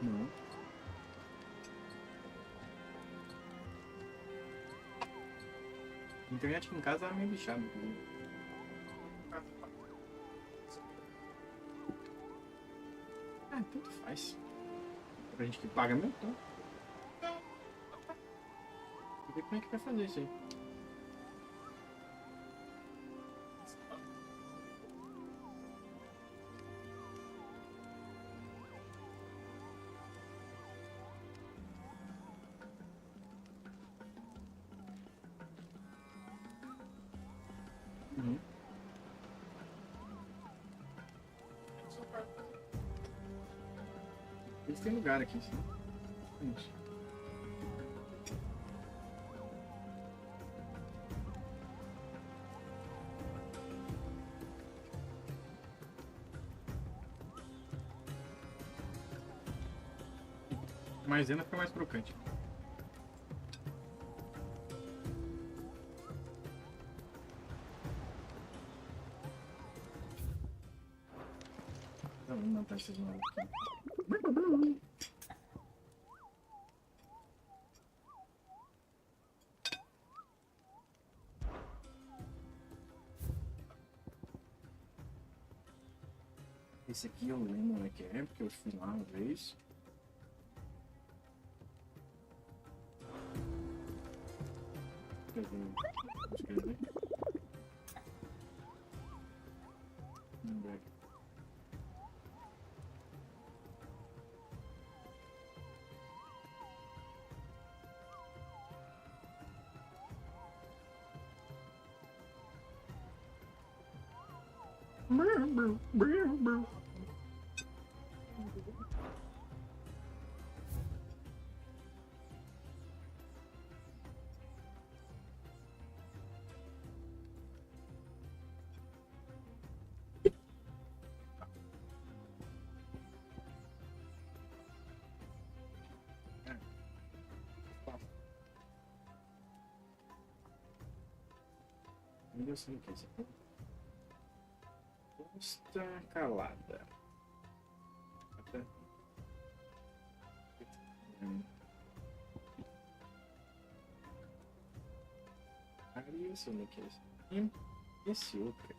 Não. A internet aqui em casa é meio bichada. Ah, tanto faz. Pra gente que paga mesmo, então. Vou ver como é que vai fazer isso aí. Uhum. Eles têm lugar aqui, sim. Gente. Maisena fica mais crocante. Então, vamos matar esses malucos aqui. Esse aqui eu lembro onde é que é, porque eu fui lá uma vez. Vou escrever. Vamos ver aqui. Eu sei o que é isso aqui. Custa calada. Até. Aí eu sei o que é isso. E esse outro.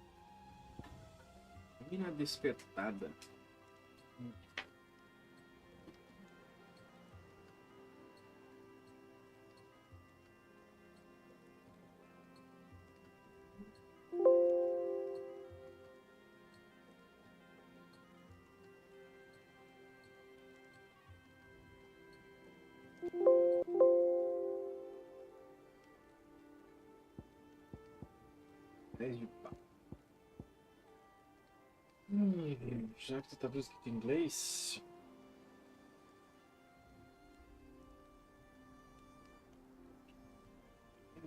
Mina despertada. 10 de pau. Já que tu tá vendo escrito em inglês.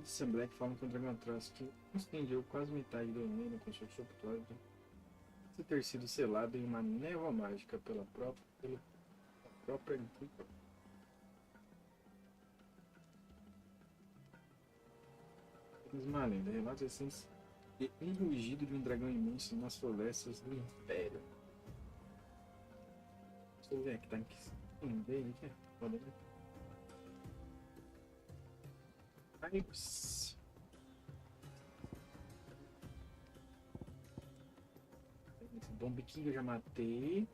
Assembleia que falam contra meu traço que estendeu quase metade do Enem com seu subtório de ter sido selado em uma névoa mágica pela própria intuição. Uma lenda, relatos recentes de um rugido de um dragão imenso nas florestas do Império. Deixa eu ver aqui, tá em bem aqui. Pode ver. Esse bom biquinho eu já matei.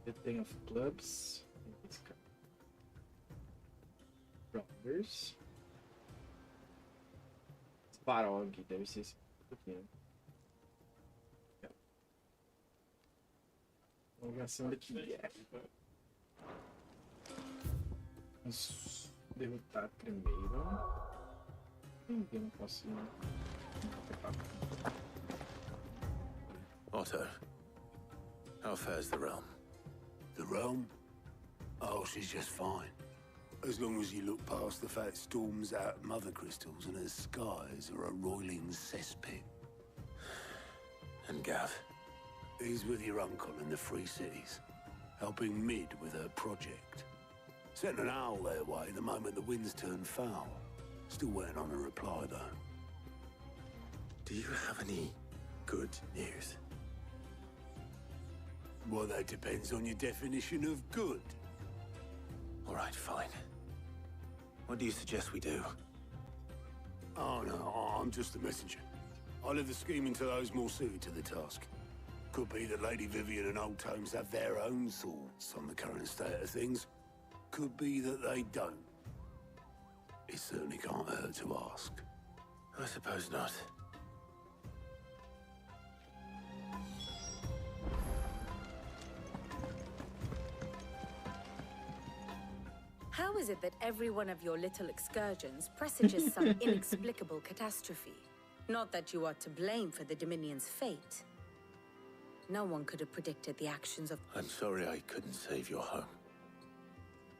The Ten of Clubs. Esse cara. Brothers. Sparog, deve ser esse aqui, né? Vamos ver a cena daqui. Vamos derrotar primeiro. Eu não posso ir. Otto, how fares the realm? The realm? Oh, she's just fine. As long as you look past the fact storms out mother crystals and her skies are a roiling cesspit. And Gav? He's with your uncle in the Free Cities, helping Mid with her project. Sent an owl their way the moment the winds turned foul. Still waiting on a reply, though. Do you have any good news? Well, that depends on your definition of good. right, fine. What do you suggest we do? Oh, no, I'm just the messenger. I leave the scheming to those more suited to the task. Could be that Lady Vivian and Old Tomes have their own thoughts on the current state of things. Could be that they don't. It certainly can't hurt to ask. I suppose not. How is it that every one of your little excursions presages some inexplicable catastrophe? Not that you are to blame for the Dominion's fate. No one could have predicted the actions of... I'm sorry I couldn't save your home.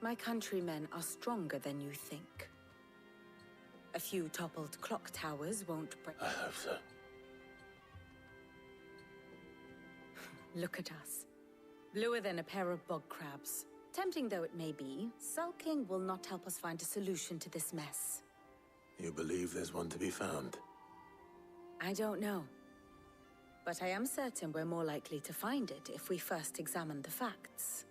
My countrymen are stronger than you think. A few toppled clock towers won't break... I hope so. Look at us. Bluer than a pair of bog crabs. Tempting though it may be, sulking will not help us find a solution to this mess. You believe there's one to be found? I don't know. But I am certain we're more likely to find it if we first examine the facts.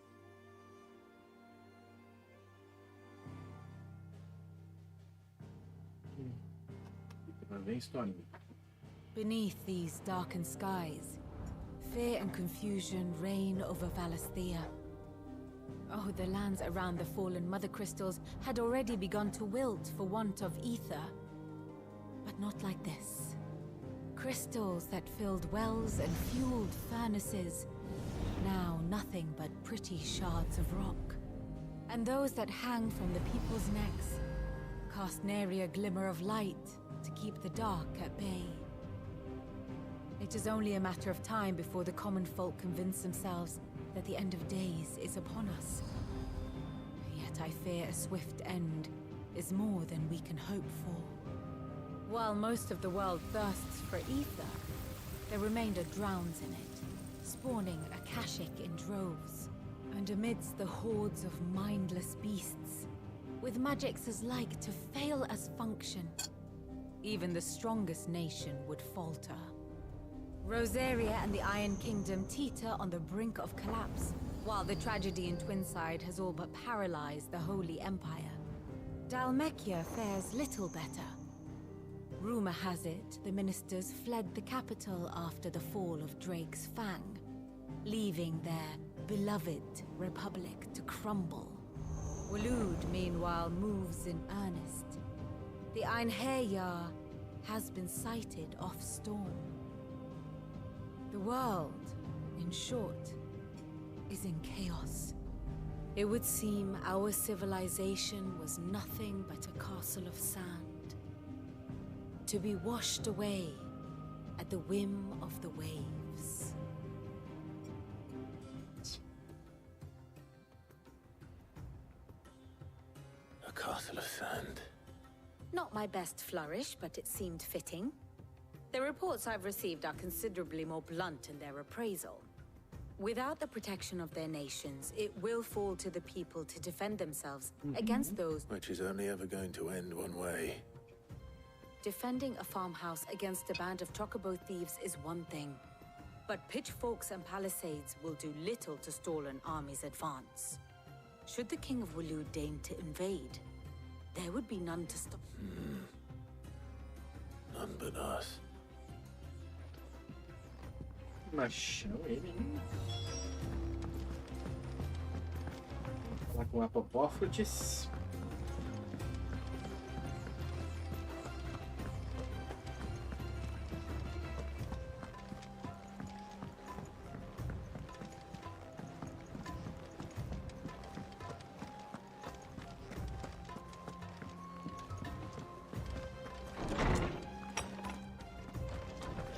Bem historinha. Beneath these darkened skies, fear and confusion reign over Valisthea. Oh, the lands around the fallen Mother Crystals had already begun to wilt for want of ether. But not like this. Crystals that filled wells and fueled furnaces, now nothing but pretty shards of rock. And those that hang from the people's necks cast nary a glimmer of light to keep the dark at bay. It is only a matter of time before the common folk convince themselves that the end of days is upon us. Yet I fear a swift end is more than we can hope for. While most of the world thirsts for ether, the remainder drowns in it, spawning Akashic in droves. And amidst the hordes of mindless beasts, with magics as like to fail as function, even the strongest nation would falter. Rosaria and the Iron Kingdom teeter on the brink of collapse, while the tragedy in Twinside has all but paralyzed the Holy Empire. Dalmekia fares little better. Rumor has it the ministers fled the capital after the fall of Drake's Fang, leaving their beloved republic to crumble. Waloed, meanwhile, moves in earnest. The Einherjar has been sighted off Storm. The world, in short, is in chaos. It would seem our civilization was nothing but a castle of sand, to be washed away at the whim of the waves. A castle of sand. Not my best flourish, but it seemed fitting. The reports I've received are considerably more blunt in their appraisal. Without the protection of their nations, it will fall to the people to defend themselves against those... Which is only ever going to end one way. Defending a farmhouse against a band of chocobo thieves is one thing. But pitchforks and palisades will do little to stall an army's advance. Should the King of Waloed deign to invade, there would be none to stop... None but us. Machão ele, hein? Falar com Apopófrotes.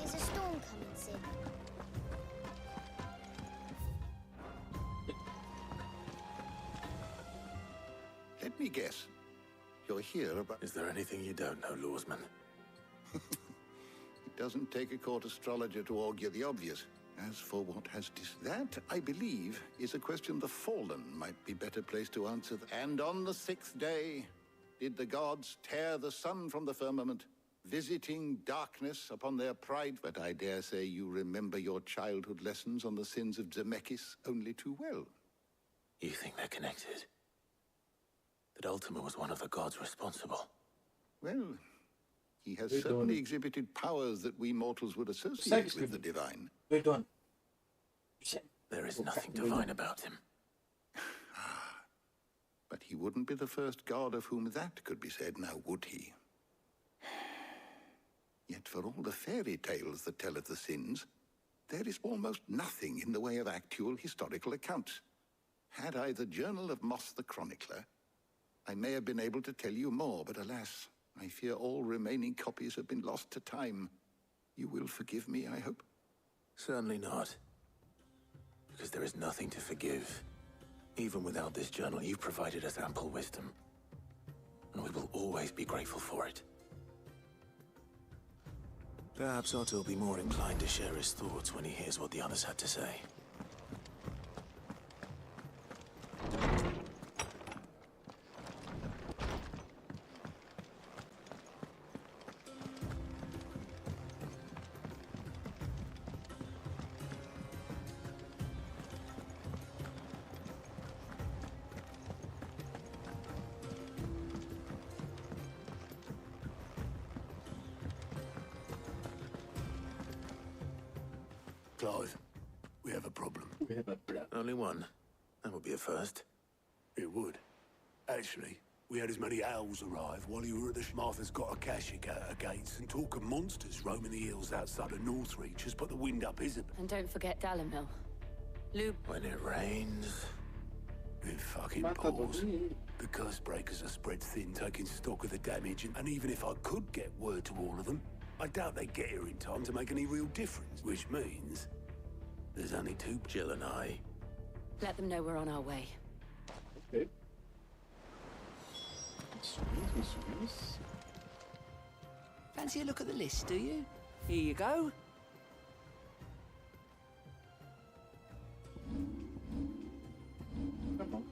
Is a storm coming, Sid? Let me guess. You're here about... Is there anything you don't know, Lawsman? It doesn't take a court astrologer to augur the obvious. As for what has that, I believe, is a question the Fallen might be better placed to answer. And on the 6th day, did the gods tear the sun from the firmament, visiting darkness upon their pride? But I dare say you remember your childhood lessons on the sins of Zemeckis only too well. You think they're connected? that Ultimo was one of the gods responsible. Well, he has Wait, certainly Don. exhibited powers that we mortals would associate with the divine. Perdón. There is nothing divine about him. But he wouldn't be the first god of whom that could be said, now would he? Yet for all the fairy tales that tell of the sins, there is almost nothing in the way of actual historical accounts. Had I the Journal of Moss the Chronicler, I may have been able to tell you more, but alas, I fear all remaining copies have been lost to time. You will forgive me, I hope? Certainly not. Because there is nothing to forgive. Even without this journal, you've provided us ample wisdom. And we will always be grateful for it. Perhaps Otto will be more inclined to share his thoughts when he hears what the others had to say. Clive, we have a problem. Only one. That would be a first. It would. Actually, we had as many owls arrive while you were at the Martha's got a Kashik at her gates, and talk of monsters roaming the hills outside of Northreach has put the wind up Isabel. And don't forget Dalimil. Lube. When it rains... It fucking pours. The curse breakers are spread thin, taking stock of the damage, and even if I could get word to all of them, I doubt they'd get here in time to make any real difference. Which means there's only two. Jill and I... Let them know we're on our way. Ok. Missões. Fancy a look at the list, do you? Here you go. Tá bom.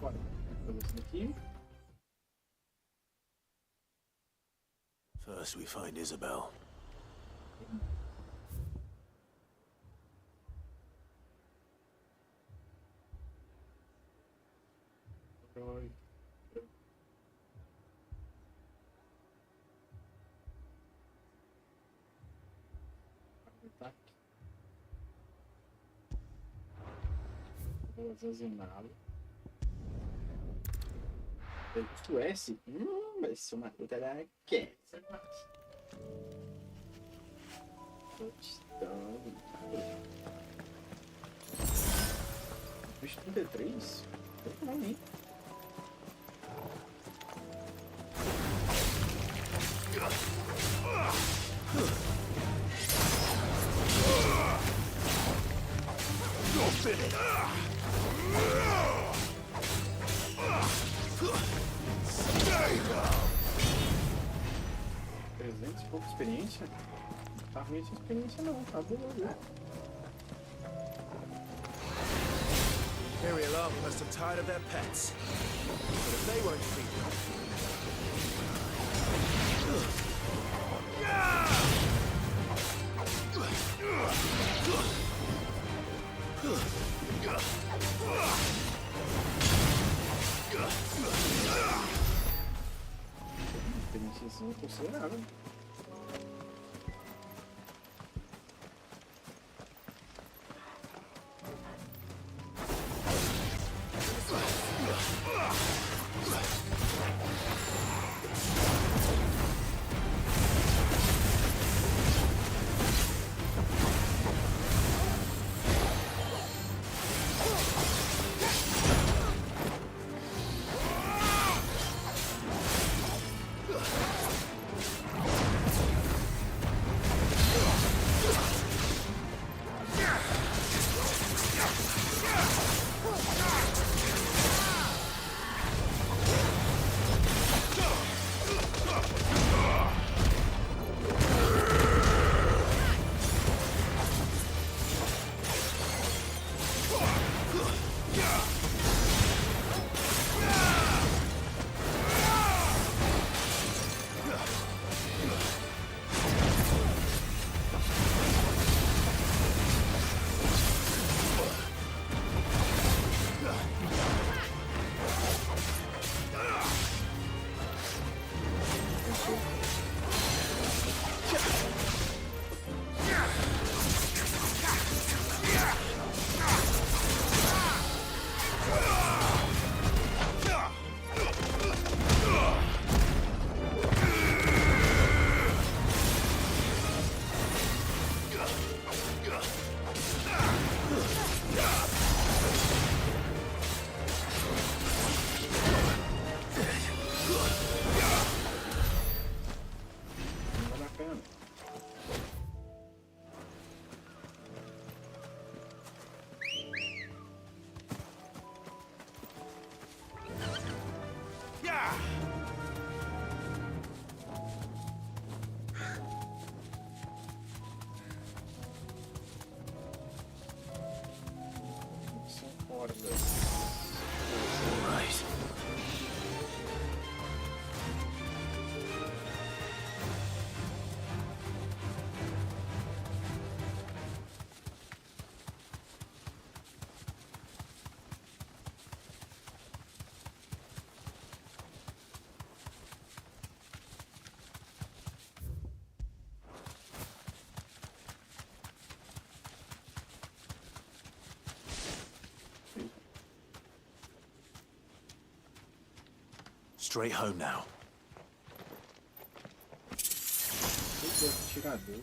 Bora. Fazer isso daqui. First we find Isabel. Herói. Ataque. Vou azaziná-lo. Custo S. Vai ser uma coisa da que. Custo 33? Muito bom, hein? E pouca experiência. Não tá ruim essa experiência não, tá boa, né? Very alarming must have tired of their pets. But if they won't feed them. Experiênciazinha considerável. hora, velho. Right. Straight home now. Atirador.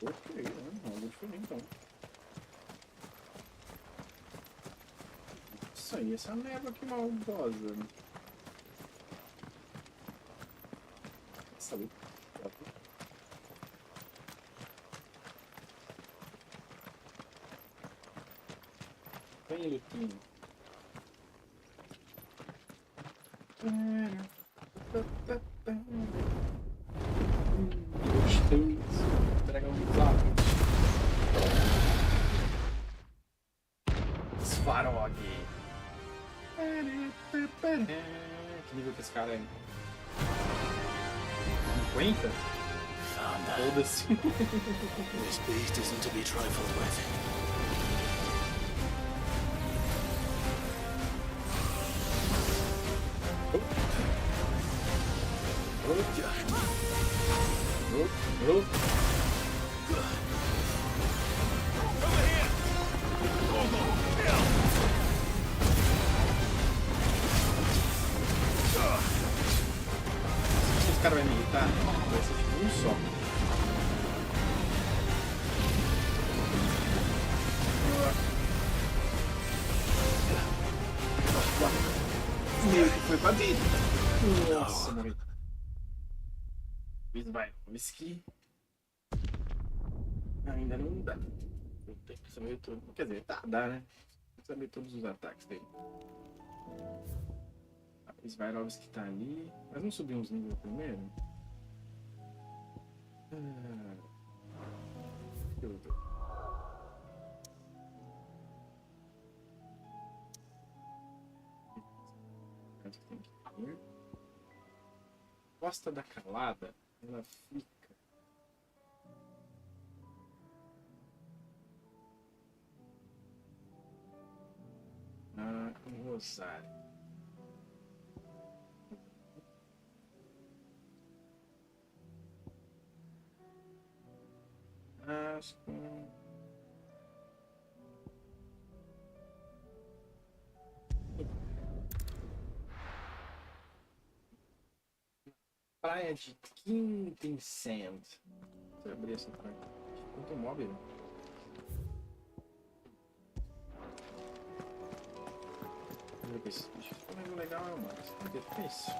Ok, algo diferente então. Isso aí, essa névoa aqui maldosa. Sabe? Vem, Luquinho. Gostei. Entregar um zap. Svarog. Que nível que esse cara é? 50? Foda-se. This beast isn't to be trifled with. Esse cara vai me irritar? Vai ser tipo um só. Meio que foi pra dentro. Nossa, morri. Vai, whisky. Ainda não dá. Eu tenho que saber tudo. Quer dizer, dá, né? Tem que saber todos os ataques dele. O Swarovski tá ali. Mas não subir uns níveis primeiro? Deixa eu ver. Onde tem que ir? Costa da Calada, ela fica. Em Rosário. Acho que. Praia de Quintin Sand. Deixa eu abrir essa praia. Quanto móvel. Vamos ver esse bicho. O legal é o mais. Cadê? Que é isso?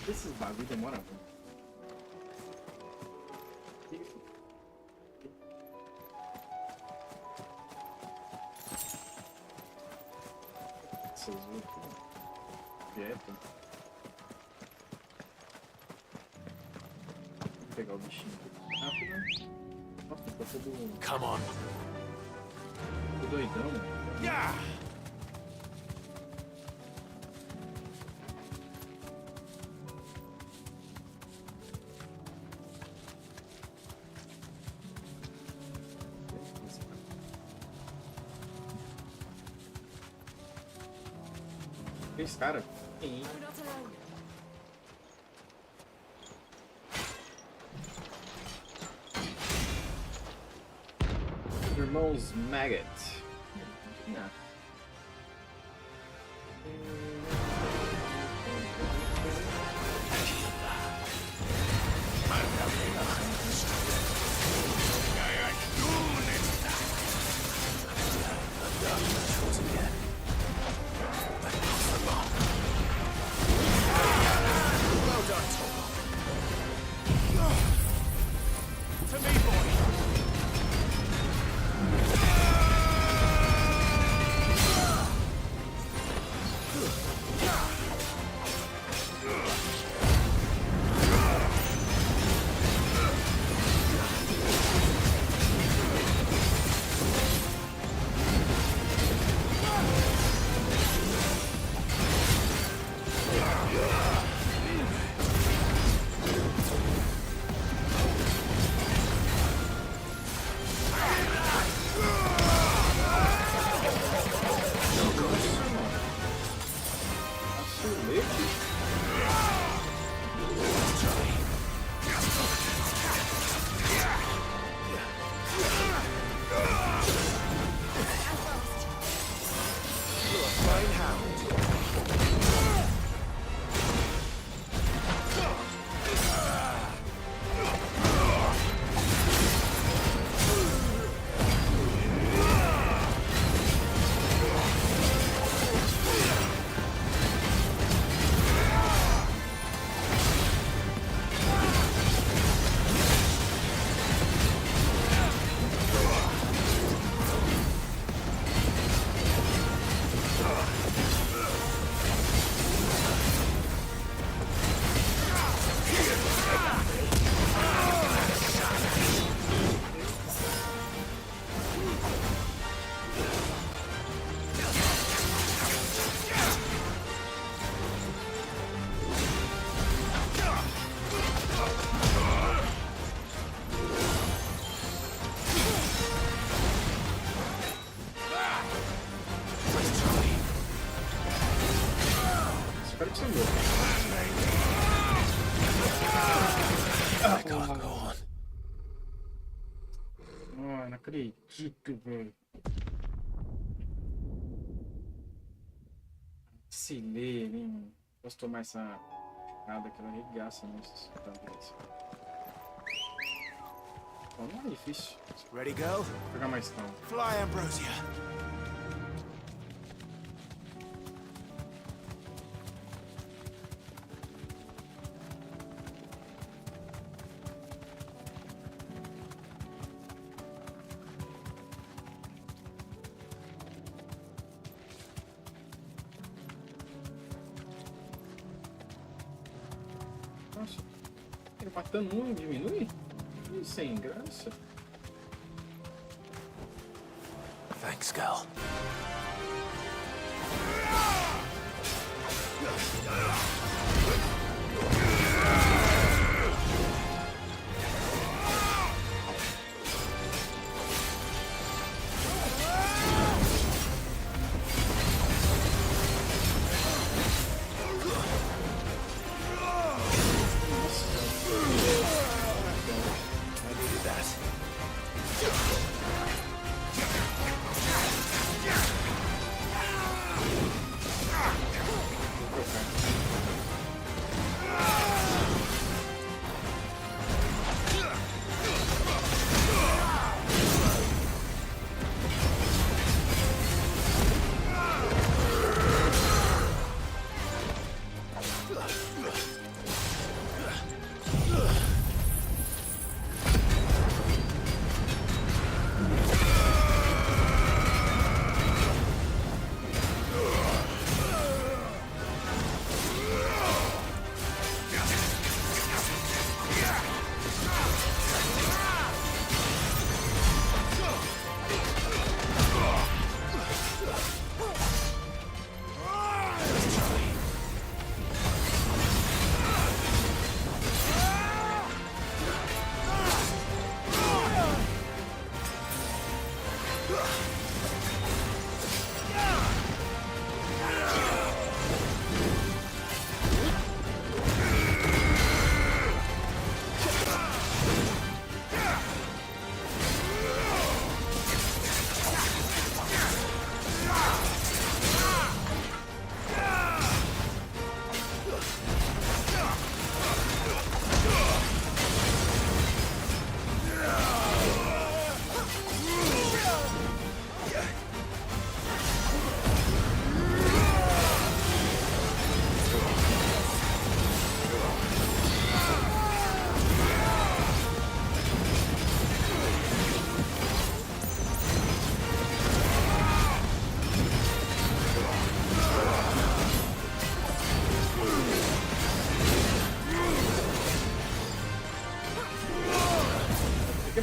Esses bagulho demoram muito. Essas outras. Dieta. Vou pegar o bichinho rápido. Nossa, tá todo. Come on. Todo doidão. Yeah. Esse cara. Sim. irmãos Maggot. Não. Espero que você morra. Não acredito, velho. Se ler ali, mano. Posso tomar essa nada que ela arregaça nisso. Não é difícil. Ready, go? Vou pegar mais calma. Fly, Ambrosia. Nossa, ele matando um diminui? Ih, sem graça. Thanks, Gal.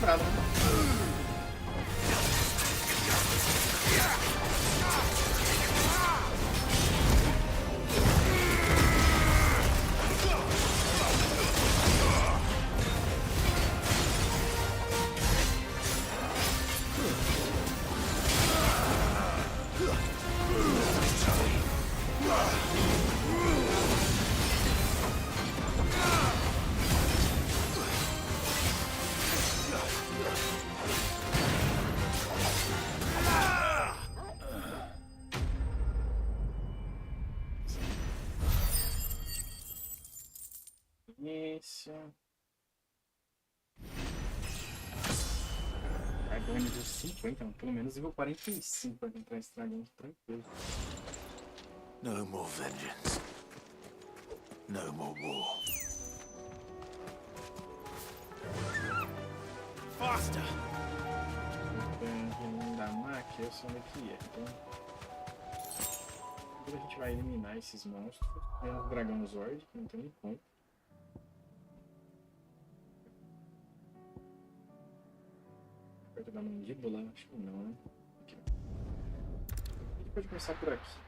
quebrado, né? Isso. Dragão nível 50, pelo menos nível 45 para entrar esse dragão tranquilo. No more vengeance. No more war. Faster! Então, da máquina, eu sei onde é que é. Então, agora a gente vai eliminar esses monstros. Tem um dragão Zord, que não tem nem como. Perto da mandíbula? Acho que não, né? Aqui. A gente pode começar por aqui.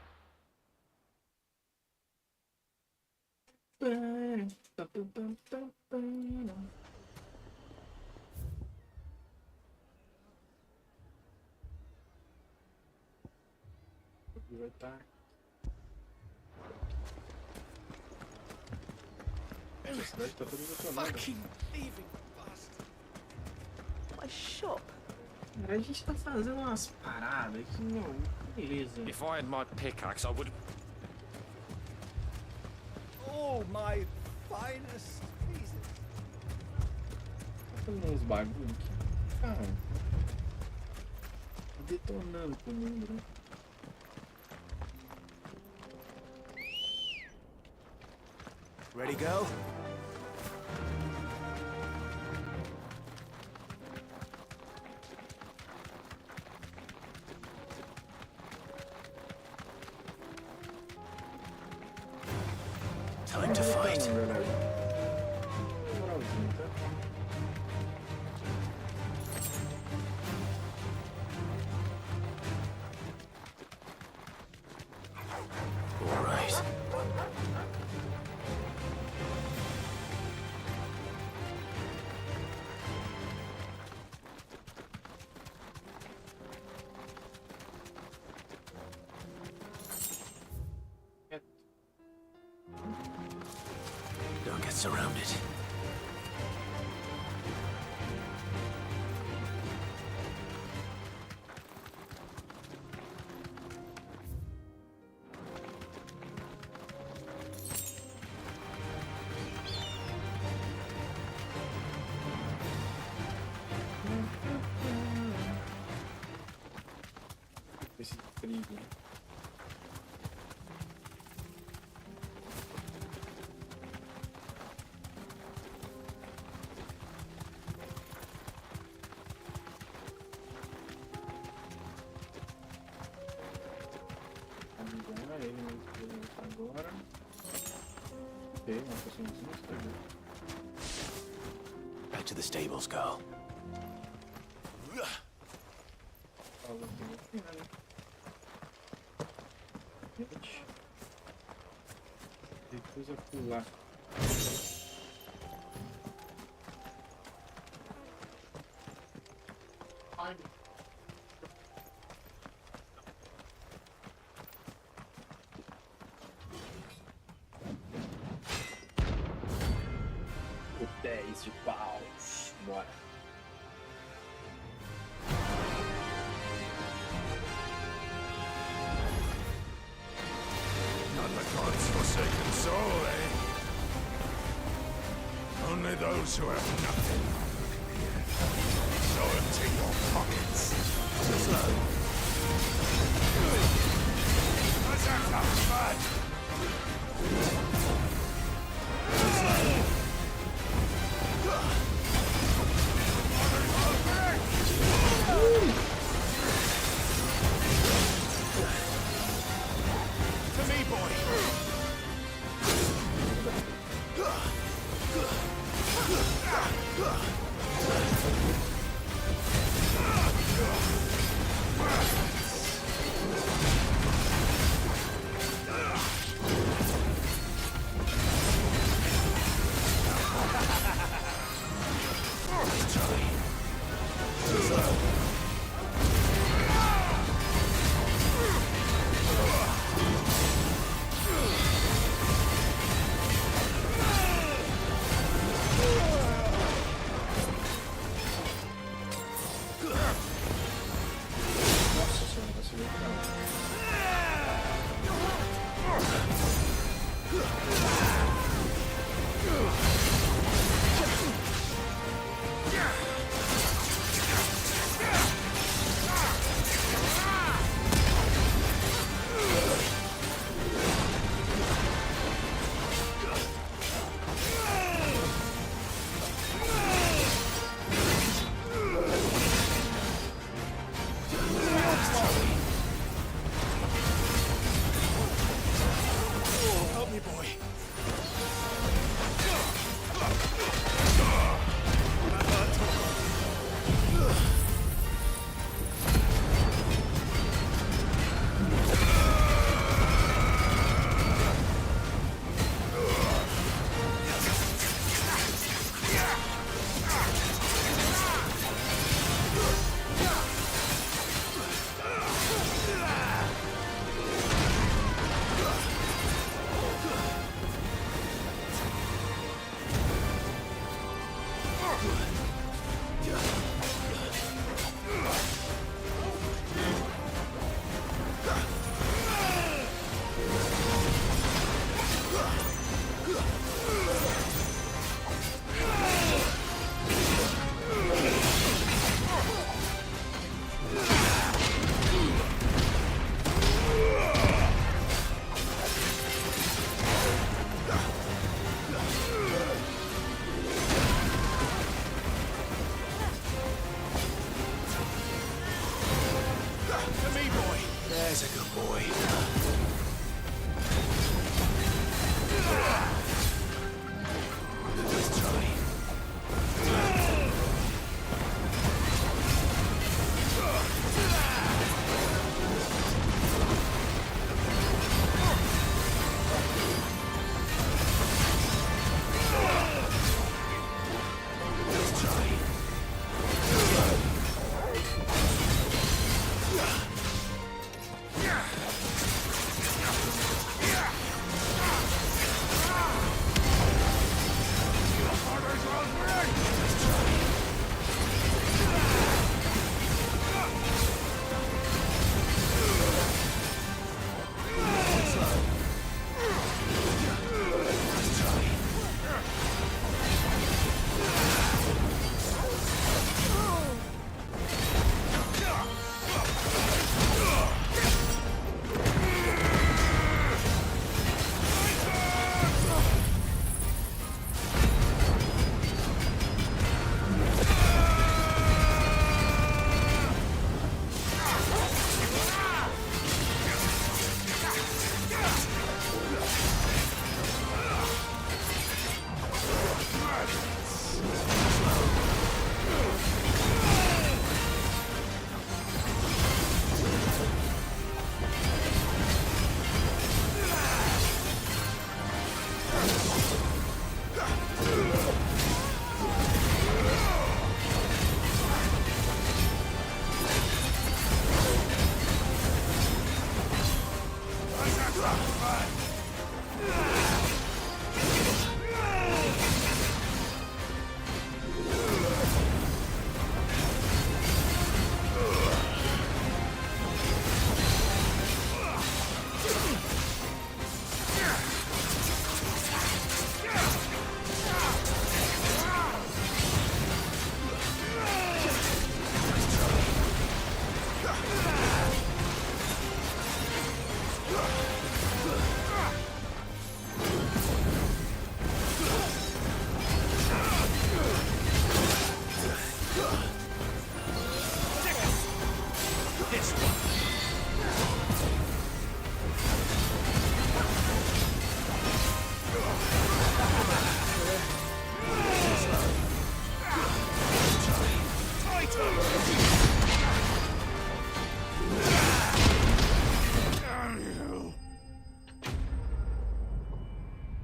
Vai estar. A cidade está toda detonada. Fucking thieving bastard! My shop. A gente tá fazendo umas paradas que não. Beleza. If I had my pickaxe, I would. All my finest pieces. Tá fazendo uns bagulho aqui. Cara. Detonando com o mundo, né? Ready, go? Time to fight. All right. Don't get surrounded. Esse trigo. Ele mesmo agora. Ok, uma pessoazinha estragou. Back to the stables, girl. Fala aqui no final. Gente. Recusa pular. Ai. O 10 de paus. Bora. Not the gods' forsaken soul, eh? Only those who have nothing. So empty your pockets. Too slow. Berserker, bad. To me, boy.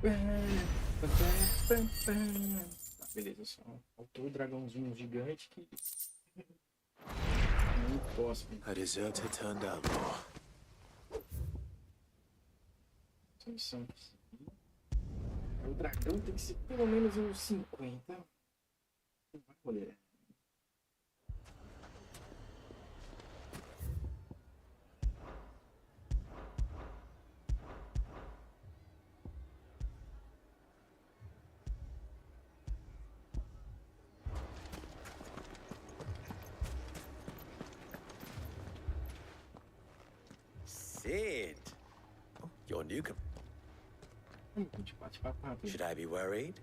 Tá, beleza, só faltou o dragãozinho gigante que não posso. A deserter turned outlaw. Missão. O dragão tem que ser pelo menos uns 50. Não vai colher. Sid, you're new. Should I be worried?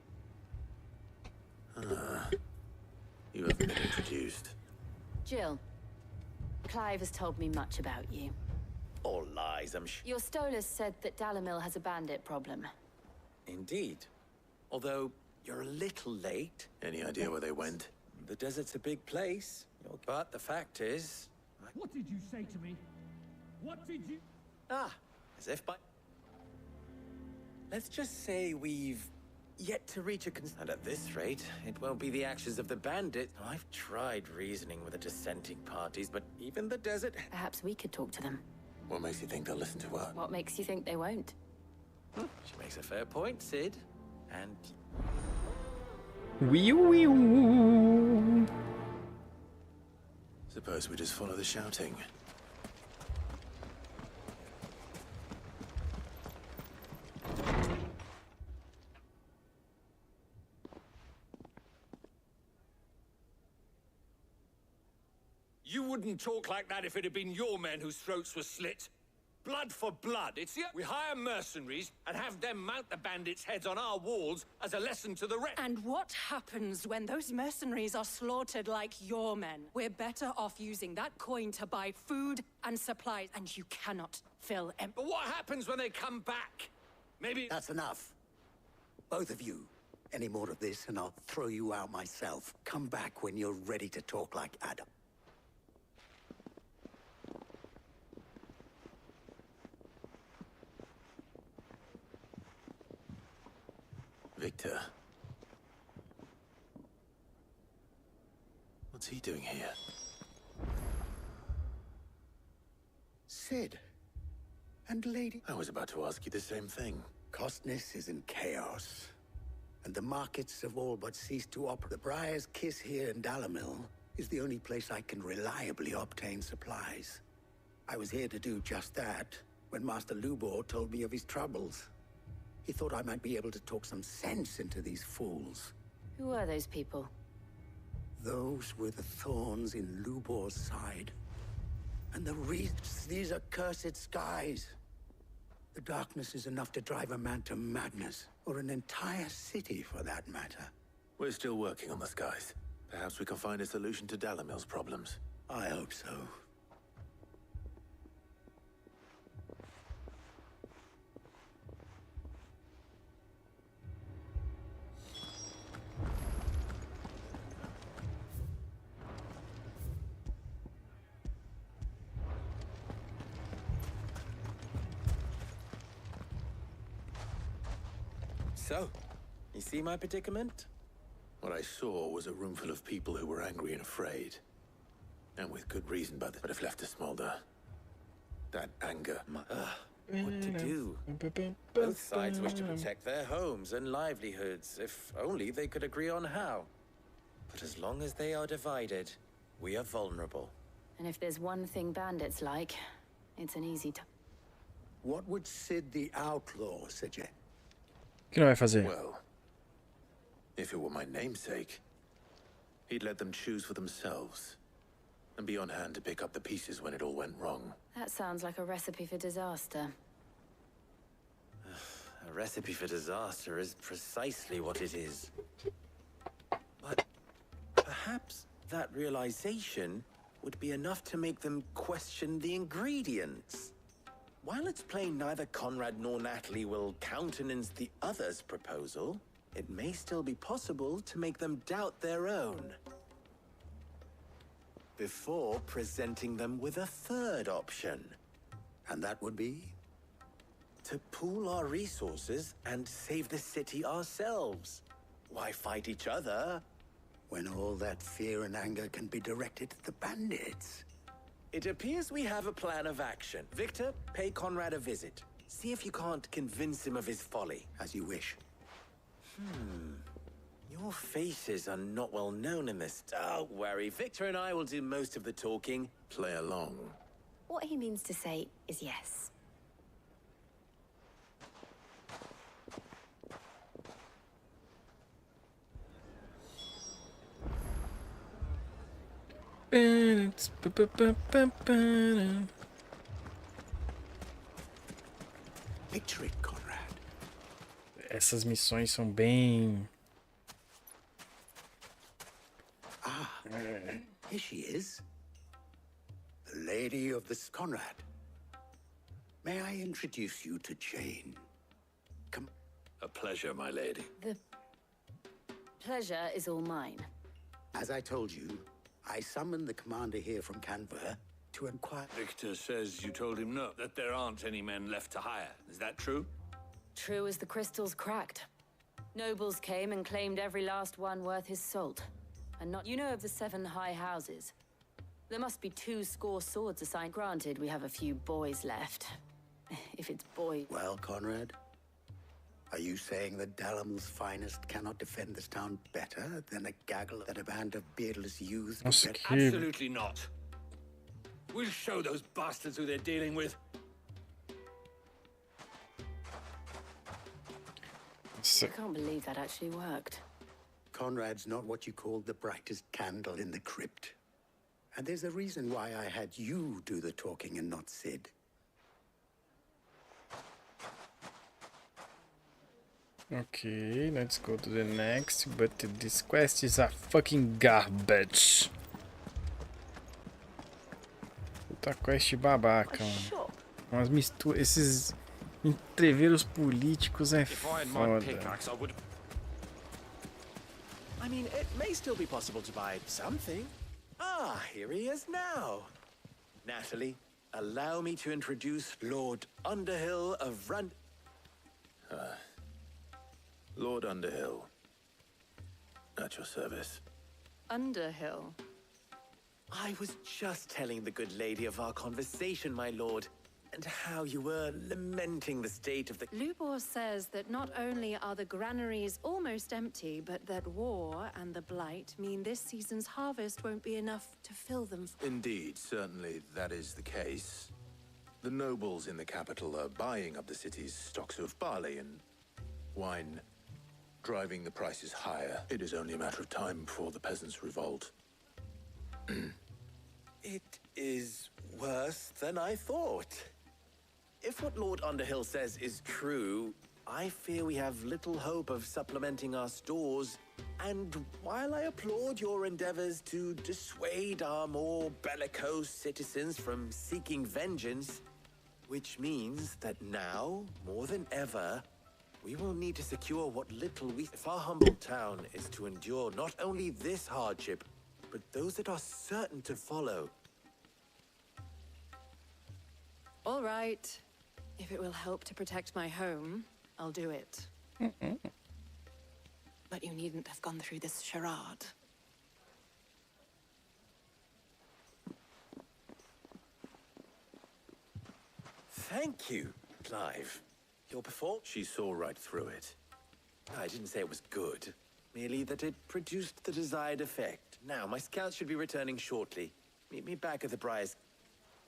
You haven't been introduced. Jill, Clive has told me much about you. All lies, I'm sure. Your Stolas said that Dalamil has a bandit problem. Indeed. Although, you're a little late. Any idea where they went? The desert's a big place. But the fact is... What did you say to me? What did you... Ah, as if by... Let's just say we've yet to reach a and at this rate, it won't be the actions of the bandit. I've tried reasoning with the dissenting parties, but even the desert... Perhaps we could talk to them. What makes you think they'll listen to her? What makes you think they won't? She makes a fair point, Sid. And... Suppose we just follow the shouting. You wouldn't talk like that if it had been your men whose throats were slit. Blood for blood. It's the... We hire mercenaries and have them mount the bandits' heads on our walls as a lesson to the rest. And what happens when those mercenaries are slaughtered like your men? We're better off using that coin to buy food and supplies, and you cannot fill empty. But what happens when they come back? Maybe... That's enough. Both of you. Any more of this and I'll throw you out myself. Come back when you're ready to talk like Adam. Victor. What's he doing here? Sid. And Lady... I was about to ask you the same thing. Costness is in chaos. And the markets have all but ceased to operate. The Briar's Kiss here in Dalamil is the only place I can reliably obtain supplies. I was here to do just that when Master Lubor told me of his troubles. He thought I might be able to talk some sense into these fools. Who are those people? Those were the thorns in Lubor's side. And the wreaths, these are cursed skies. The darkness is enough to drive a man to madness, or an entire city for that matter. We're still working on the skies. Perhaps we can find a solution to Dalamil's problems. I hope so. So, you see my predicament? What I saw was a room full of people who were angry and afraid. And with good reason, but if left to smolder. That anger. What to do? Both sides wish to protect their homes and livelihoods, if only they could agree on how. But as long as they are divided, we are vulnerable. And if there's one thing bandits like, it's an easy time. What would Sid the Outlaw suggest? O que ele vai fazer? Well, if it were my namesake, he'd let them choose for themselves and be on hand to pick up the pieces when it all went wrong. That sounds like a recipe for disaster. A recipe for disaster is precisely what it is. But perhaps that realization would be enough to make them question the ingredients. While it's plain neither Conrad nor Natalie will countenance the other's proposal, it may still be possible to make them doubt their own. Before presenting them with a third option. And that would be? To pool our resources and save the city ourselves. Why fight each other? When all that fear and anger can be directed at the bandits. It appears we have a plan of action. Victor, pay Conrad a visit. See if you can't convince him of his folly. As you wish. Your faces are not well known in this. Don't worry, Victor and I will do most of the talking. Play along. What he means to say is yes. Picture it, Conrad. Essas missões são bem... Here she is. The lady of this Conrad. May I introduce you to Jane? Come. A pleasure, my lady. The pleasure is all mine. As I told you, I summoned the commander here from Canberra to inquire. Victor says you told him no, that there aren't any men left to hire. Is that true? True as the crystals cracked. Nobles came and claimed every last one worth his salt. And not... You know of the 7 high houses? There must be 2 swords assigned. Granted, we have a few boys left. If it's boys... Well, Conrad, are you saying that Dalamil's finest cannot defend this town better than a gaggle that a band of beardless youths could get? Absolutely not. We'll show those bastards who they're dealing with. I can't believe that actually worked. Conrad's not what you call the brightest candle in the crypt. And there's a reason why I had you do the talking and not Sid. Okay, let's go to the next, but this quest is a fucking garbage. Puta quest babaca, mano. Umas misturas, esses entreveros políticos é foda. I mean, it may still be possible to buy something. Ah, here he is now. Natalie, allow me to introduce Lord Underhill of Run... Lord Underhill. At your service. Underhill? I was just telling the good lady of our conversation, my lord, and how you were lamenting the state of the... Lubor says that not only are the granaries almost empty, but that war and the blight mean this season's harvest won't be enough to fill them. Indeed, certainly that is the case. The nobles in the capital are buying up the city's stocks of barley and wine, driving the prices higher. It is only a matter of time before the peasants revolt. It is worse than I thought. If what Lord Underhill says is true, I fear we have little hope of supplementing our stores. And while I applaud your endeavors to dissuade our more bellicose citizens from seeking vengeance, which means that now, more than ever, we will need to secure what little we... If our humble town is to endure not only this hardship, but those that are certain to follow. All right. If it will help to protect my home, I'll do it. But you needn't have gone through this charade. Thank you, Clive. Your performance... She saw right through it. I didn't say it was good. Merely that it produced the desired effect. Now, my scouts should be returning shortly. Meet me back at the Briars.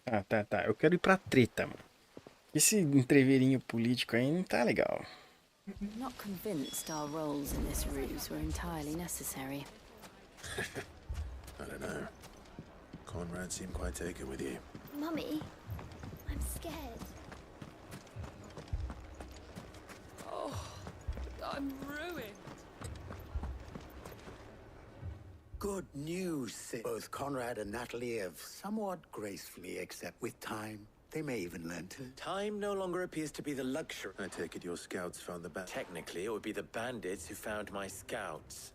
Ah, tá. Eu quero ir pra treta, mano. Esse entreveirinho político aí não tá legal. Not convinced our roles in this ruse were entirely necessary. I don't know. Conrad seemed quite taken with you. Mummy, I'm scared. Oh, I'm ruined. Good news, Sid. Both Conrad and Natalie have somewhat gracefully, except with time, they may even learn to... Time no longer appears to be the luxury. I take it your scouts found the Technically, it would be the bandits who found my scouts.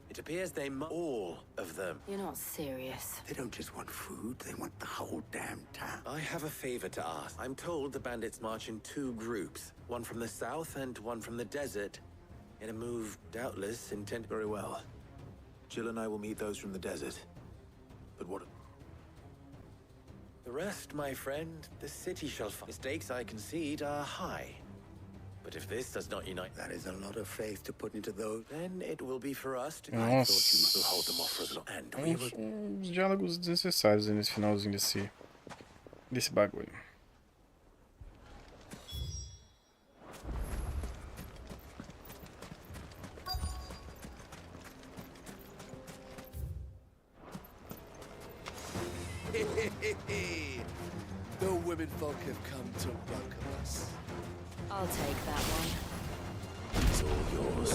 It appears they all of them. You're not serious. They don't just want food, they want the whole damn town. I have a favor to ask. I'm told the bandits march in 2 groups, one from the south and one from the desert, in a move doubtless intended. Very well. Jill and I will meet those from the desert. But what... The rest, my friend, the city shall find. Mistakes, I concede, are high. But if this does not unite... That is a lot of faith to put into those. Then it will be for us to... Nossa. I thought you will hold them off for as long. And we will... Uns diálogos desnecessários aí nesse finalzinho desse bagulho. The women folk have come to welcome us. I'll take that one. It's all yours.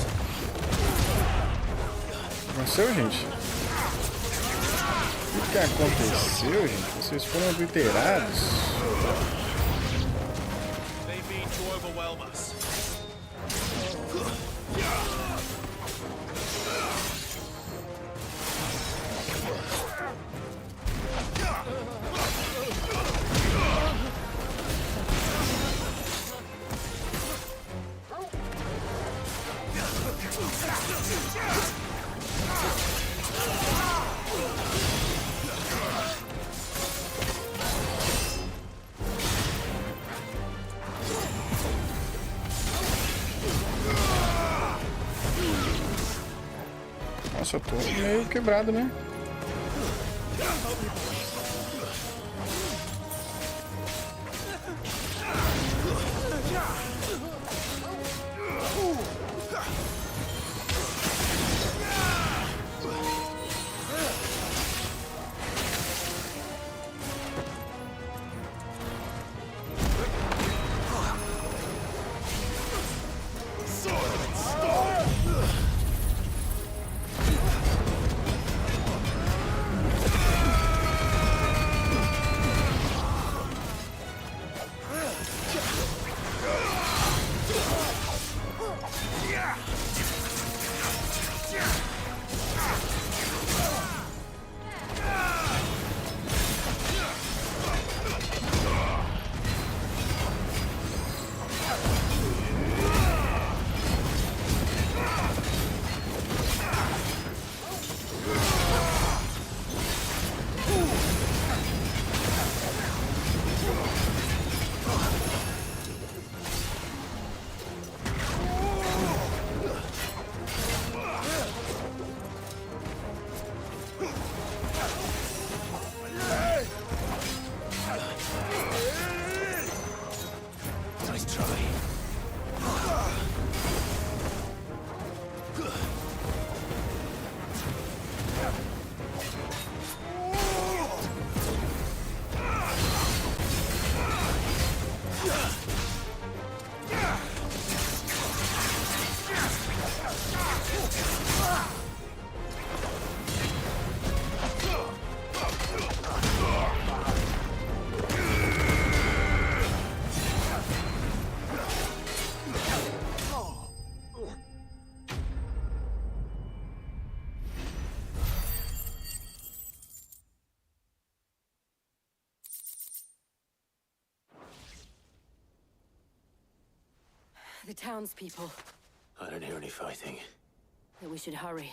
Aconteceu, gente? O que aconteceu, gente? Vocês foram obliterados? They mean to overwhelm us. Nossa, eu tô meio quebrado, né? The townspeople. I don't hear any fighting. That we should hurry.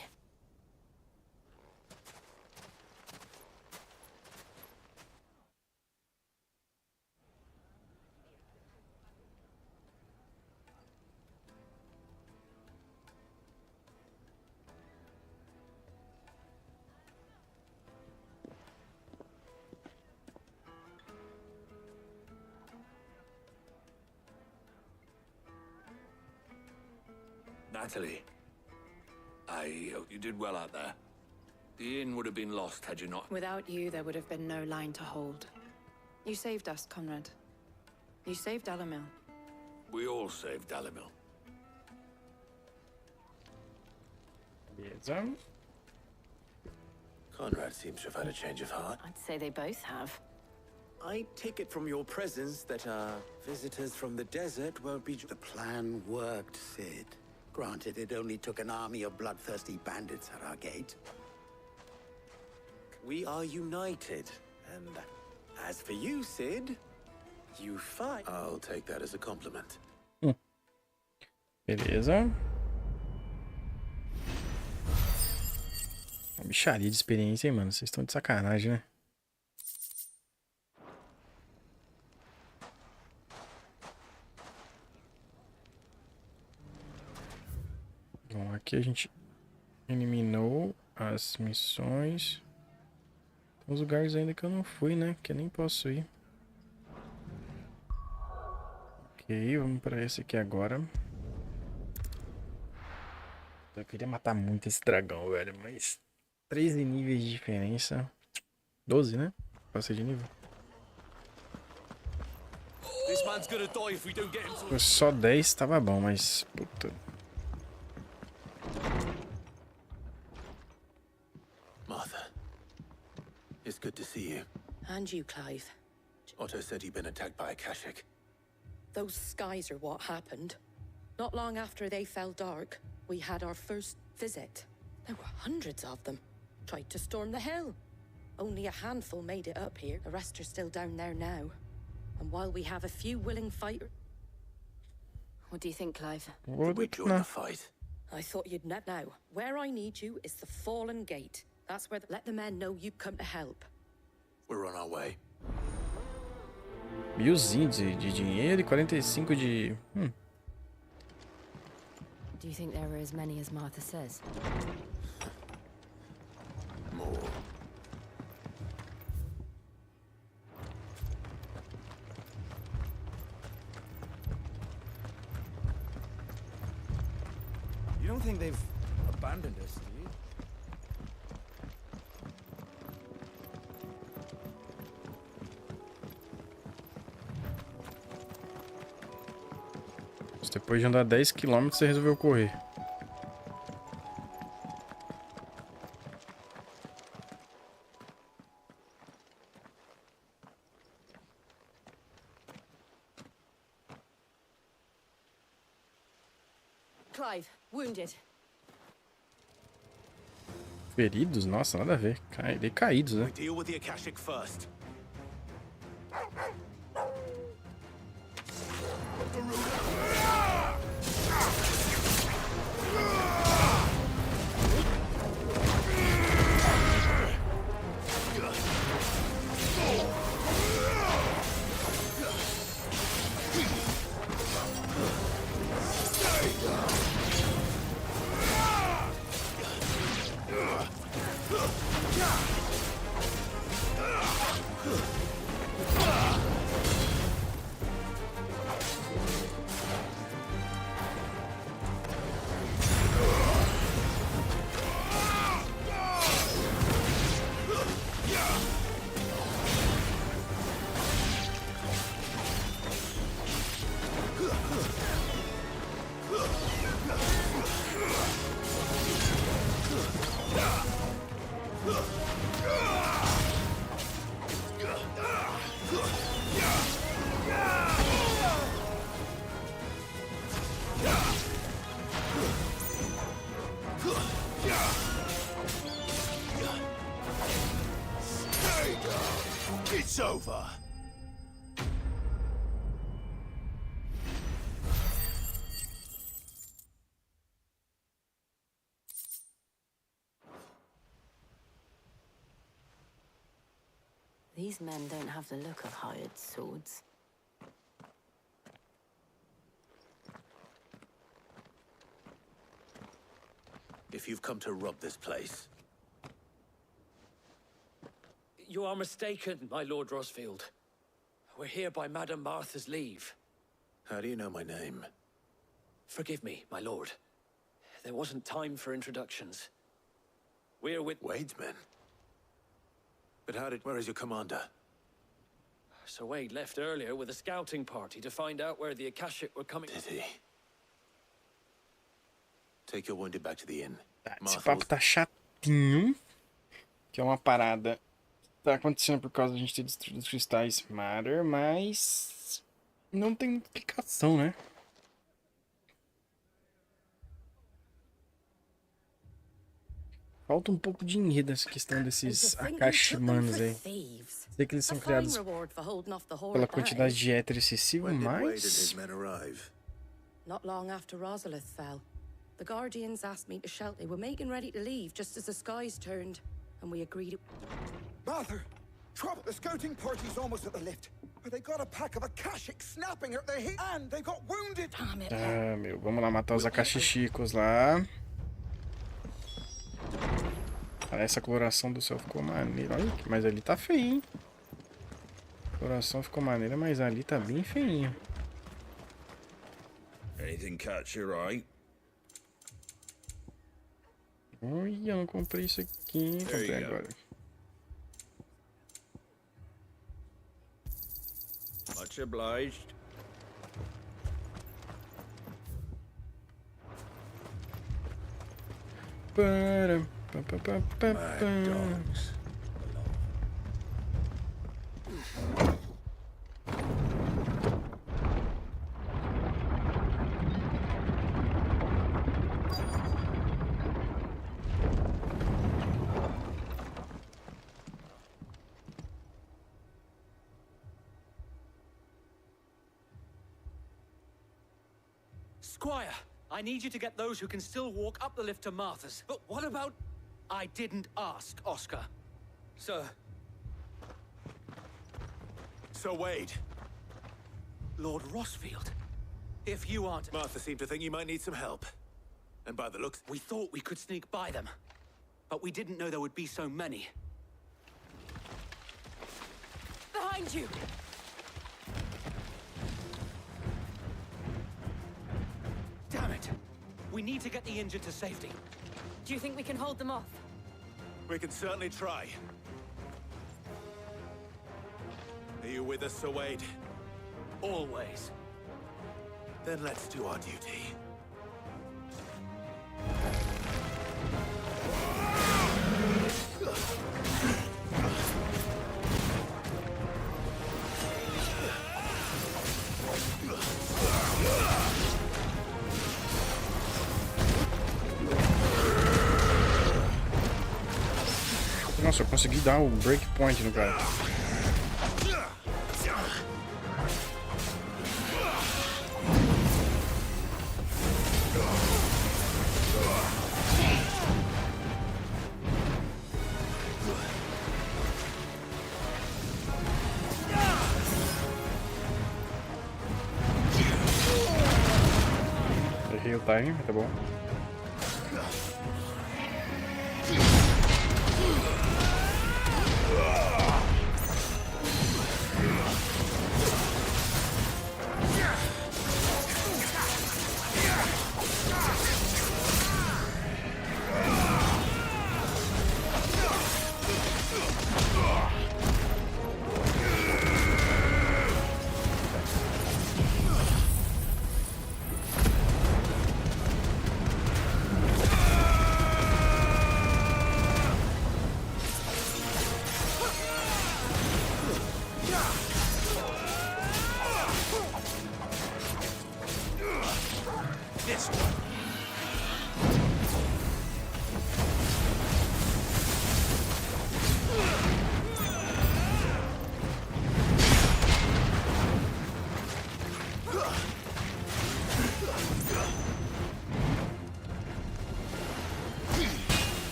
Natalie, I hope you did well out there. The inn would have been lost had you not... Without you, there would have been no line to hold. You saved us, Conrad. You saved Alamil. We all saved Alamil. Beleza. Conrad seems to have had a change of heart. I'd say they both have. I take it from your presence that our visitors from the desert won't be... The plan worked, Sid. Granted, it only took an army of bloodthirsty bandits at our gate. We are united, and as for you, Sid, you fight. I'll take that as a compliment. Beleza. Uma bicharia de experiência, hein, mano? Vocês estão de sacanagem, né? Bom, aqui a gente eliminou as missões. Tem uns lugares ainda que eu não fui, né? Que eu nem posso ir. Ok, vamos pra esse aqui agora. Eu queria matar muito esse dragão, velho, mas 13 níveis de diferença. 12, né? Passei de nível. Foi só 10, tava bom, mas puta. Martha, it's good to see you. And you, Clive. Otto said he'd been attacked by a Kashik. Those skies are what happened. Not long after they fell dark, we had our first visit. There were hundreds of them. Tried to storm the hill. Only a handful made it up here. The rest are still down there now. And while we have a few willing fighters... What do you think, Clive? We join the fight. I thought you'd net now. Where I need you is the Fallen Gate. That's where let the men know you come to help. We're on our way. 1000 de dinheiro e 45 de... Do you think there are as many as Martha says? More. You don't think they've abandoned us, do you? Depois de andar 10 km, você resolveu correr. Clive, wounded. Feridos? Nossa, nada a ver. Decaídos, né? Deal with the Akashic first. It's over. These men don't have the look of hired swords. If you've come to rob this place, You are mistaken, my Lord Rosfield. We're here by Madame Martha's leave. how do you know my name? Forgive me, my lord. There wasn't time for introductions. We're with... Wade's men? But where is your commander? Sir Wade left earlier with a scouting party to find out where the Akashic were coming... Did he? Take your wounded back to the inn. Esse papo tá chatinho. Que é uma parada que tá acontecendo por causa da gente ter destruído os cristais Máter, mas não tem explicação, né? Falta um pouco de enredo nessa questão desses Akashimanos aí. Sei que eles são criados pela quantidade de éter excessivo, mas... Not long after Rosalith fell, the Guardians asked me to shout they were making ready to leave just as the skies turned, and we agreed it... Máter! Trouble! The scouting party's almost at the lift. But they got a pack of Akashics snapping at their heat, and they got wounded! Damn it! Ah, meu, vamos lá matar os Akashishicos lá. Essa coloração do céu ficou maneira. Olha, mas ali tá feio, hein? A coloração ficou maneira, mas ali tá bem feinho. Anything catch your eye? Ui, eu não comprei isso aqui. Comprei agora. Much obliged. Para. Squire, I need you to get those who can still walk up the lift to Martha's. But what about... I didn't ask, Oscar. Sir. Sir Wade. Lord Rossfield. If you aren't... Martha seemed to think you might need some help. And by the looks... We thought we could sneak by them. But we didn't know there would be so many. Behind you! Damn it! We need to get the injured to safety. Do you think we can hold them off? We can certainly try. Are you with us, Sir Wade? Always. Then let's do our duty. Nossa, eu consegui dar o breakpoint no cara. Errei o time, tá bom.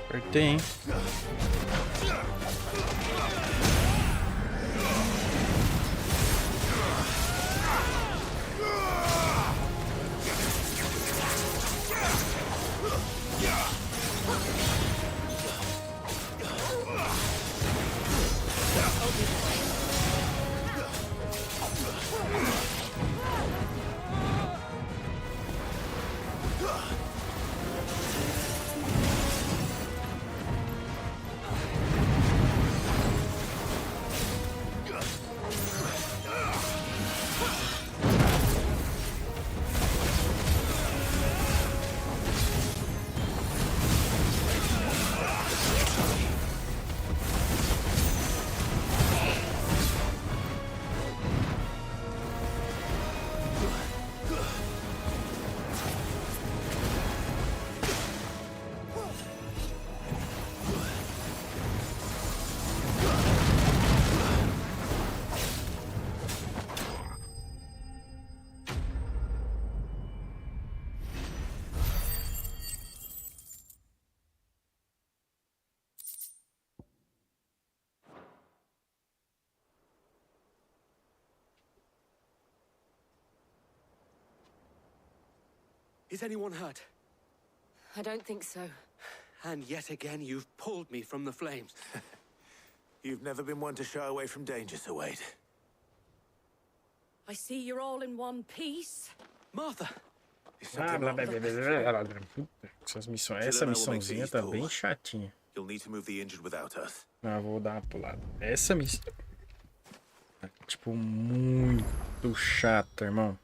Apertei, hein? Is anyone hurt? I don't think so. And yet again, you've pulled me from the flames. You've never been one to shy away from danger, Sir Wade. I see you're all in one piece. Martha! Blá, blá, blá, blá, blá, blá. Essas missões, essa missãozinha tá bem chatinha. You'll need to move the injured without us. Ah, vou dar uma pulada. Essa missão é, tipo, muito chata, irmão.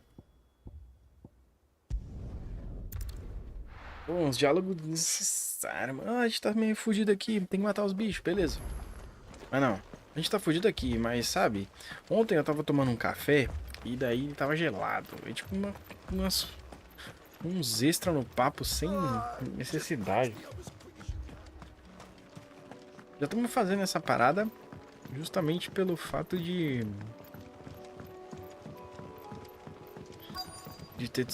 Pô, uns diálogos desnecessários, mano. Ah, a gente tá meio fugido aqui, tem que matar os bichos, beleza. Mas não, a gente tá fugido aqui, mas sabe, ontem eu tava tomando um café e daí tava gelado. E tipo, uns extras no papo sem necessidade. Já estamos fazendo essa parada justamente pelo fato de ter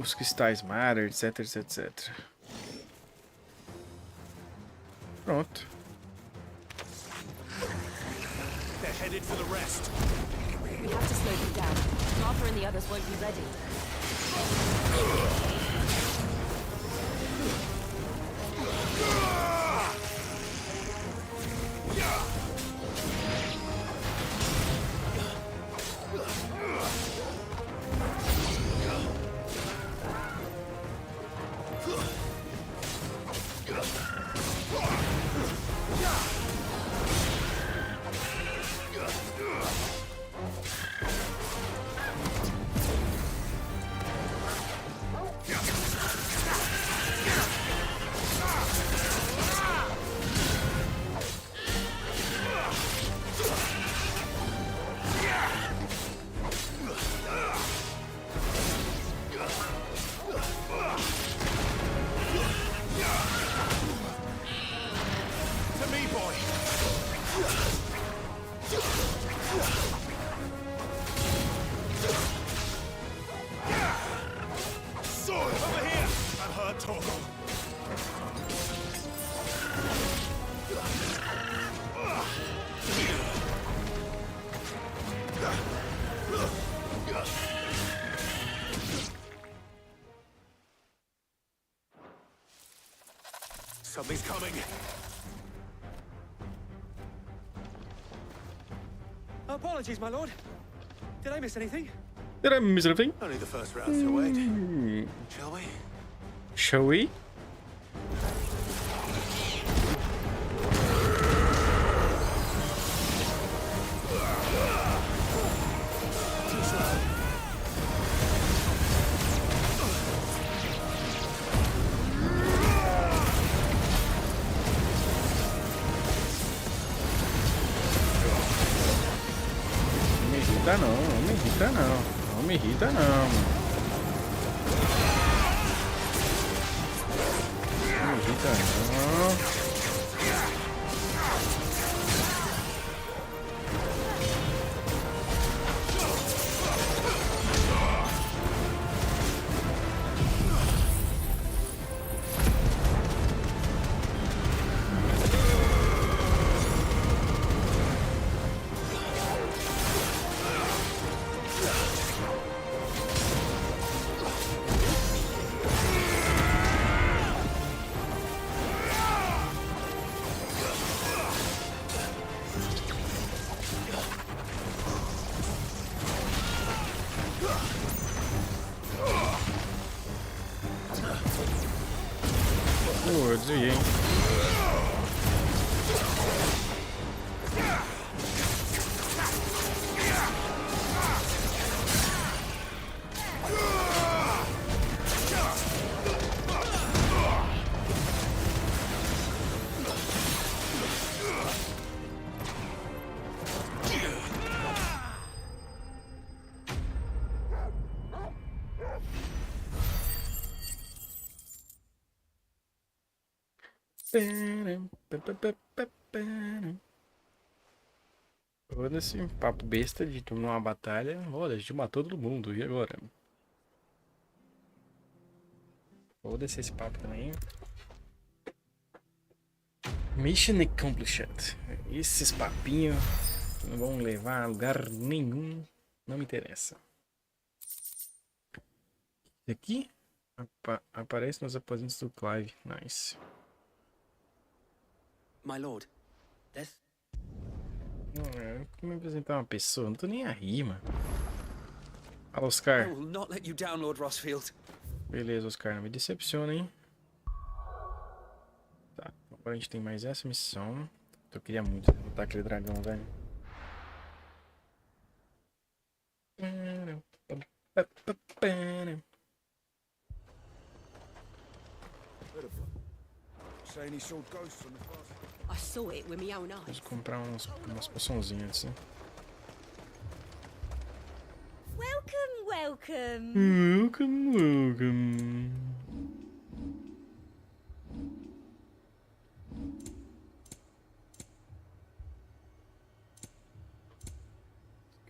os cristais Máter, etc, etc, etc. Pronto. They're headed for the rest. We have to slow them down. Martha and the others won't be ready. Something's coming. Apologies, my lord. Did I miss anything? Did I miss anything? Only the first round, Sir Wade. Shall we? Shall we? Não me irrita não, não me irrita não, mano. Não me irrita não. Eu desviei, hein? Olha esse papo besta de tomar uma batalha. Olha, a gente matou todo mundo. E agora? Vou descer esse papo também. Mission accomplished. Esses papinhos não vão levar a lugar nenhum. Não me interessa. Esse aqui? Aparece nos aposentos do Clive. Nice. My lord, there's... Eu me apresentar uma pessoa, não tô nem aí, mano. Fala, Oscar. I will not let you down, Lord Rossfield. Beleza, Oscar, não me decepciona, hein? Tá, agora a gente tem mais essa missão. Eu queria muito derrotar aquele dragão, velho. I saw it with my own eyes. Vamos comprar umas poçãozinhas assim. Welcome. Welcome.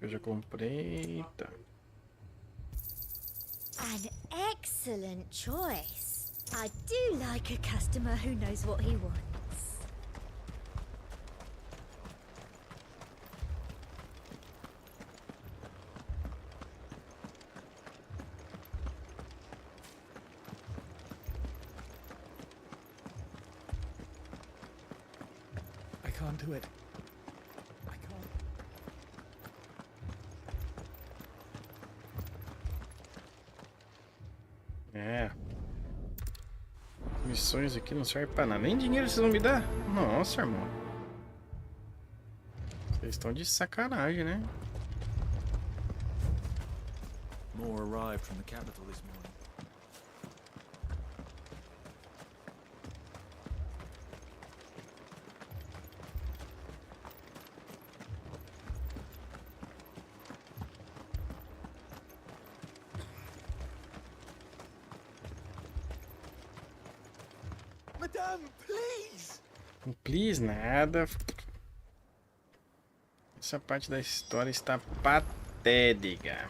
Eu já comprei, tá. An excellent choice. I do like a customer who knows what he wants. I can't do it. I can't. É. Missões aqui não servem pra nada. Nem dinheiro vocês vão me dar? Nossa, irmão. Vocês estão de sacanagem, né? More arrived from the capital this morning. Madame, please! Please, nada. Essa parte da história está patética.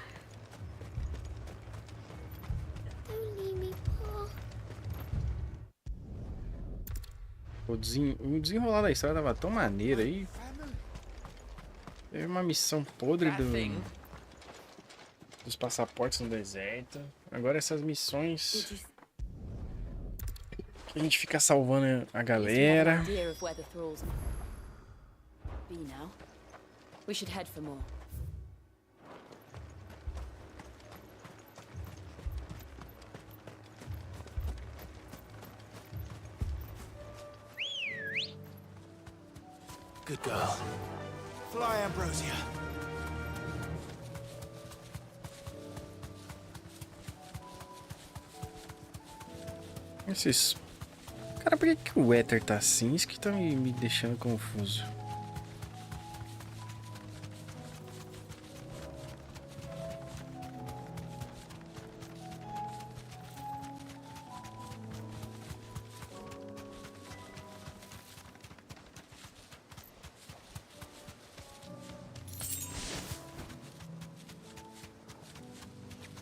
O desenrolar da história tava tão maneiro aí. Teve uma missão podre dos passaportes no deserto. Agora essas missões que a gente fica salvando a galera. We should head for more. Good girl. Fly, Ambrosia. Esses... Cara, por que o éter tá assim? Isso que tá me deixando confuso.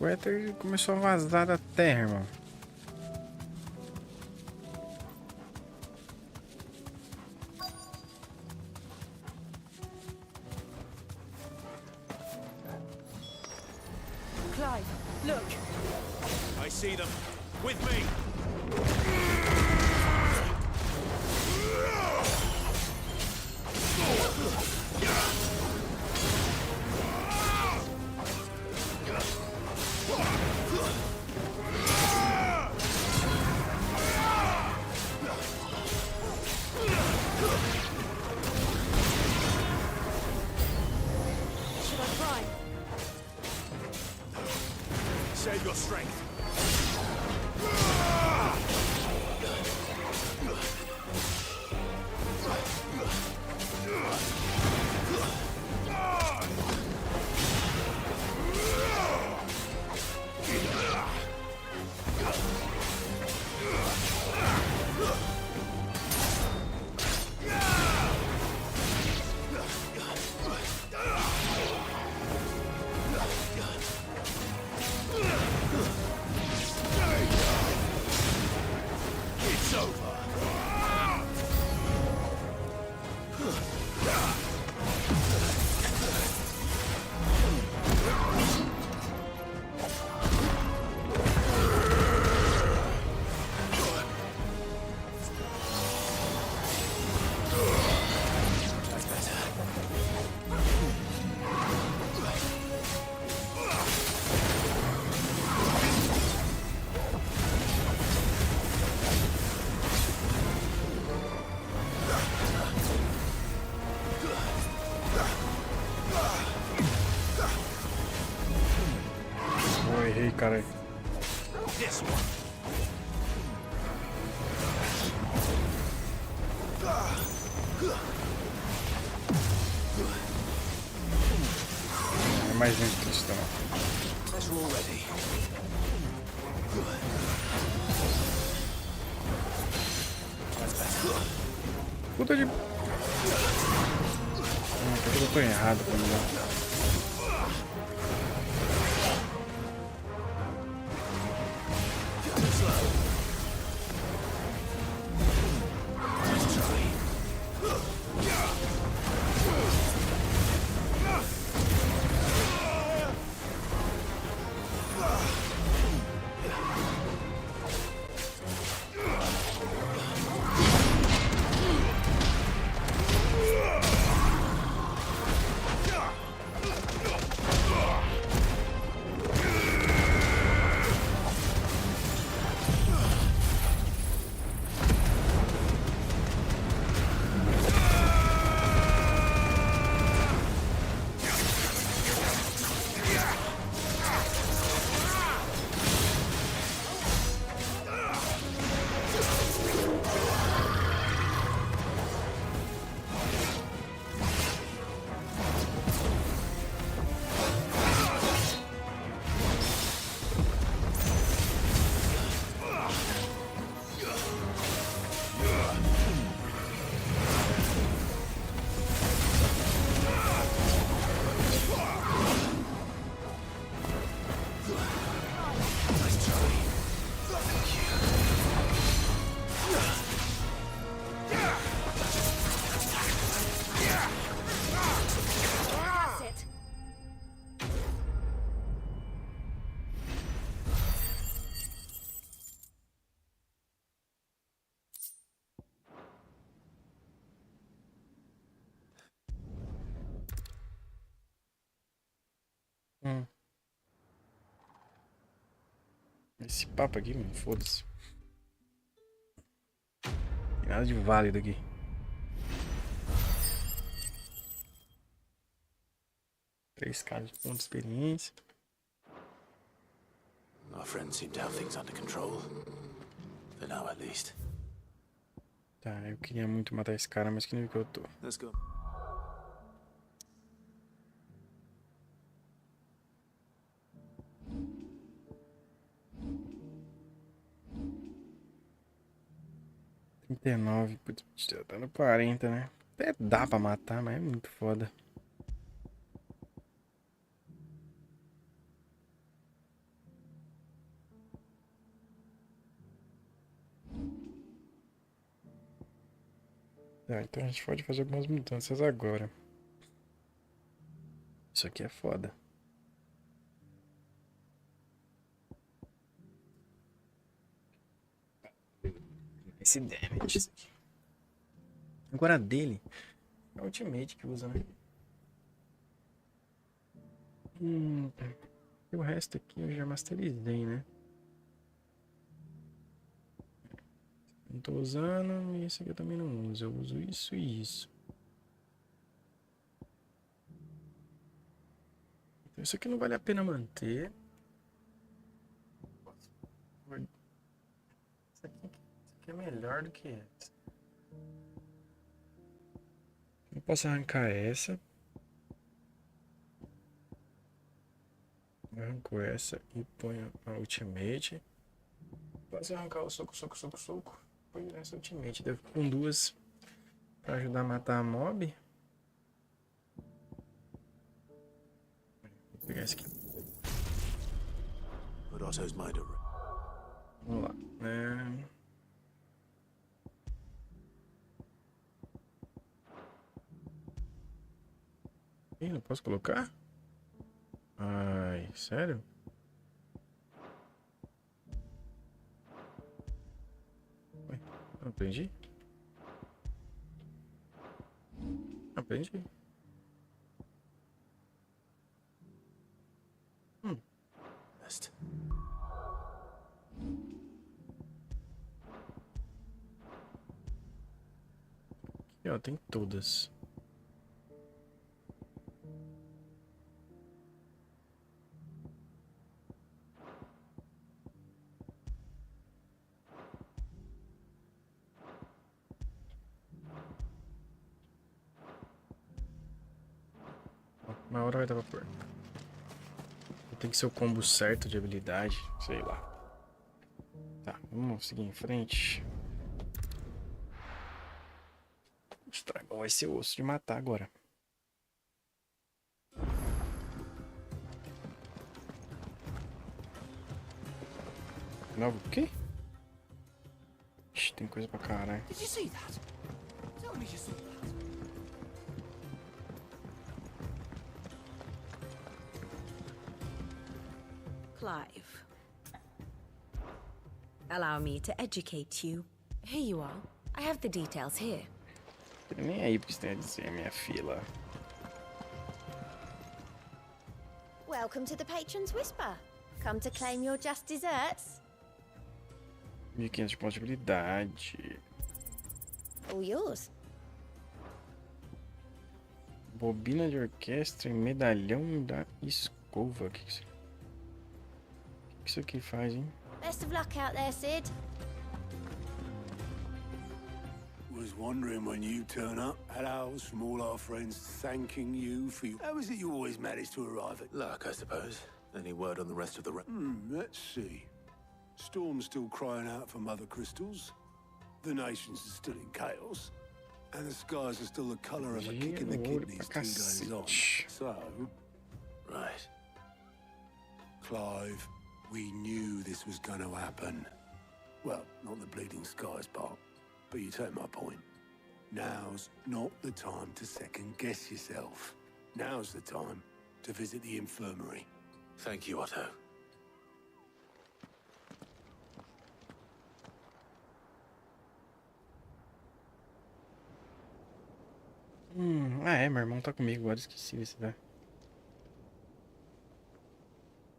O éter começou a vazar da terra, irmão. Clive, look. I see them. With me. Should I try? Save your strength. Ei, caralho. É mais um cristal. Puta de... eu tô errado pra mudar. Esse papo aqui, mano, foda-se. Tem nada de válido aqui. Três caras de ponto de experiência. Our friends seem to have things under control. For now, at least. Tá, eu queria muito matar esse cara, mas que nível que eu tô? Let's go. Putz, tá no 40, né? Até dá pra matar, mas é muito foda. Tá, então a gente pode fazer algumas mudanças agora. Isso aqui é foda. Esse damage. Isso aqui. Agora dele é o Ultimate que usa, né? O resto aqui eu já masterizei, né? Não tô usando e esse aqui eu também não uso. Eu uso isso e isso. Então isso aqui não vale a pena manter. Isso aqui é melhor do que essa. Eu posso arrancar essa. Arranco essa e ponho a Ultimate. Posso arrancar o soco. Põe essa Ultimate. Devo com duas pra ajudar a matar a mob. Vou pegar esse aqui. Vamos lá. Ih, não posso colocar? Ai, sério? Ué, não aprendi? Aprendi. Aqui, ó, tem todas. Uma hora vai dar pra pôr. Tem que ser o combo certo de habilidade, sei lá. Tá, vamos seguir em frente. O estragão vai ser osso de matar agora. Novo o quê? Ixi, tem coisa pra caralho. Did you see that? Tell me you saw that. Clive. Allow me to educate you. Here you are. I have the details here. Nem aí porque você tem a dizer, minha fila. Welcome to the Patron's Whisper. Come to claim your just desserts? 1500 de pontos de habilidade. All yours. Bobina de orquestra e medalhão da escova. O que isso aqui faz, hein? Best of luck out there, Sid. Was wondering when you turn up. Hellos from all our friends thanking you for you. How is it you always manage to arrive at? Luck, I suppose. Any word on the rest of the Let's see. Storm's still crying out for mother crystals. The nations are still in chaos. And the skies are still the colour of a kick in the kidneys 2 days on. So... Right. Clive, we knew this was going to happen. Well, not the bleeding skies part, but you take my point. Now's not the time to second-guess yourself. Now's the time to visit the infirmary. Thank you, Otto. Meu irmão tá comigo, agora esqueci desse velho.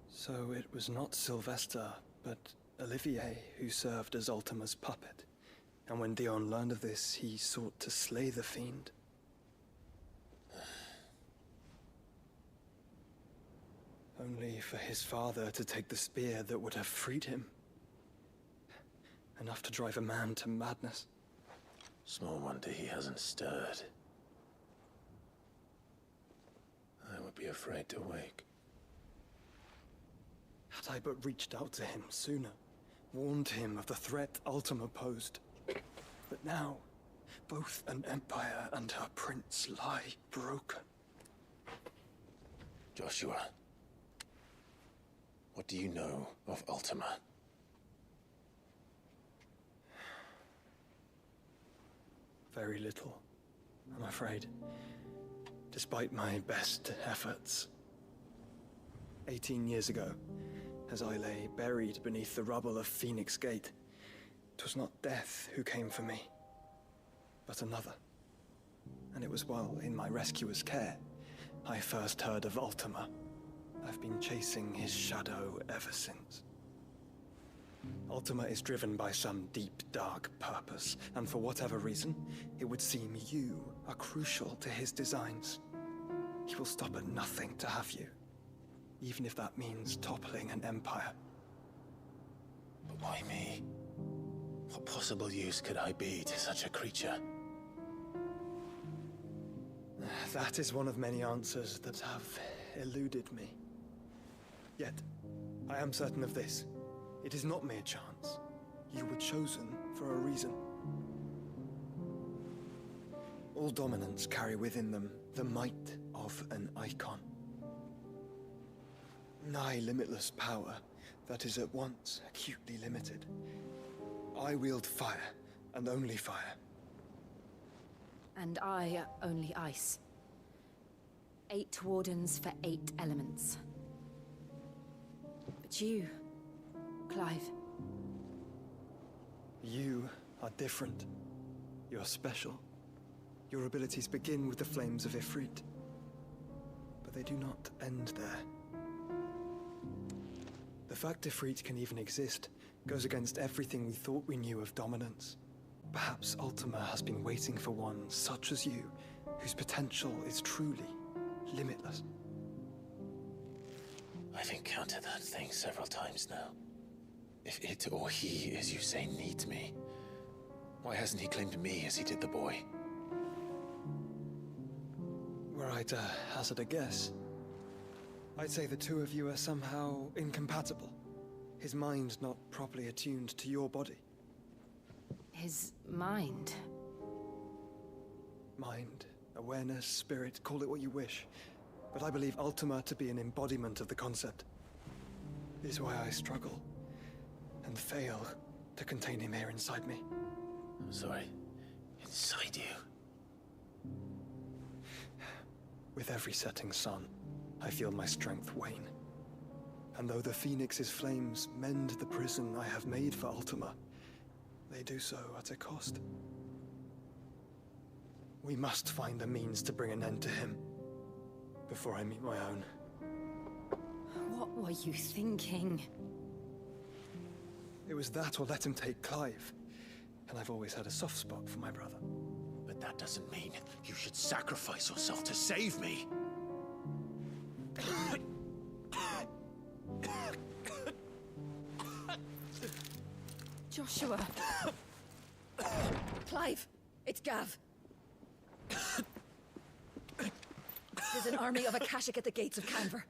So it was not Sylvester, but Olivier who served as Ultima's puppet. And when Dion learned of this, he sought to slay the fiend. Only for his father to take the spear that would have freed him. Enough to drive a man to madness. Small wonder he hasn't stirred. I would be afraid to wake. Had I but reached out to him sooner, warned him of the threat Ultima posed. But now, both an empire and her prince lie broken. Joshua, what do you know of Ultima? Very little, I'm afraid. Despite my best efforts. 18 years ago, as I lay buried beneath the rubble of Phoenix Gate, it was not death who came for me, but another. And it was while in my rescuer's care, I first heard of Ultima. I've been chasing his shadow ever since. Ultima is driven by some deep, dark purpose, and for whatever reason, it would seem you are crucial to his designs. He will stop at nothing to have you, even if that means toppling an empire. But why me? What possible use could I be to such a creature? That is one of many answers that have eluded me. Yet, I am certain of this. It is not mere chance. You were chosen for a reason. All dominants carry within them the might of an icon. Nigh limitless power that is at once acutely limited. I wield fire, and only fire. And I only ice. 8 wardens for 8 elements. But you, Clive. You are different. You're special. Your abilities begin with the flames of Ifrit. But they do not end there. The fact Ifrit can even exist goes against everything we thought we knew of dominance. Perhaps Ultima has been waiting for one such as you, whose potential is truly limitless. I've encountered that thing several times now. If it or he, as you say, needs me, why hasn't he claimed me as he did the boy? Were I to hazard a guess, I'd say the two of you are somehow incompatible. His mind not properly attuned to your body. His mind? Mind, awareness, spirit, call it what you wish. But I believe Ultima to be an embodiment of the concept. This is why I struggle and fail to contain him here inside me. I'm sorry. Inside you? With every setting sun, I feel my strength wane. And though the Phoenix's flames mend the prison I have made for Ultima, they do so at a cost. We must find a means to bring an end to him before I meet my own. What were you thinking? It was that or let him take Clive. And I've always had a soft spot for my brother. But that doesn't mean you should sacrifice yourself to save me. Joshua. Clive, it's Gav. There's an army of Akashic at the gates of Canver.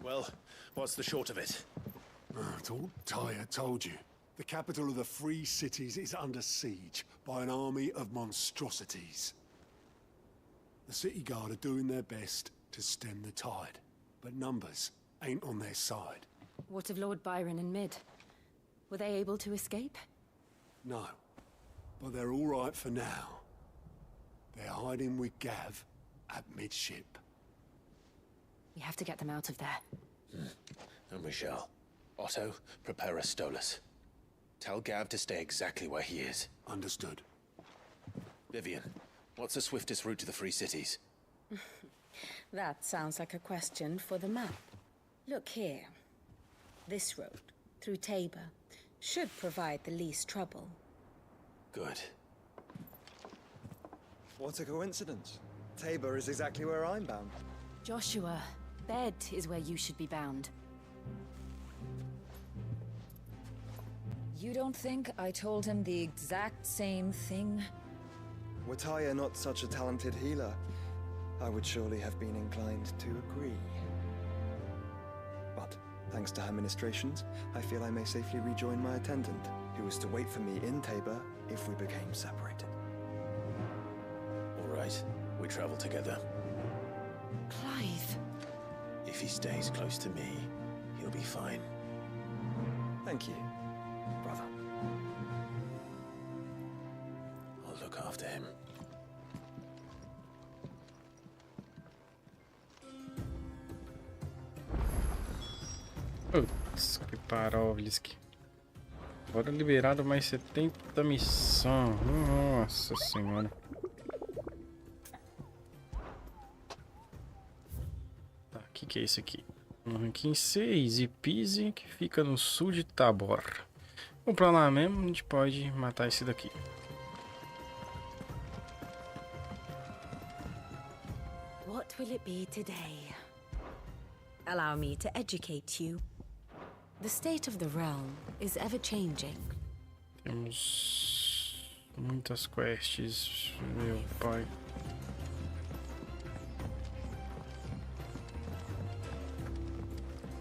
Well, what's the short of it? It's all Tyre told you. The capital of the Free Cities is under siege by an army of monstrosities. The city guard are doing their best to stem the tide, but numbers ain't on their side. What of Lord Byron and Mid? Were they able to escape? No, but they're all right for now. They're hiding with Gav at midship. We have to get them out of there. And we shall. Otto, prepare a Stolas. Tell Gav to stay exactly where he is. Understood. Vivian, what's the swiftest route to the Free Cities? That sounds like a question for the map. Look here. This road, through Tabor, should provide the least trouble. Good. What a coincidence. Tabor is exactly where I'm bound. Joshua, Bed is where you should be bound. You don't think I told him the exact same thing? Were Tyre not such a talented healer, I would surely have been inclined to agree. But, thanks to her ministrations, I feel I may safely rejoin my attendant, who was to wait for me in Tabor if we became separated. All right, we travel together. Clive. If he stays close to me, he'll be fine. Thank you, brother. I'll look after him. Putz, que paróvliski. Bora liberado mais 70 missão. Nossa senhora. Tá, o que é isso aqui? Um ranking 6 e Pise, que fica no sul de Tabor. Vamos pra lá mesmo, a gente pode matar esse daqui. What will it be today? Allow me to educate you. The state of the realm is ever changing. Temos muitas quests, meu pai.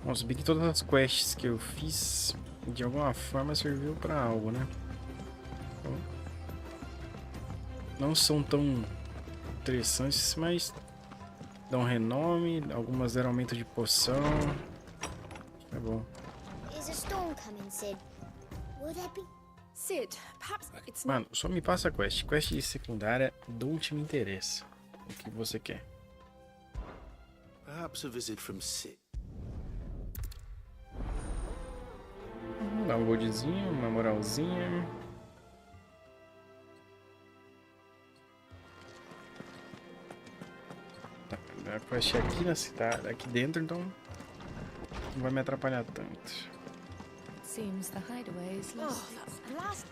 Nossa, bem que todas as quests que eu fiz de alguma forma serviu pra algo, né? Então, não são tão interessantes, mas dão renome, algumas deram aumento de poção. É bom. Is a storm coming, Sid? Will there be? Sid, perhaps it's Mano, só me passa a quest. Quest de secundária do último interesse. O que você quer? Perhaps a visit from Sid. Dá um goldzinho, uma moralzinha. Tá, a quest é aqui na cidade, aqui dentro, então não vai me atrapalhar tanto. Seems the hideaway is lost. Oh, that's blast.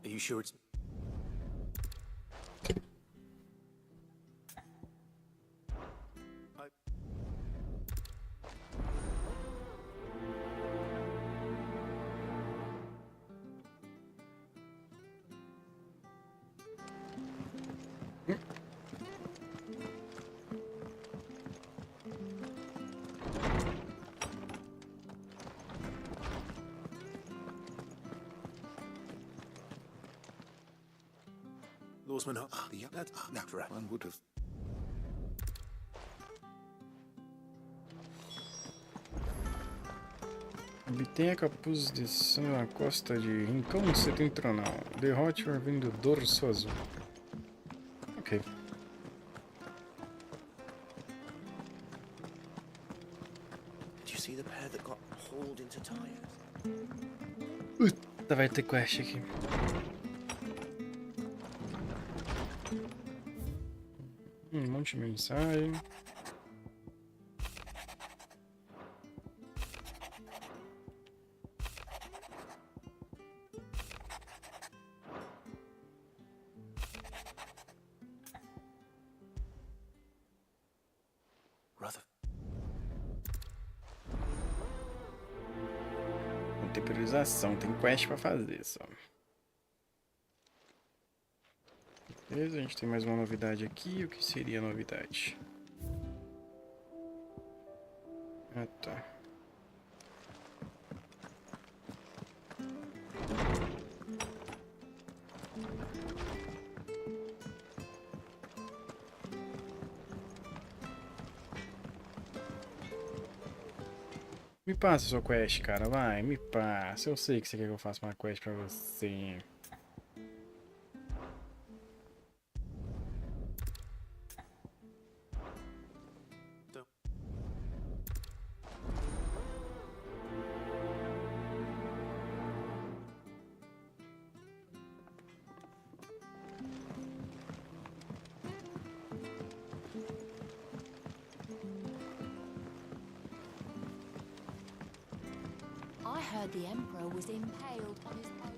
Are you sure it's... Lawsman, that's right. One would have... Obtenha a posição na costa de Rincão Setentrional. Derrote o vendedor azul. Ok. Did you see the pair that got hauled into tires? Puta, vai ter quest aqui. Um monte de mensagem. Temporização, tem quest pra fazer só. Beleza, a gente tem mais uma novidade aqui. O que seria a novidade? Ah, tá. Me passa sua quest, cara. Vai, me passa. Eu sei que você quer que eu faça uma quest pra você. I heard the Emperor was impaled on his own.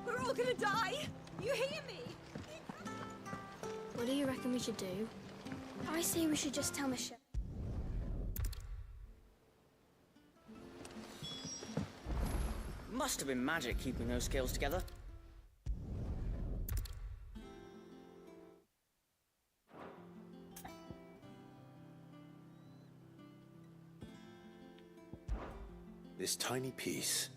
We're all gonna die! You hear me? What do you reckon we should do? I say we should just tell Michelle. Must have been magic keeping those scales together. This tiny piece.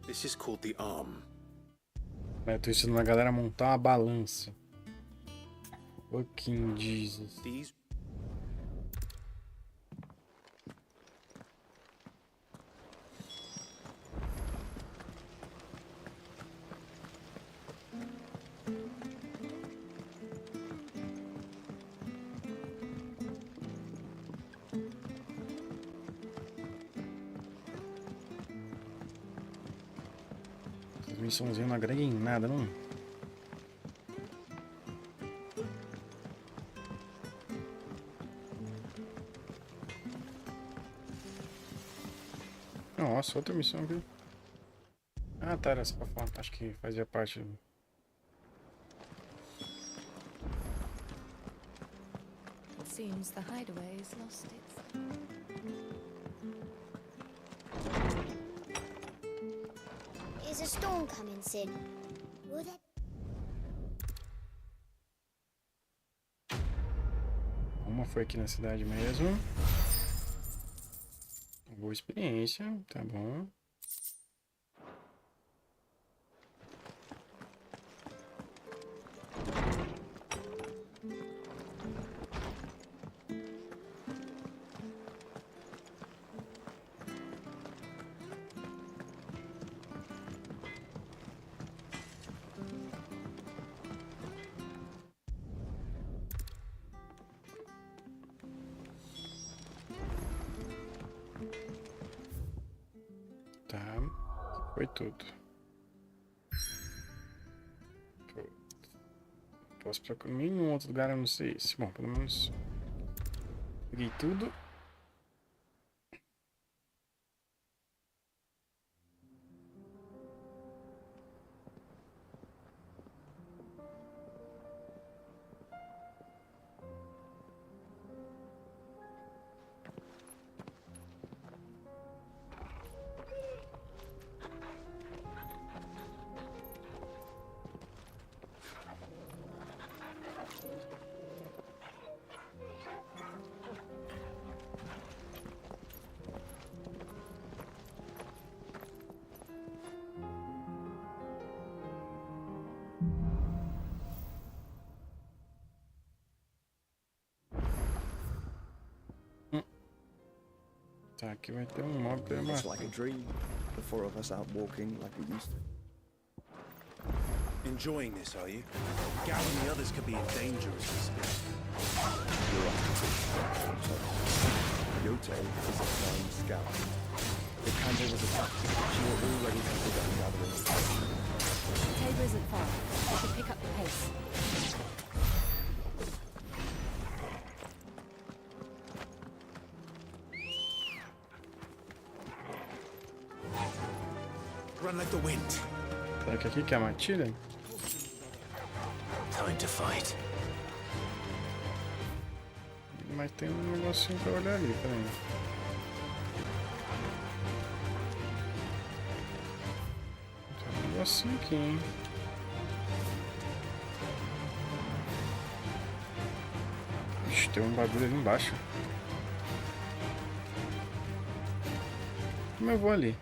This is called the arm. Eu tô ensinando a galera a montar uma balança. Fucking Jesus. These... Missãozinho não agrega em nada, não? Nossa, outra missão aqui. Ah, tá, era só pra falar. Acho que fazia parte do... It seems the hideaway has lost its... Is a storm coming soon? Would it? Uma foi aqui na cidade mesmo. Boa experiência, tá bom. Foi tudo. posso procurar em nenhum outro lugar, eu não sei esse. Bom, pelo menos peguei tudo. Tá, aqui vai ter um mob pra It's matar. like a dream. The four of us out walking like we used to. Enjoying this, are you? Gal and the others could be in danger as we speak. You're right. Yote is a flying scout. The candle was attacked. She will already have begun gathering. The table isn't far. We should pick up the pace. Run like the wind. Será que aqui que é a matilha? Time to fight. Mas tem um negocinho pra olhar ali, peraí. Tem um negocinho aqui, hein? Ixi, tem um bagulho ali embaixo. Como eu vou ali?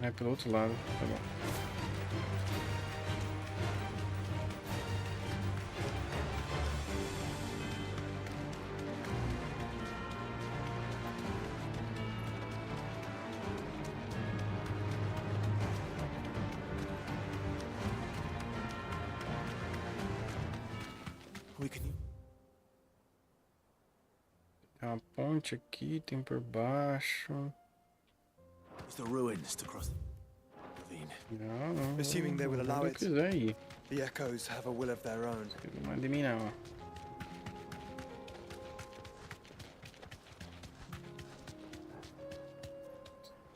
É pelo outro lado, tá bom. Tem uma ponte aqui, tem por baixo. The ruins to cross the ravine. Não, Assuming they will allow eu it, quiser ir. the echoes have a will of their own. Não manda em mim não.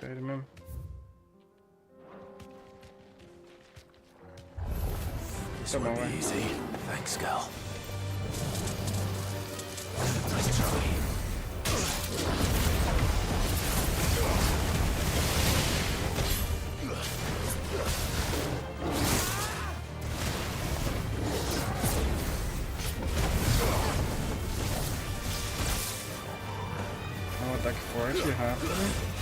Sério mesmo. This Tá bom, won't be vai. easy. Thanks, Gal. Nice try. Um ataque forte e rápido.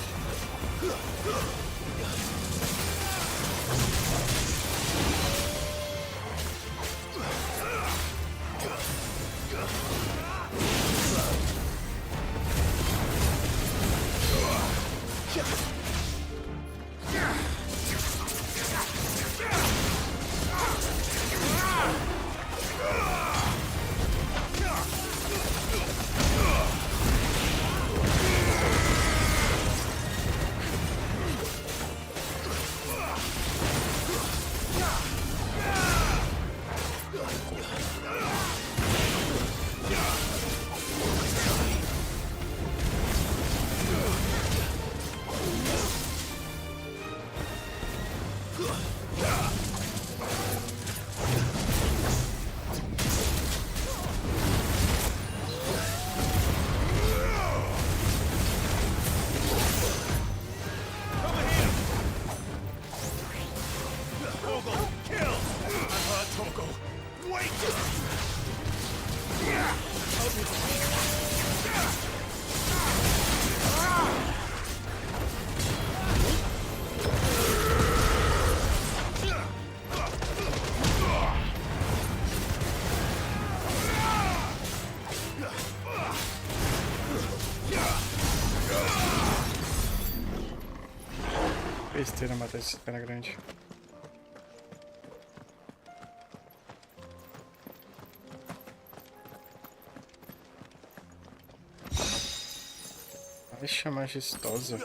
Besteira matar esse cara grande. Deixa majestosa.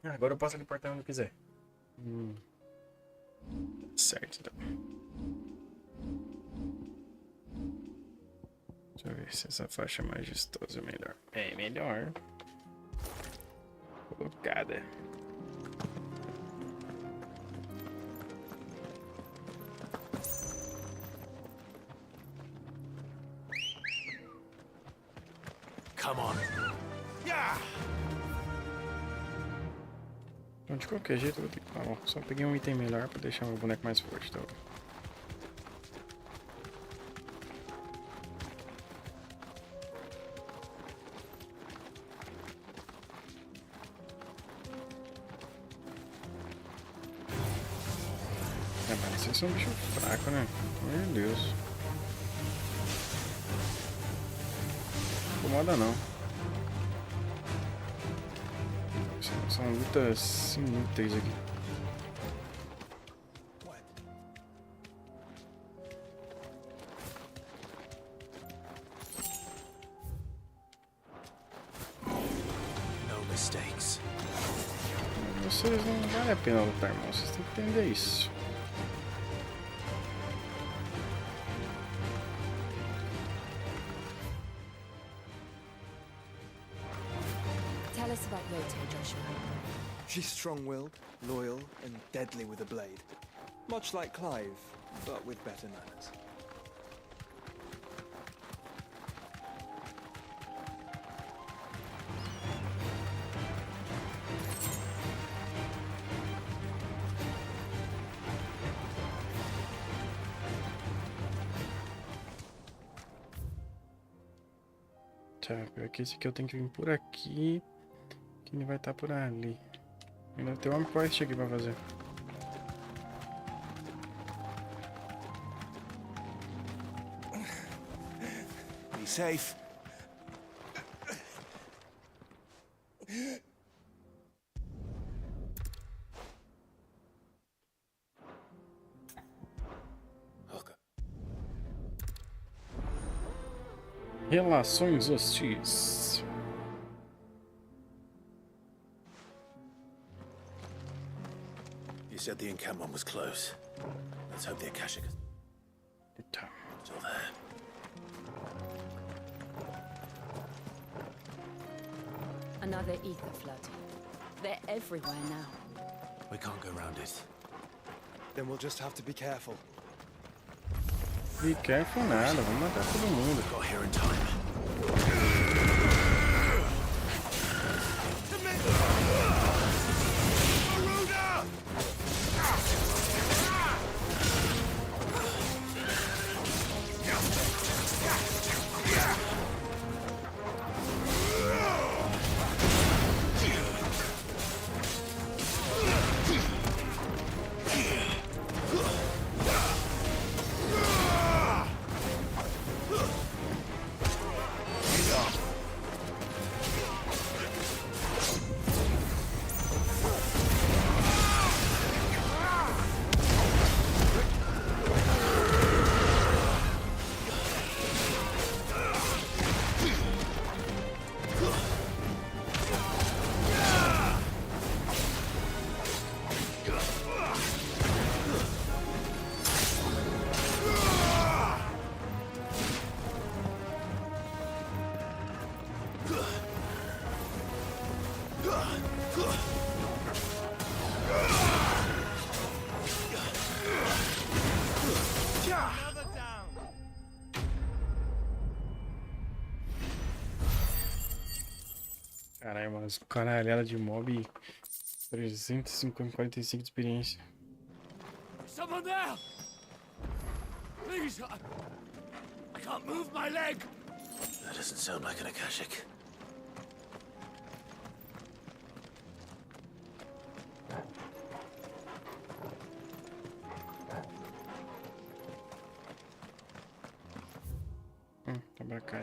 Agora eu posso teleportar onde eu quiser. certo, então. Deixa eu ver se essa faixa majestosa é melhor. É melhor. Colocada. Come on. Então, de qualquer jeito, eu vou ter que... Ah, bom, só peguei um item melhor pra deixar meu boneco mais forte, então. É, mas vocês são um bicho fraco, né? Meu Deus. Não incomoda não. São lutas inúteis aqui. No mistakes. Vocês não vale a pena lutar, irmão. Vocês têm que entender isso. Tell us about Yote, Joshua. She's strong-willed, loyal, and deadly with a blade. Much like Clive, but with better manners. Tá, porque esse aqui eu tenho que vir por aqui. Que ele vai estar por ali. Ainda tem uma quest aqui pra fazer. Be safe. Relações hostis. You said the encampment was close. Let's hope the Akashic is still there. Another ether flood. They're everywhere now. We can't go around it. Then we'll just have to be careful. Be careful nada, vamos matar todo mundo. Got here in time. Caralho, mas caralhada de mob 345 de experiência. Someone there! Please, I can't move my leg! That doesn't sound like an Akashic. Tá pra cá.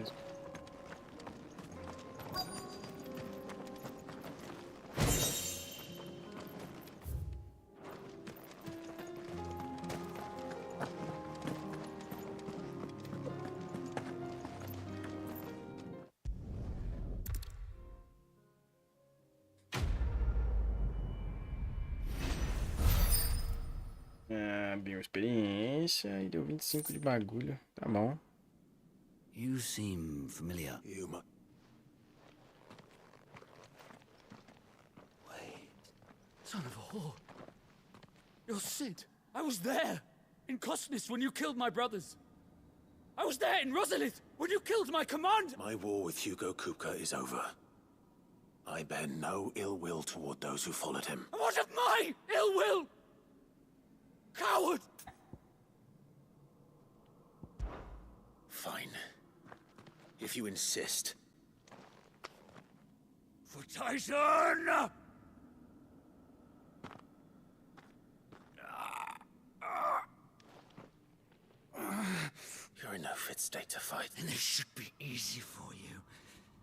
Recebi uma experiência e deu 25 de bagulho. Tá bom. You seem familiar. Son of a whore. You're Sid. I was there. In Cosnis when you killed my brothers. I was there in Rosalith when you killed my commander. My war with Hugo Kupka is over. I bear no ill will toward those who followed him. What of my ill will? Coward! Fine. If you insist. For Tyson! You're in no fit state to fight. Then this should be easy for you.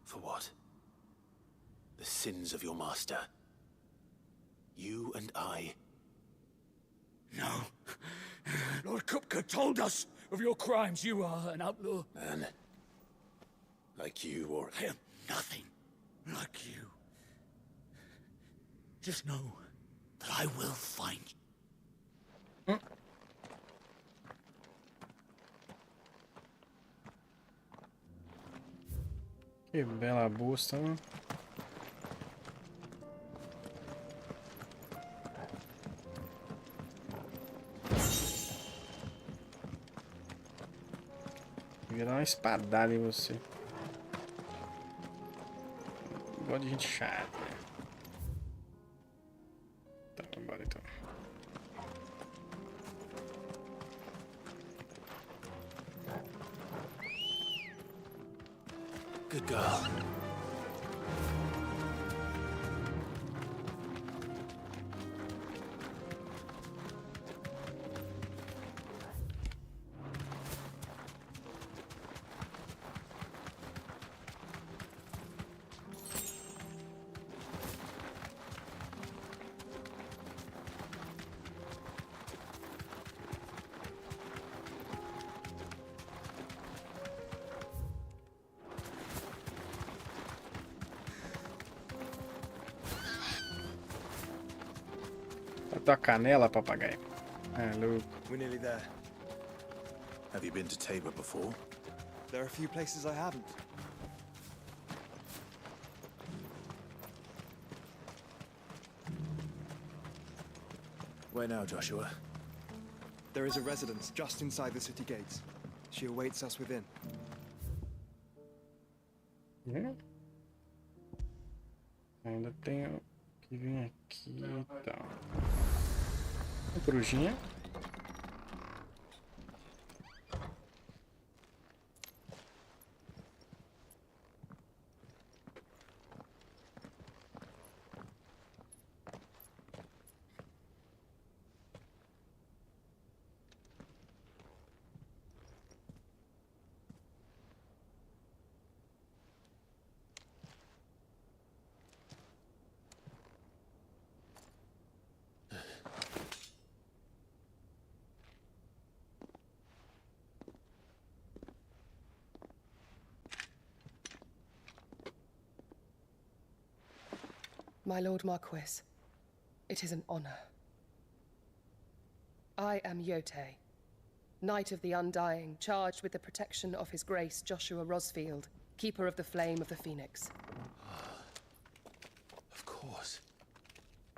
For what? The sins of your master. You and I. No. Lord Kupka told us of your crimes. You are an outlaw. Man. Like you or... I am nothing like you. Just know that I will find you. Que bela busta, né? Devia dar uma espadada em você. Igual de gente chata. Tá, bora então. Good girl. Tua canela, papagaio. Louco. We're nearly there. Have you been to Tabor before? There are a few places I haven't. Where now, Joshua? There is a residence just inside the city gates. She awaits us within. Ainda tenho que vir aqui e tal. Corujinha. My Lord Marquis, it is an honor. I am Yote, Knight of the Undying, charged with the protection of His Grace Joshua Rosfield, Keeper of the Flame of the Phoenix. Of course.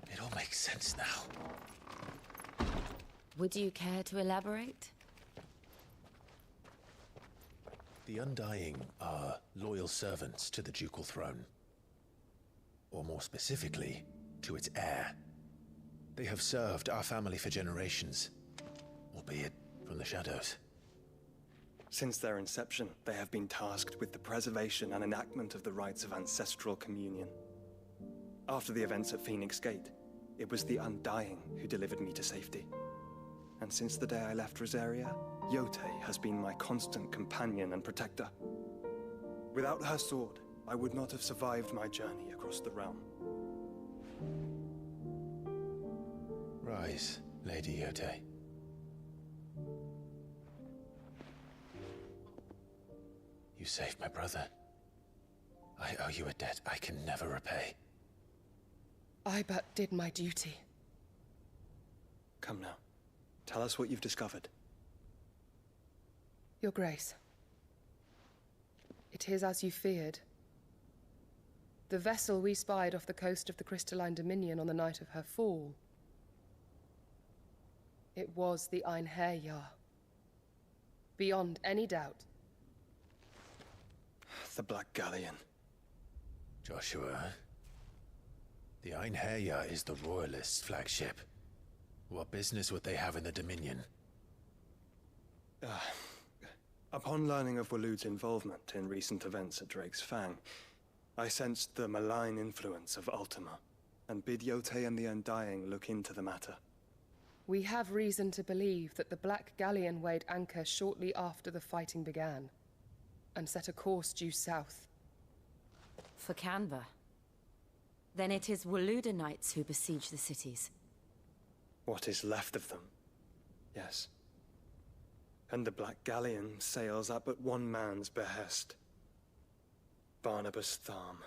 It all makes sense now. Would you care to elaborate? The Undying are loyal servants to the ducal throne. Or more specifically, to its heir. They have served our family for generations, albeit from the shadows. Since their inception, they have been tasked with the preservation and enactment of the rites of ancestral communion. After the events at Phoenix Gate, it was the Undying who delivered me to safety. And since the day I left Rosaria, Yote has been my constant companion and protector. Without her sword, I would not have survived my journey across the realm. Rise, Lady Yote. You saved my brother. I owe you a debt I can never repay. I but did my duty. Come now. Tell us what you've discovered. Your Grace. It is as you feared. The vessel we spied off the coast of the Crystalline Dominion on the night of her fall. It was the Einherjar. Beyond any doubt. The Black Galleon. Joshua, the Einherjar is the Royalists' flagship. What business would they have in the Dominion? Upon learning of Waloed's involvement in recent events at Drake's Fang, I sensed the malign influence of Ultimo, and bid Yote and the Undying look into the matter. We have reason to believe that the Black Galleon weighed anchor shortly after the fighting began, and set a course due south. For Canva. Then it is Waloed knights who besiege the cities. What is left of them, yes. And the Black Galleon sails at but one man's behest. Barnabas Tharm.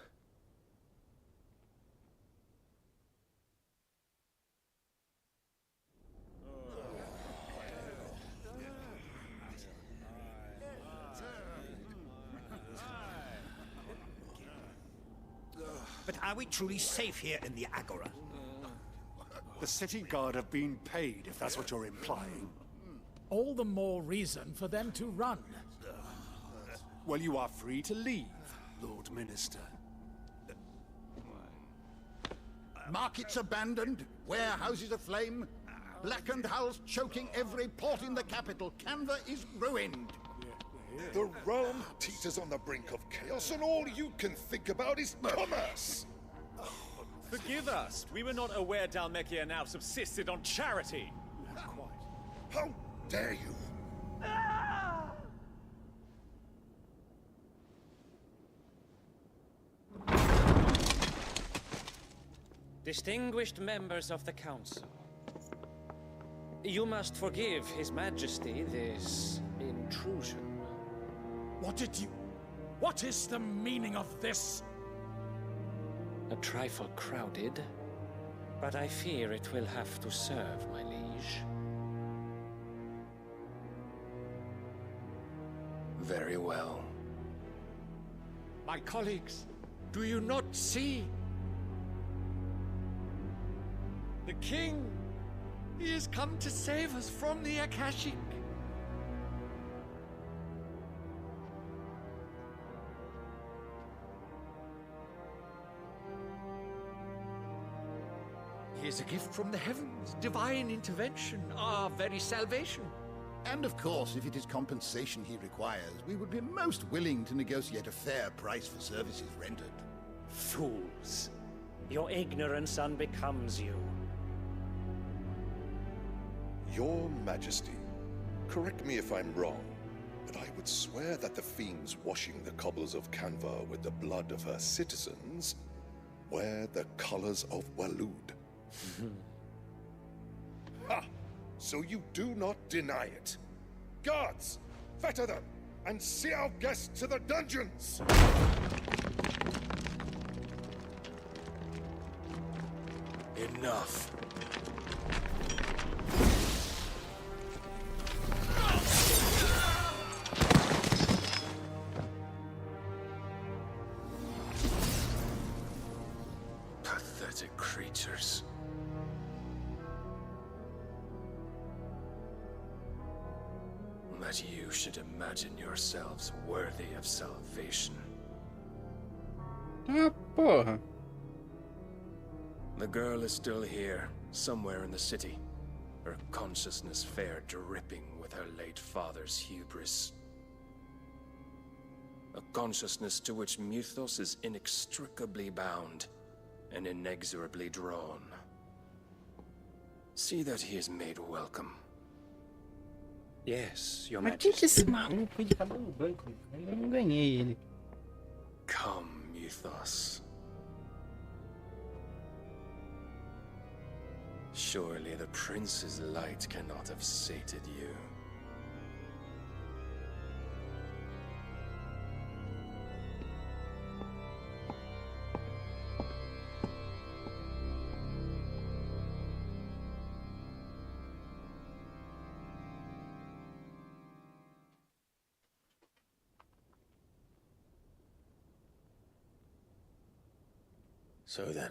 But are we truly safe here in the Agora? The city guard have been paid, if that's what you're implying. All the more reason for them to run. Well, you are free to leave, Lord Minister. Markets abandoned, warehouses aflame, blackened hulls choking every port in the capital. Canva is ruined. The realm teeters on the brink of chaos, and all you can think about is commerce! Forgive us. We were not aware Dhalmekia now subsisted on charity. How dare you? Distinguished members of the Council, you must forgive His Majesty this intrusion. What is the meaning of this? A trifle crowded, but I fear it will have to serve, my liege. Very well. My colleagues, do you not see? The king, he has come to save us from the Akashic. He is a gift from the heavens, divine intervention, our very salvation. And of course, if it is compensation he requires, we would be most willing to negotiate a fair price for services rendered. Fools. Your ignorance unbecomes you. Your Majesty, correct me if I'm wrong, but I would swear that the fiends washing the cobbles of Canva with the blood of her citizens wear the colors of Waloed. Ha! So you do not deny it. Guards, fetter them, and see our guests to the dungeons! Enough. Pathetic creatures. That you should imagine yourselves worthy of salvation. Ah, porra. The girl is still here, somewhere in the city. Her consciousness fair dripping with her late father's hubris. A consciousness to which Mythos is inextricably bound and inexorably drawn. See that he is made welcome. Yes, Your Mas Majesty. que esse maluco de cabelo branco? Eu não ganhei ele. Come, Mythos. Surely the prince's light cannot have sated you. So then,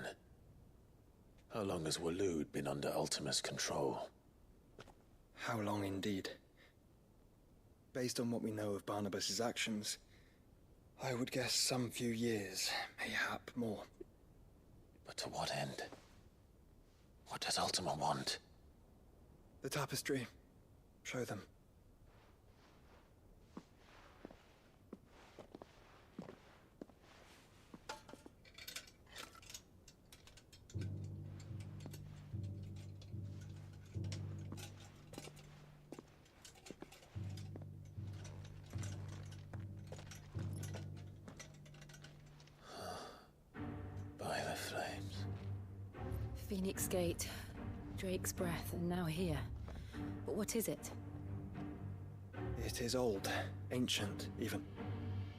how long has Waloed been under Ultima's control? How long indeed? Based on what we know of Barnabas's actions, I would guess some few years, mayhap more. But to what end? What does Ultima want? The tapestry. Show them. By the flames. Phoenix Gate, Drake's Breath, and now here. But what is it? It is old, ancient, even.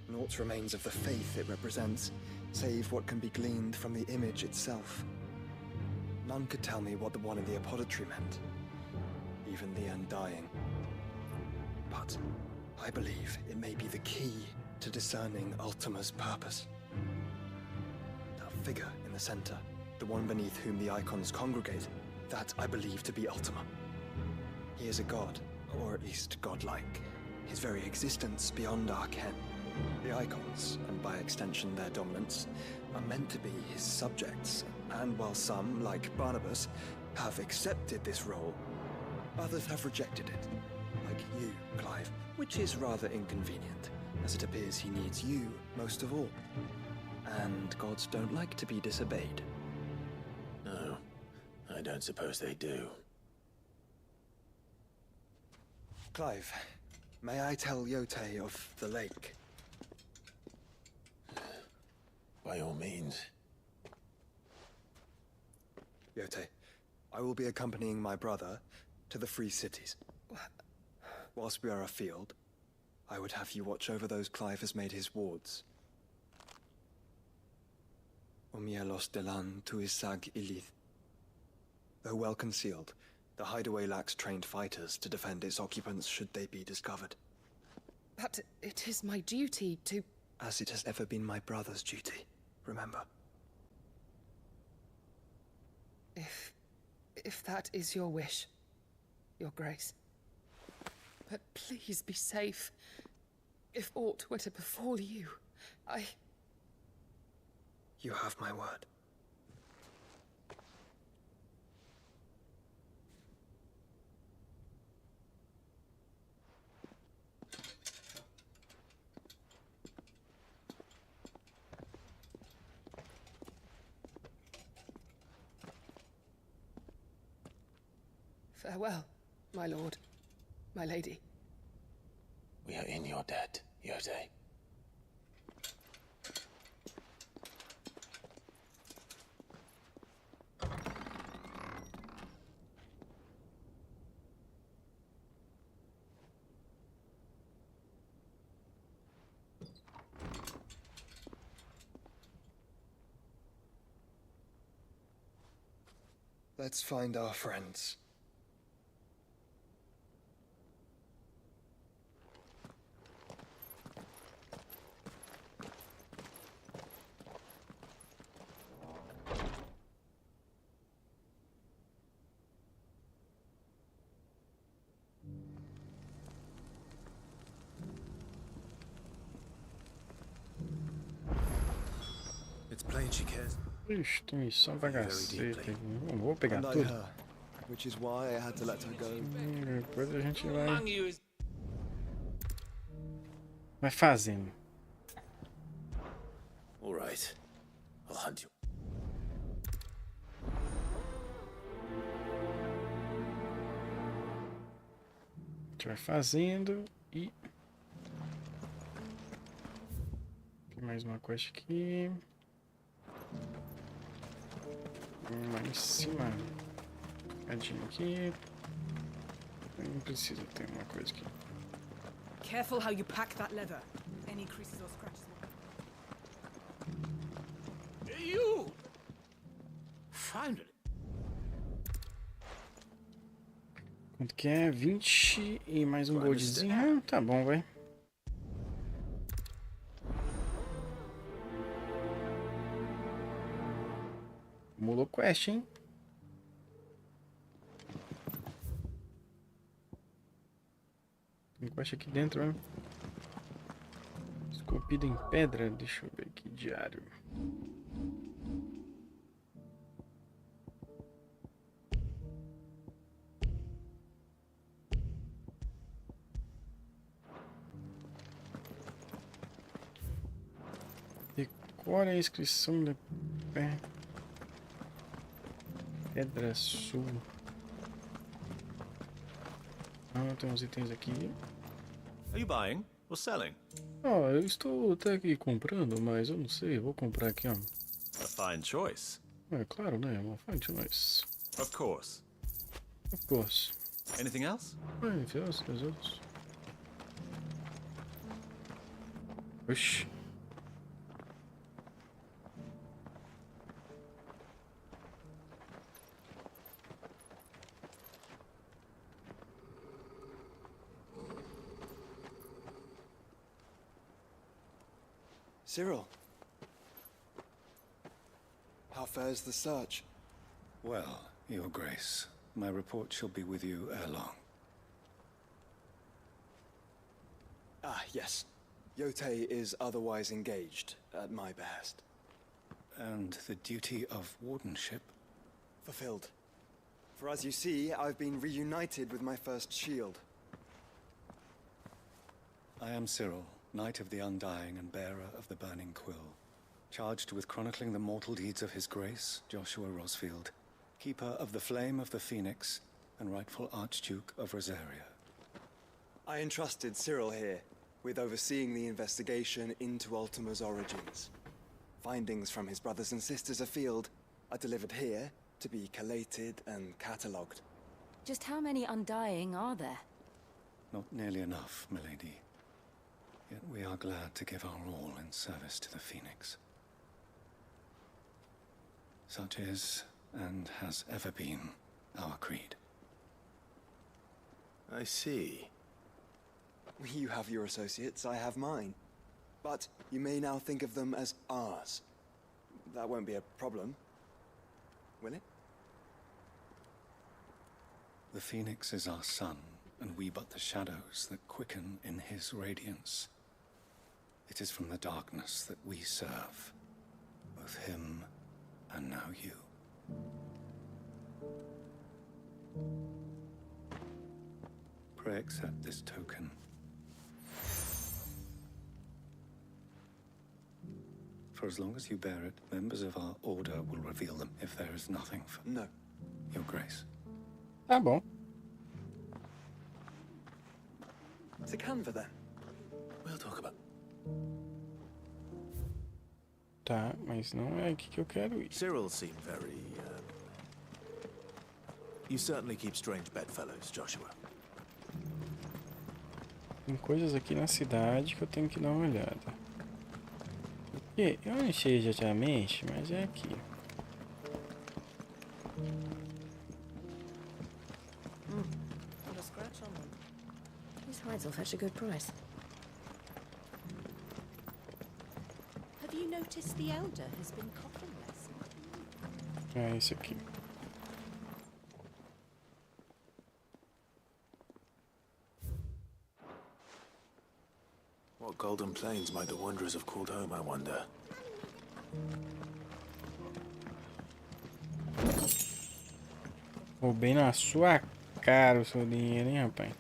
Naught remains of the faith it represents, save what can be gleaned from the image itself. None could tell me what the one in the apothecary meant, even the Undying. But I believe it may be the key to discerning Ultima's purpose. That figure in the center, the one beneath whom the icons congregate, that I believe to be Ultima. He is a god, or at least godlike. His very existence beyond our ken. The icons, and by extension their dominants, are meant to be his subjects, and while some, like Barnabas, have accepted this role, others have rejected it. Like you, Clive, which is rather inconvenient, as it appears he needs you most of all. And gods don't like to be disobeyed. No, I don't suppose they do. Clive, may I tell Yote of the lake? By all means. Yote, I will be accompanying my brother to the Free Cities. Whilst we are afield, I would have you watch over those Clive has made his wards. Omielos delan tuisag ilith. Though well concealed, the hideaway lacks trained fighters to defend its occupants should they be discovered. But it is my duty to... As it has ever been my brother's duty, remember. If that is your wish, Your Grace. But please be safe. If aught were to befall you, You have my word. Farewell, my lord, my lady. We are in your debt, Yote. Let's find our friends. It's plain she cares. Ixi, tem missão pra cacete. Não vou pegar tudo. Which is why I had to let her go. Depois a gente vai fazendo. All right. I'll hunt you. A gente vai fazendo e... Tem mais uma quest aqui. Lá em cima. Cadinho aqui. Não precisa ter uma coisa aqui. Careful how you pack that leather. Any creases or scratches. You! Finally. Quanto que é? 20 e mais um goldzinho. Ah, tá bom, vai. Acumulou quest, hein? Tem quest aqui dentro, né? Esculpido em pedra. Deixa eu ver aqui. Diário. Decore a inscrição da Pedra Sul. Ah, tem uns itens aqui. Are you buying or selling? Ah, eu estou até aqui comprando, mas eu não sei. Vou comprar aqui, ó. A fine choice. É claro, né? Uma fine choice. Of course. Of course. Anything else? Anything else? There's others. Oxi. Cyril, how fares the search? Well, Your Grace, my report shall be with you ere long. Ah, yes. Yote is otherwise engaged, at my behest. And the duty of wardenship? Fulfilled. For as you see, I've been reunited with my first shield. I am Cyril, Knight of the Undying and bearer of the Burning Quill, charged with chronicling the mortal deeds of His Grace, Joshua Rosfield, Keeper of the Flame of the Phoenix, and rightful Archduke of Rosaria. I entrusted Cyril here with overseeing the investigation into Ultima's origins. Findings from his brothers and sisters afield are delivered here to be collated and catalogued. Just how many Undying are there? Not nearly enough, milady. Yet we are glad to give our all in service to the Phoenix. Such is, and has ever been, our creed. I see. You have your associates, I have mine. But you may now think of them as ours. That won't be a problem, will it? The Phoenix is our sun, and we but the shadows that quicken in his radiance. It is from the darkness that we serve, both him and now you. Pray accept this token. For as long as you bear it, members of our order will reveal them if there is nothing for... No. Your Grace. Tá bom. To Canva, then. We'll talk about... Tá, mas não é aqui que eu quero ir. Cyril seemed very, You certainly keep strange bedfellows, Joshua. Tem coisas aqui na cidade que eu tenho que dar uma olhada. Porque eu não sei exatamente, mas é aqui. Not a scratch on them. These hides will fetch a good price. Have you noticed the elder has been coughing less? É esse aqui. What golden plains might the wanderers have called home, I wonder? Roubei na sua cara o seu dinheiro, hein, rapaz?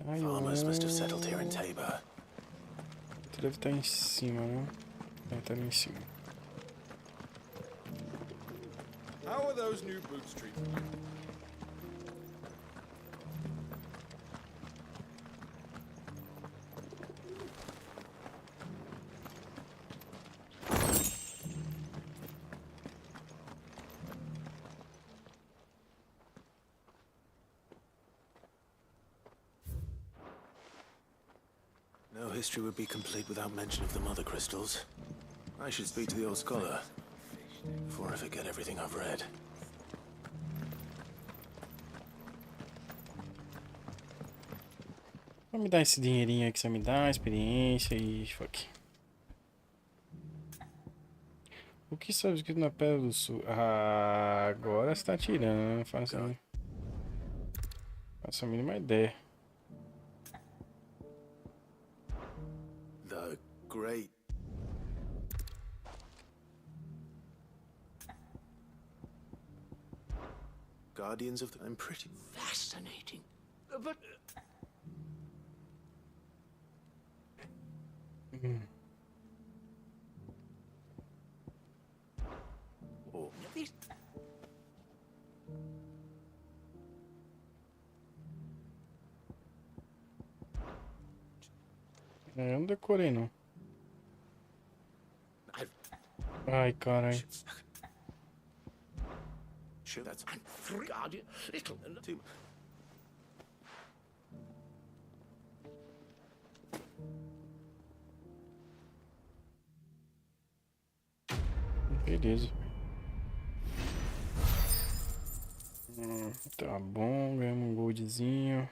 Farmers must have settled here in Tabor. Tu deve estar em cima, né? Deve estar ali em cima. How are those new boots treating you? No history would be complete without mention of the mother crystals. I should speak to the old scholar before I forget everything I've read. Vou me dar esse dinheirinho aí que você me dá, experiência e fuck. O que sabe escrito na Pedra do Sul? Ah, agora você tá tirando, faço a mínima ideia. The great. Guardians of the... I'm pretty fascinating. But... Oh, these... Eu não decorei não. Ai, caralho. Sure, that's three guardian little two. Beleza. Tá bom, ganhamos um goldzinho.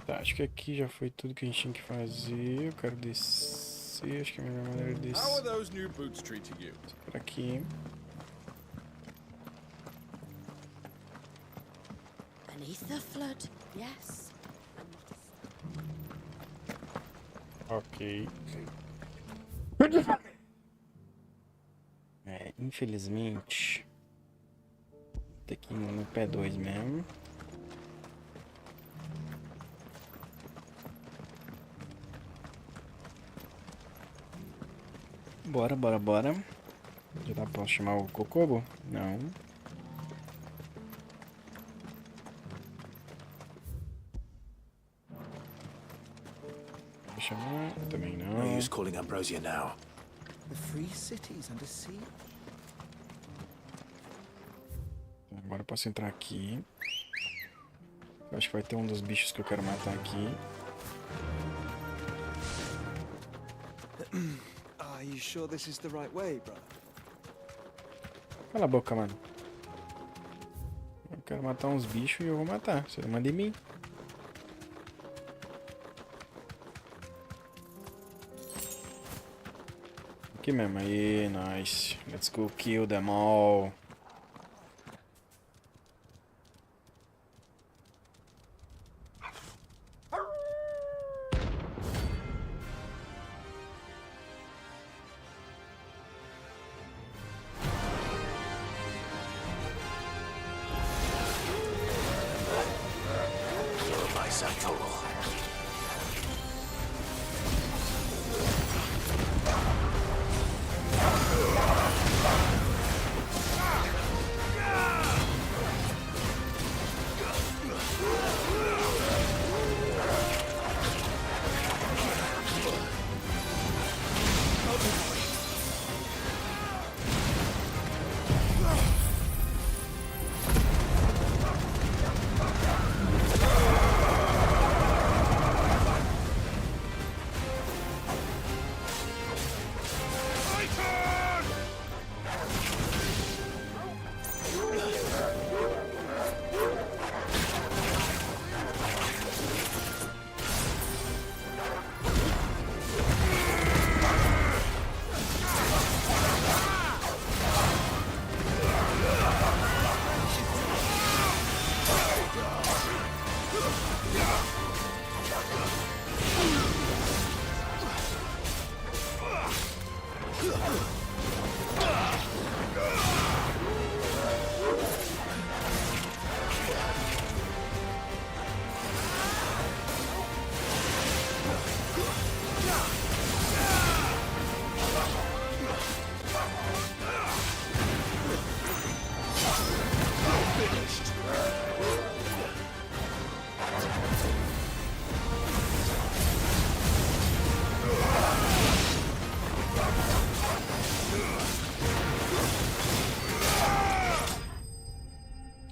Tá, acho que aqui já foi tudo que a gente tinha que fazer. Eu quero descer, acho que a melhor maneira de descer. How are those new boots treating you? Por aqui. Beneath the flood, yes. Ok. É, infelizmente. Tá aqui no pé 2 mesmo. Bora, bora, bora. Já dá pra chamar o Kokobo? Não. Vou chamar? Também não. No use calling Ambrosia now. The free cities under sea. Agora eu posso entrar aqui. Eu acho que vai ter um dos bichos que eu quero matar aqui. Are you sure this is the right way, brother? Cala a boca, mano. Eu quero matar uns bichos e eu vou matar. Você não manda em mim. Aqui mesmo. Aí, nice. Let's go kill them all.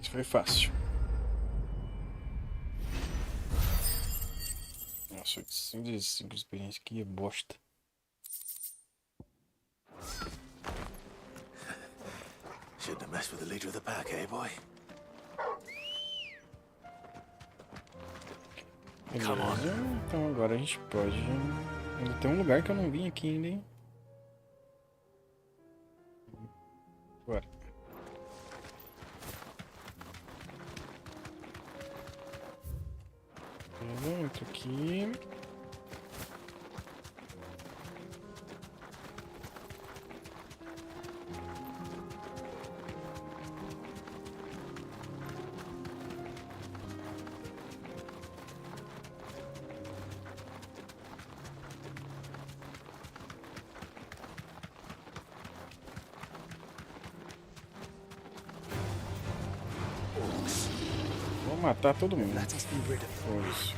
Foi fácil. Nossa, 805 de experiência aqui é bosta. Shouldn't have messed with the leader of the pack, eh, boy? Beleza. Então agora a gente pode... Ainda tem um lugar que eu não vim aqui ainda, hein? Bora. Beleza, entra aqui. Vou matar todo mundo. Foi.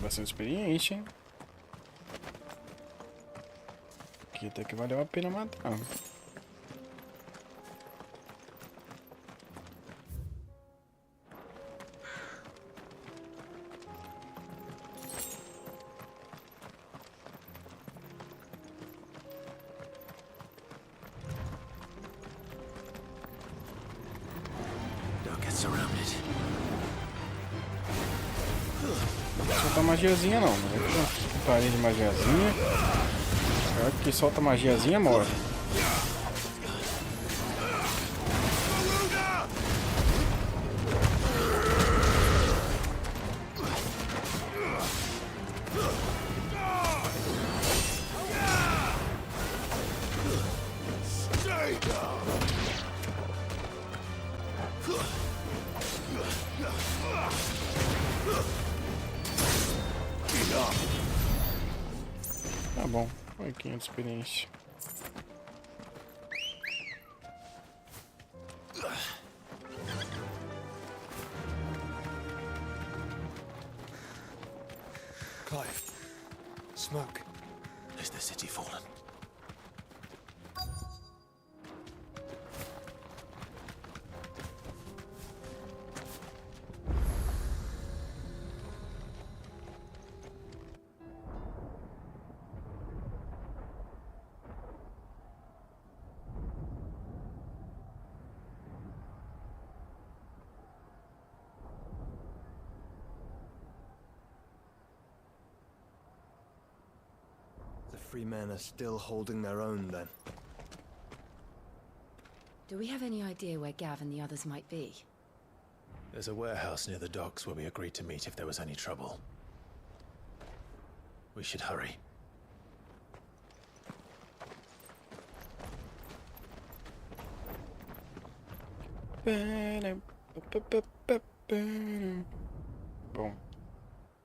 Bastante experiente, hein? Aqui até que valeu a pena matar. Don't get surrounded. Solta magiazinha não, parei de magiazinha. Pior que solta magiazinha morre. Tá bom, foi 500 de experiência. Clive, smoke. Is the city fallen? The free men are still holding their own, then. Do we have any idea where Gav and the others might be? There's a warehouse near the docks where we agreed to meet if there was any trouble. We should hurry. Bom,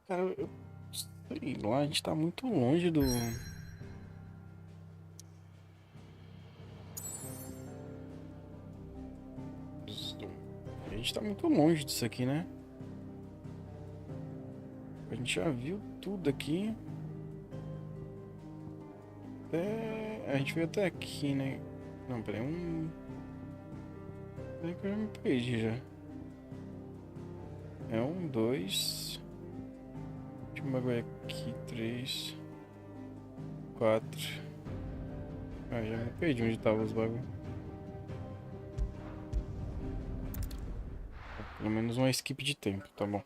cara, eu sei lá, a gente tá muito longe do... A gente tá muito longe disso aqui, né? A gente já viu tudo aqui. A gente veio até aqui, né? Não, peraí, Peraí que eu já me perdi já. É 1, 2. Deixa eu bagulho aqui. 3, 4. Ah, já me perdi onde tava os bagulhos. Pelo menos uma skip de tempo, tá bom.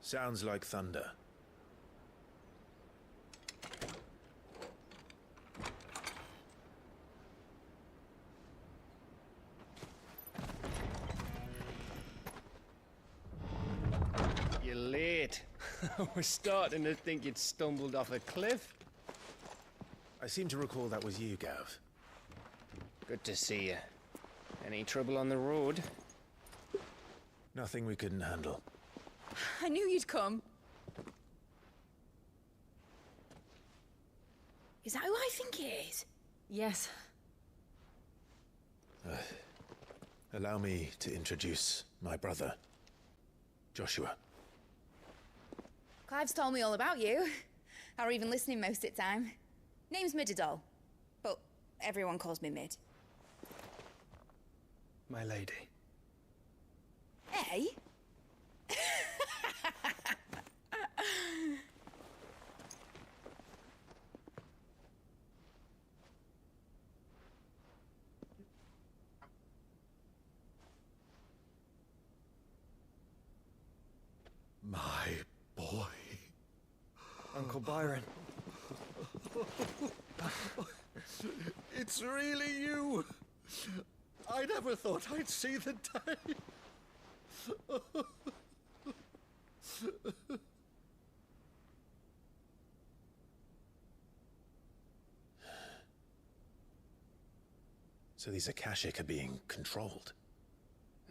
Sounds like thunder. You're late. We're starting to think you'd stumbled off a cliff. I seem to recall that was you, Gav. Good to see you. Any trouble on the road? Nothing we couldn't handle. I knew you'd come. Is that who I think it is? Yes. Allow me to introduce my brother, Joshua. Clive's told me all about you. Or even listening most of the time. Name's Midadol, but everyone calls me Mid. My lady. Hey? My boy. Uncle Byron. It's really you. I never thought I'd see the day. So these Akashic are being controlled?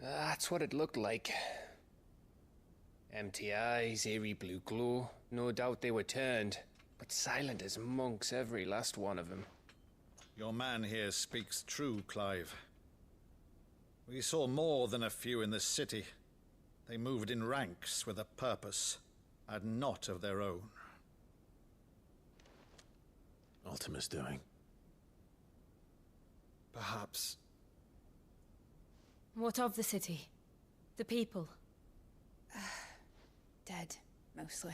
That's what it looked like. Empty eyes, eerie blue glow. No doubt they were turned, but silent as monks, every last one of them. Your man here speaks true, Clive. We saw more than a few in the city. They moved in ranks with a purpose, and not of their own. Ultima's doing. Perhaps. What of the city? The people? Dead, mostly.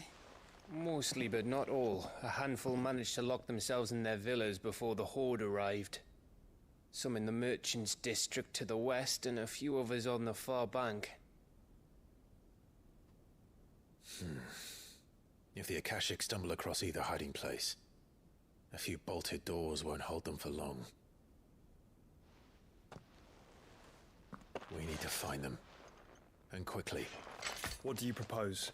Mostly, but not all. A handful managed to lock themselves in their villas before the Horde arrived. Some in the Merchants' District to the west, and a few others on the far bank. If the Akashic stumble across either hiding place, a few bolted doors won't hold them for long. We need to find them. And quickly. What do you propose?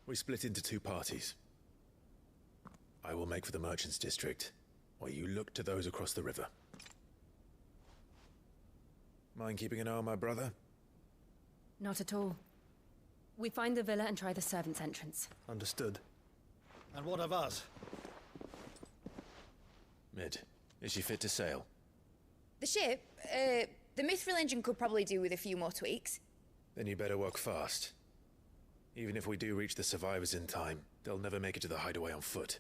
We split into two parties. I will make for the Merchants' District, while you look to those across the river. Mind keeping an eye on my brother? Not at all. We find the villa and try the servants' entrance. Understood. And what of us? Mid, is she fit to sail? The ship, the Mithril engine could probably do with a few more tweaks. Then you better work fast. Even if we do reach the survivors in time, they'll never make it to the hideaway on foot.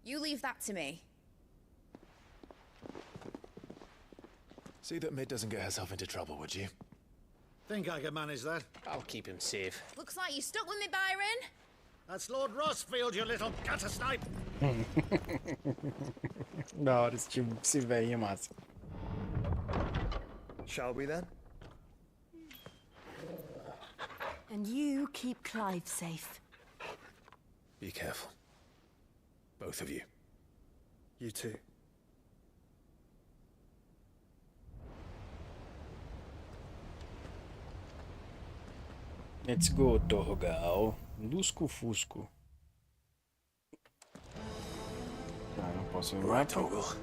You leave that to me. See that Mid doesn't get herself into trouble, would you? Think I can manage that? I'll keep him safe. Looks like you stuck with me, Byron. That's Lord Rossfield, you little gutter snipe! Da hora esse velho, massa. Shall we then? And you keep Clive safe. Be careful. Both of you. You too. Let's go, Torgal. Lusco-fusco. Ah, não posso ver. Right, Torgal.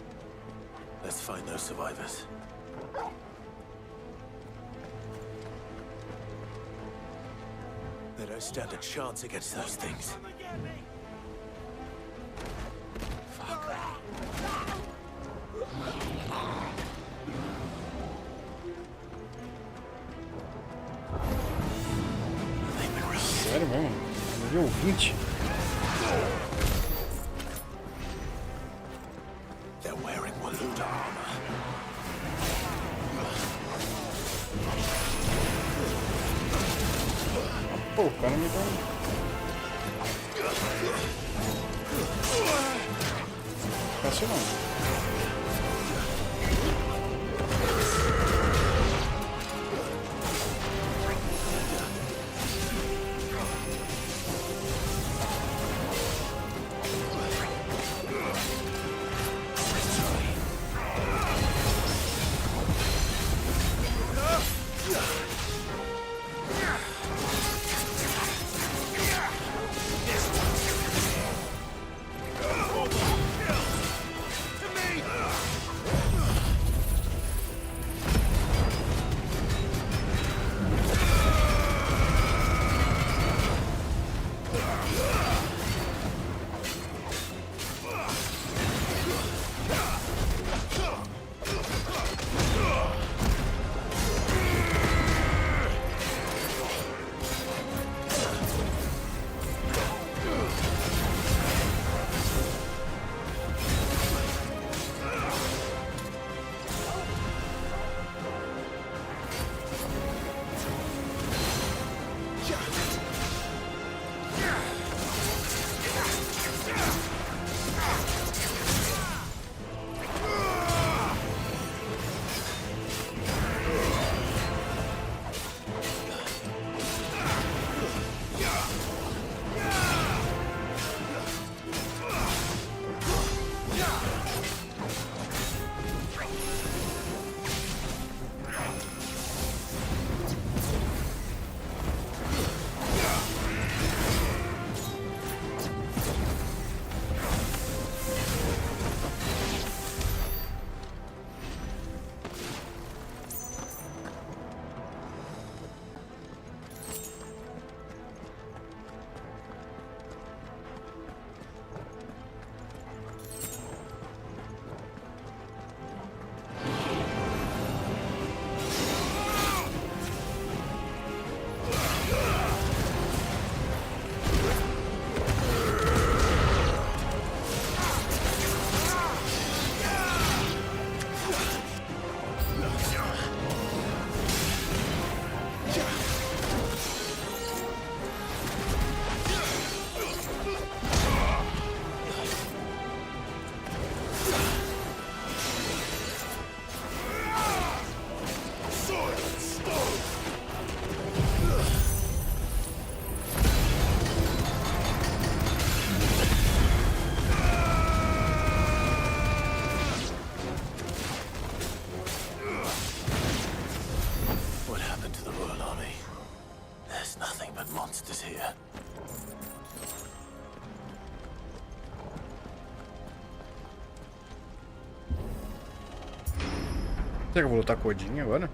Let's find those survivors. They don't stand a chance against those things. Fuck. Sério mesmo? Nível 20? They're wearing Waluda armor. Pô, o cara me dá fácil não. monsters here. Será que eu vou lutar com o Odin agora?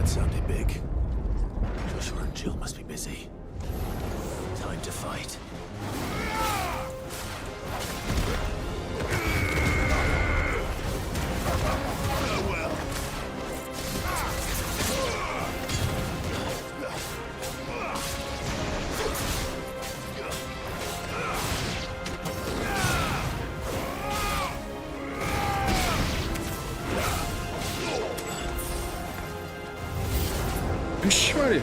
Sounded big. Joshua and Jill must be busy. Time to fight. Vixe, Maria.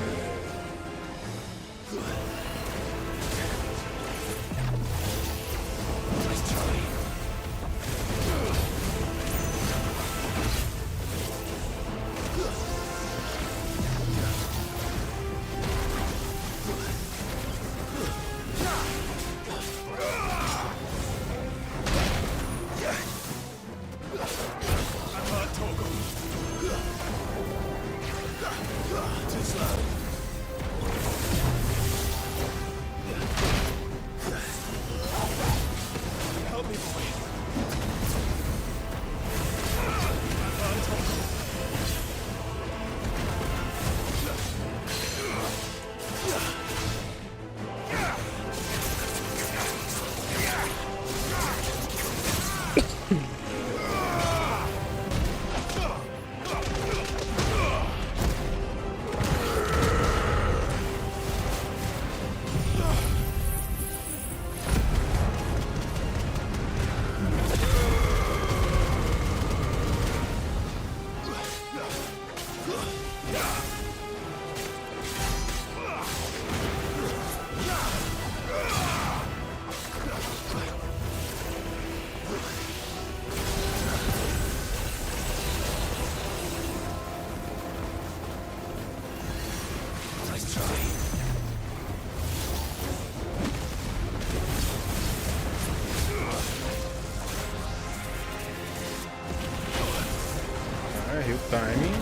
Timing.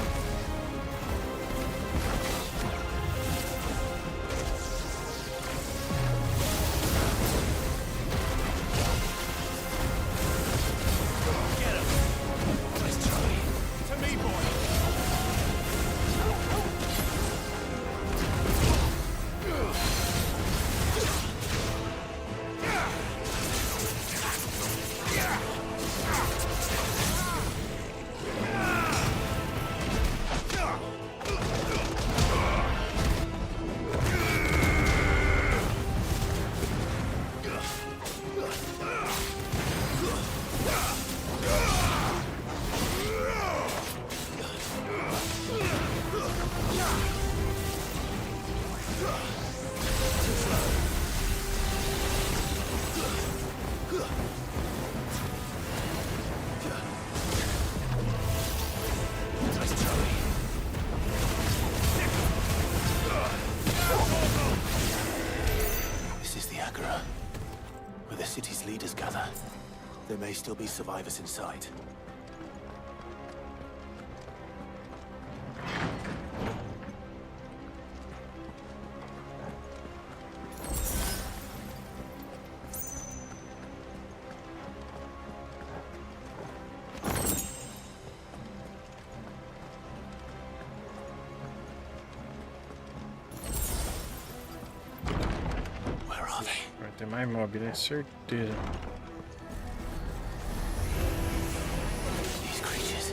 Where the city's leaders gather. There may still be survivors inside. Tem mais mob, né? Certeza. These creatures.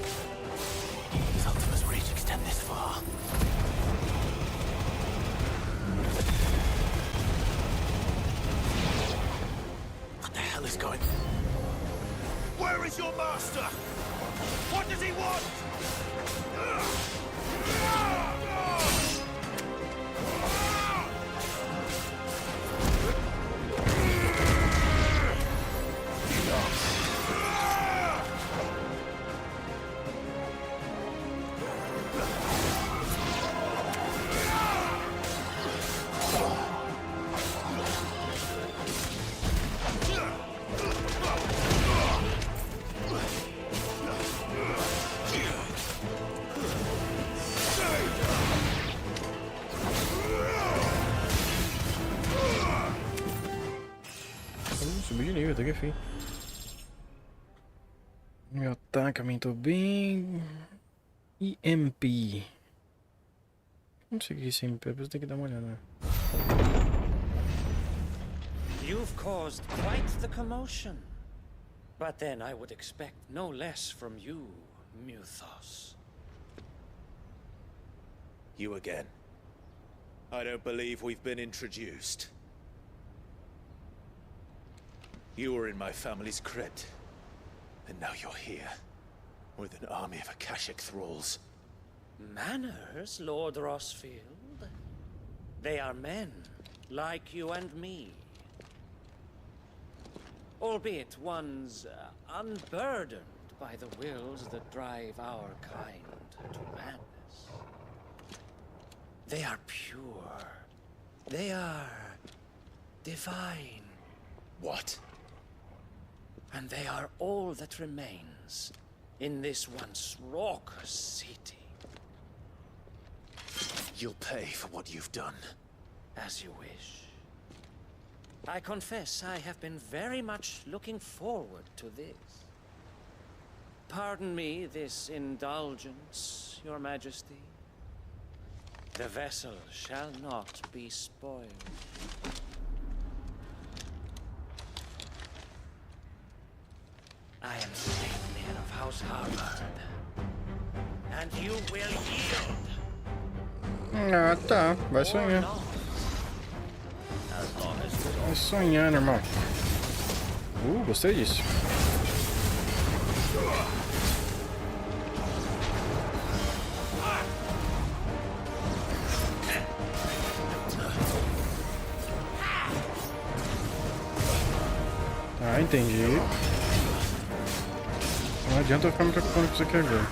If Ultima's reach extend this far. What the hell is going? Where is your master? What does he want? Subi de nível, até que enfim. Meu ataque aumentou bem. EMP. Não sei o que é esse EMP, depois eu tenho que dar uma olhada. You've caused quite the commotion. But then I would expect no less from you, Muthos. You again. I don't believe we've been introduced. You were in my family's crypt, and now you're here, with an army of Akashic thralls. Manners, Lord Rosfield? They are men, like you and me. Albeit ones unburdened by the wills that drive our kind to madness. They are pure. They are divine. What? And they are all that remains in this once raucous city. You'll pay for what you've done. As you wish. I confess I have been very much looking forward to this. Pardon me this indulgence, Your Majesty. The vessel shall not be spoiled. I am Sleipnir of House Harvard. And you will yield. Ah, tá. Vai sonhar. Vai sonhando, irmão. Gostei disso. Ah, entendi. Não adianta eu ficar me preocupando com isso aqui agora.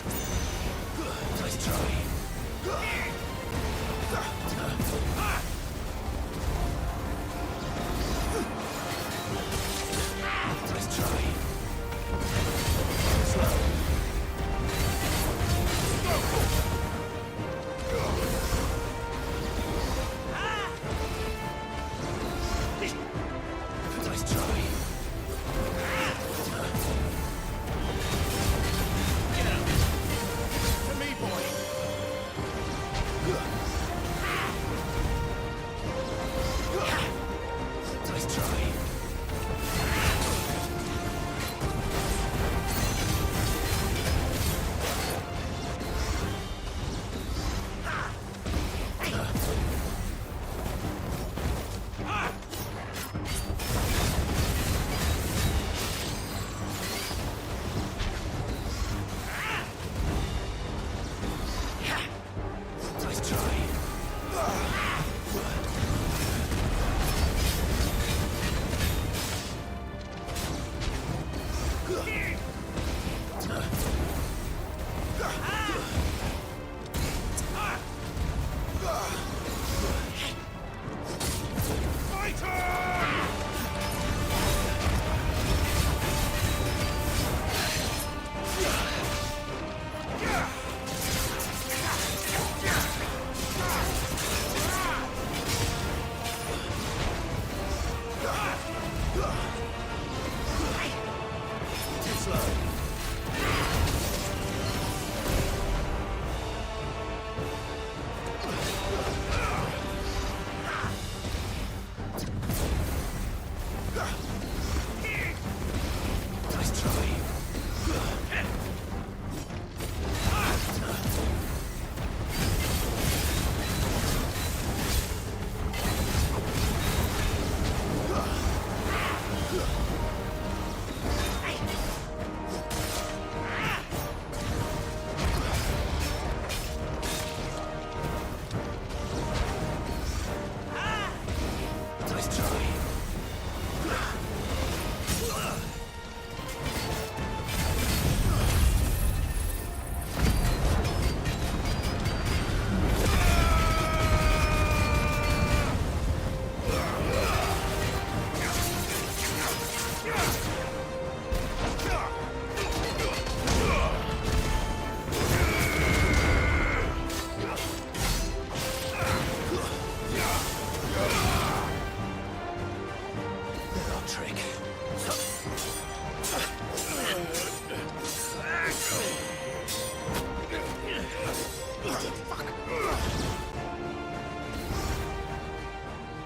Nice try.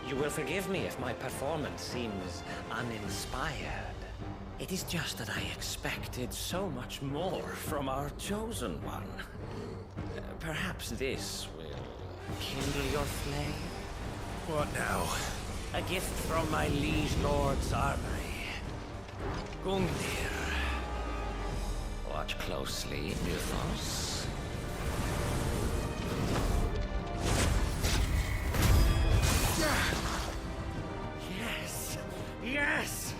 You will forgive me if my performance seems uninspired. It is just that I expected so much more from our chosen one. Perhaps this will kindle your flame? What now? A gift from my liege lord's armory. Gungnir. Watch closely, Mythos. Yes! Yes!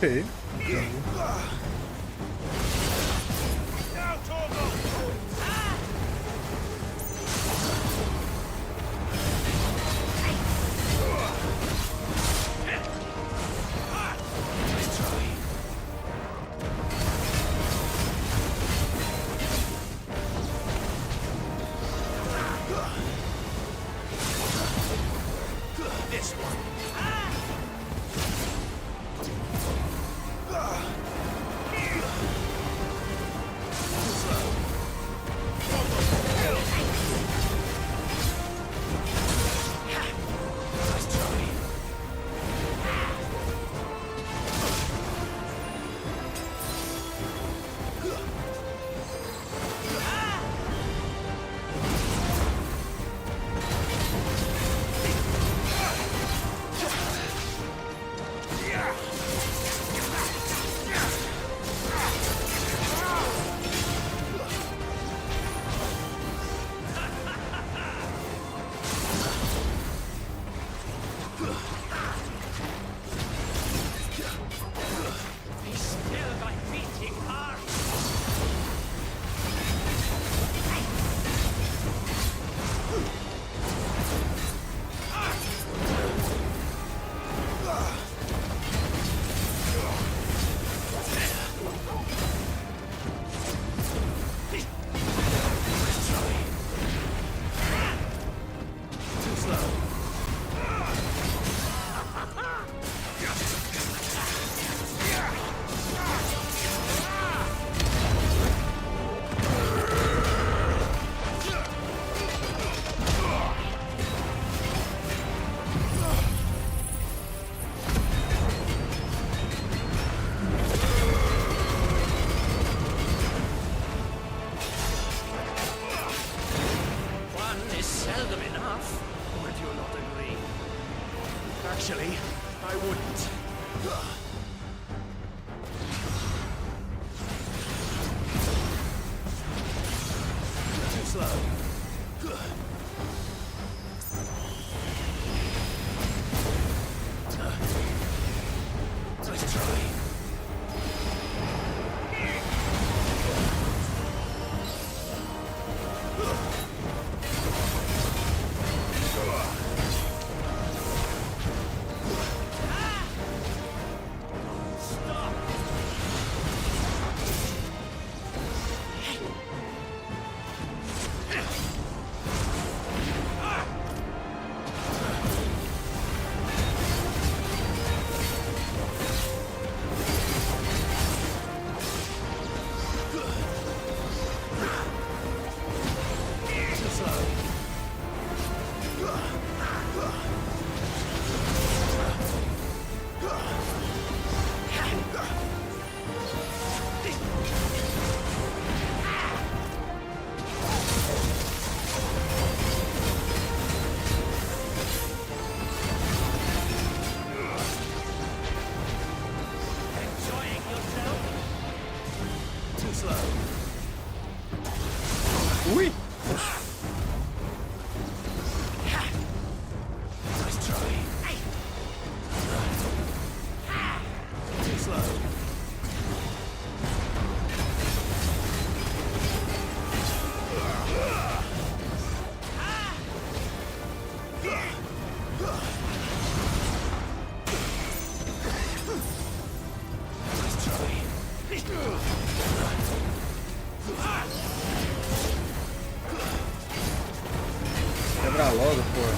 Okay. This one. Actually, I wouldn't. Too slow. Nice try. Ui! Nice try. Too slow. Quebra logo, porra.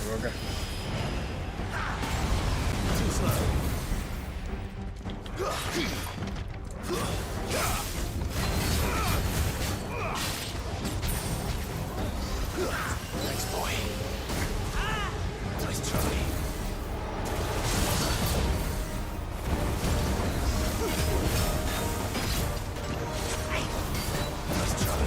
Droga. Too slow. Thanks, boy. Nice try. Nice try.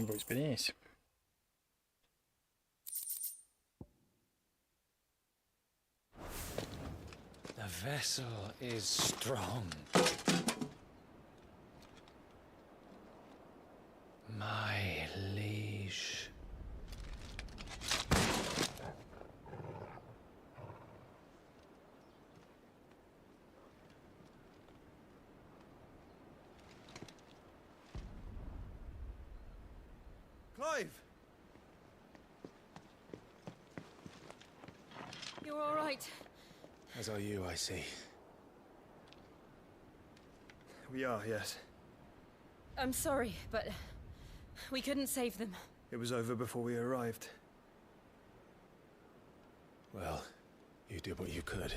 Boa experiência. The vessel is strong. My liege. Clive! You're all right. As are you, I see. We are, yes. I'm sorry, but we couldn't save them. It was over before we arrived. Well, you did what you could.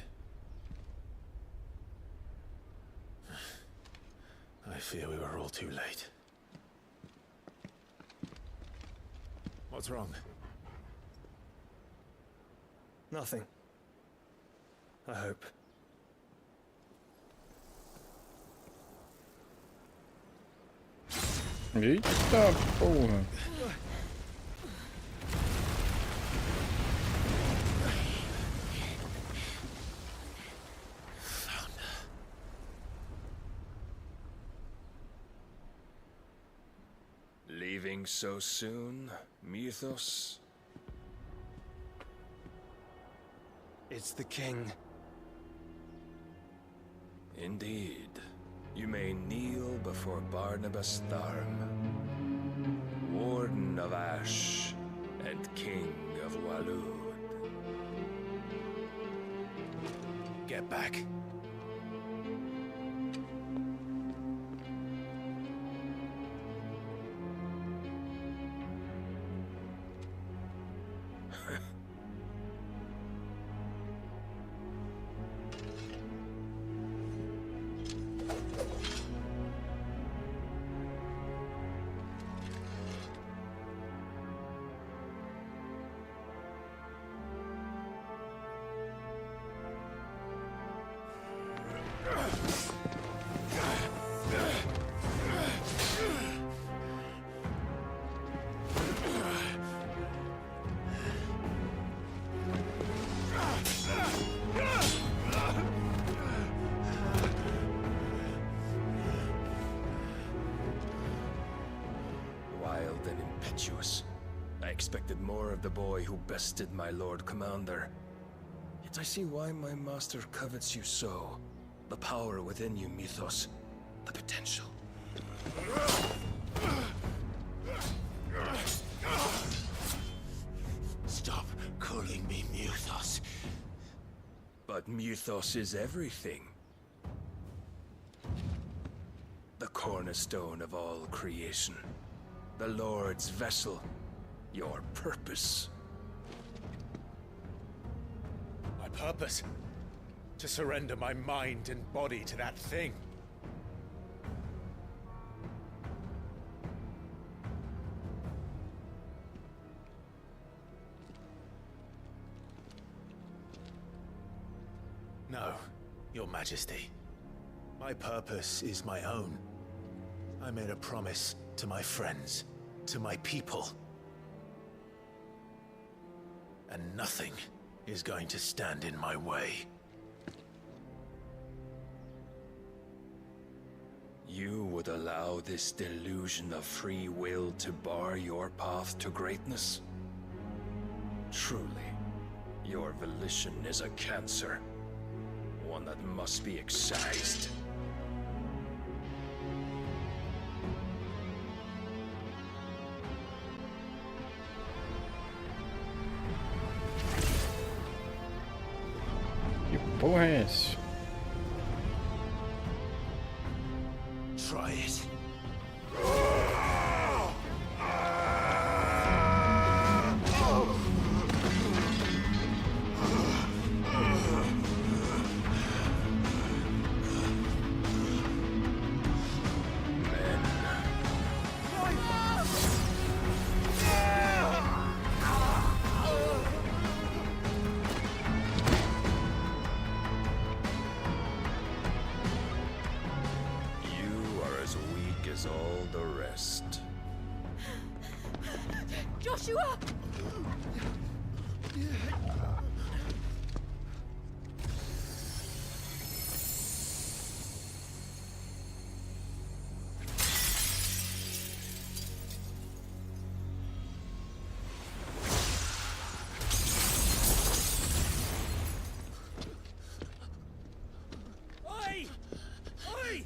I fear we were all too late. What's wrong? Nothing. I hope. Eita porra. Leaving so soon, Mythos? It's the king. Indeed. You may kneel before Barnabas Tharm, Warden of Ash and King of Walud. Get back. expected more of the boy who bested my Lord Commander. Yet I see why my master covets you so. The power within you, Mythos. The potential. Stop calling me Mythos. But Mythos is everything. The cornerstone of all creation. The Lord's vessel. Your purpose. My purpose? To surrender my mind and body to that thing. No, Your Majesty. My purpose is my own. I made a promise to my friends, to my people. And nothing is going to stand in my way. You would allow this delusion of free will to bar your path to greatness? Truly, your volition is a cancer. One that must be excised. Que porra é essa? Try it. All the rest. Joshua! Oi! Oi!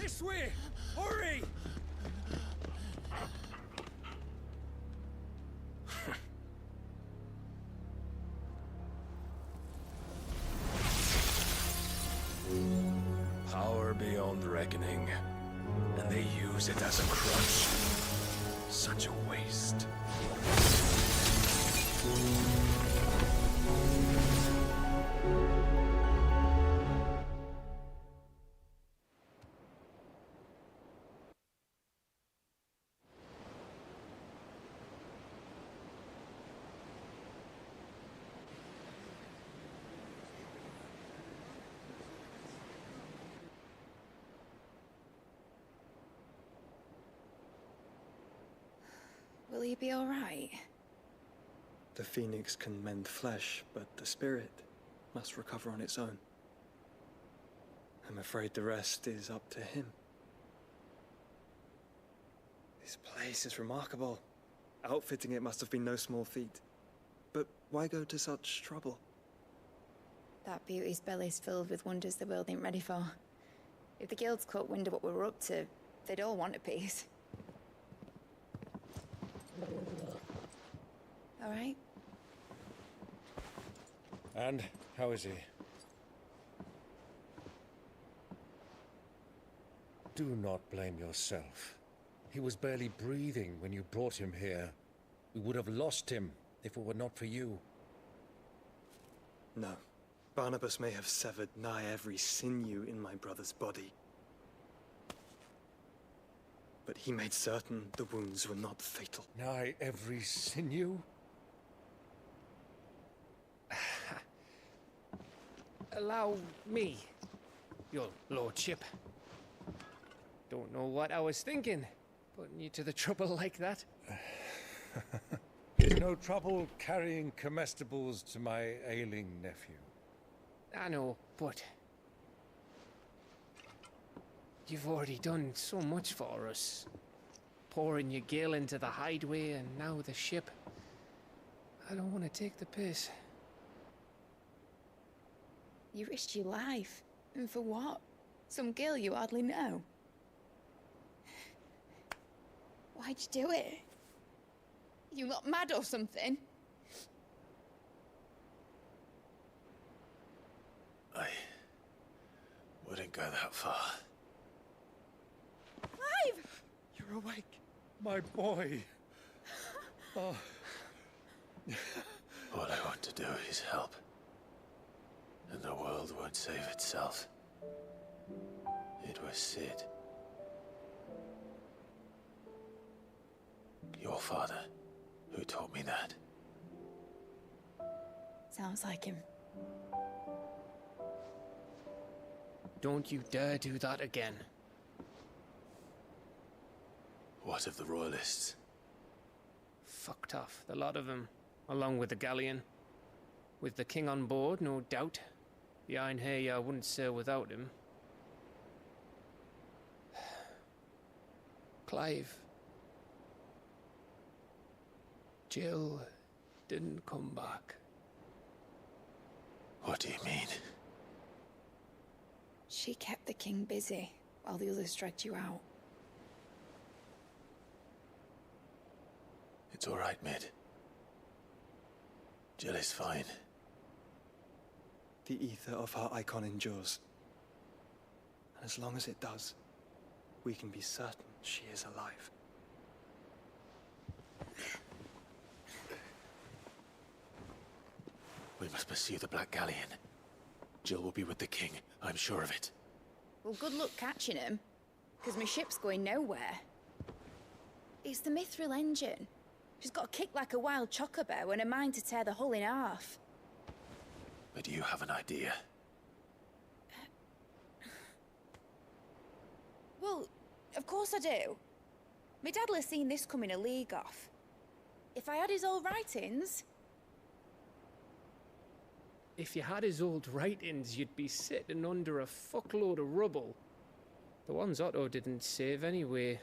This way! Hurry! Power beyond reckoning, and they use it as a crutch. Such a waste. Will he be all right? The phoenix can mend flesh, but the spirit must recover on its own. I'm afraid the rest is up to him. This place is remarkable. Outfitting it must have been no small feat. But why go to such trouble? That beauty's belly's filled with wonders the world ain't ready for. If the guilds caught wind of what we were up to, they'd all want a piece. All right? And how is he? Do not blame yourself. He was barely breathing when you brought him here. We would have lost him if it were not for you. No. Barnabas may have severed nigh every sinew in my brother's body. But he made certain the wounds were not fatal. Nigh every sinew? Allow me, your lordship. Don't know what I was thinking, putting you to the trouble like that. It's no trouble carrying comestibles to my ailing nephew. I know, but you've already done so much for us. Pouring your gale into the hideaway and now the ship. I don't want to take the piss. You risked your life. And for what? Some girl you hardly know. Why'd you do it? You lot mad or something? I wouldn't go that far. Clive! You're awake, my boy. Oh. All I want to do is help. And the world won't save itself. It was Sid. Your father, who taught me that. Sounds like him. Don't you dare do that again. What of the Royalists? Fucked off, the lot of them, along with the galleon. With the king on board, no doubt. The Iron Hair wouldn't sail without him. Clive. Jill didn't come back. What do you mean? She kept the king busy while the others dragged you out. It's all right, Mid. Jill is fine. The ether of her icon endures. And as long as it does, we can be certain she is alive. We must pursue the Black Galleon. Jill will be with the king, I'm sure of it. Well, good luck catching him, because my ship's going nowhere. It's the Mithril engine. She's got a kick like a wild chocobo and a mind to tear the hull in half. But you have an idea. Well, of course I do. My dad'll have seen this coming a league off. If I had his old writings... If you had his old writings, you'd be sitting under a fuckload of rubble. The ones Otto didn't save anyway.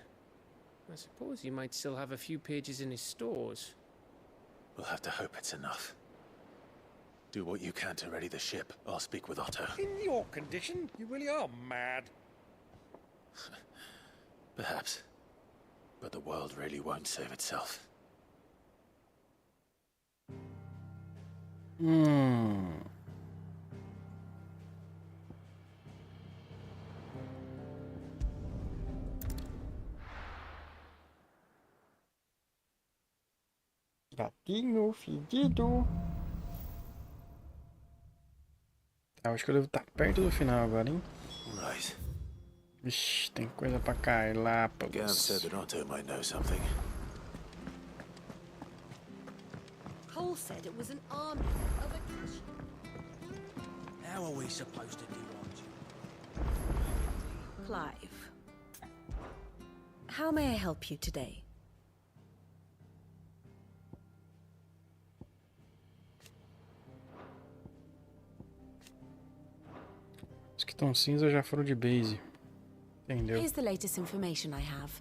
I suppose he might still have a few pages in his stores. We'll have to hope it's enough. Do what you can to ready the ship. I'll speak with Otto. In your condition, you really are mad. Perhaps. But the world really won't save itself. Gatinho fedido. Eu acho que eu devo estar perto do final agora, hein? Right. Vixe, tem coisa pra cair lá, pô. Gav said that Otto might know something. Cole said it was an army of a cash. How are we supposed to do our job? Clive, how may I help you today? Os que estão cinza já foram de base. Entendeu? Here's the latest information I have.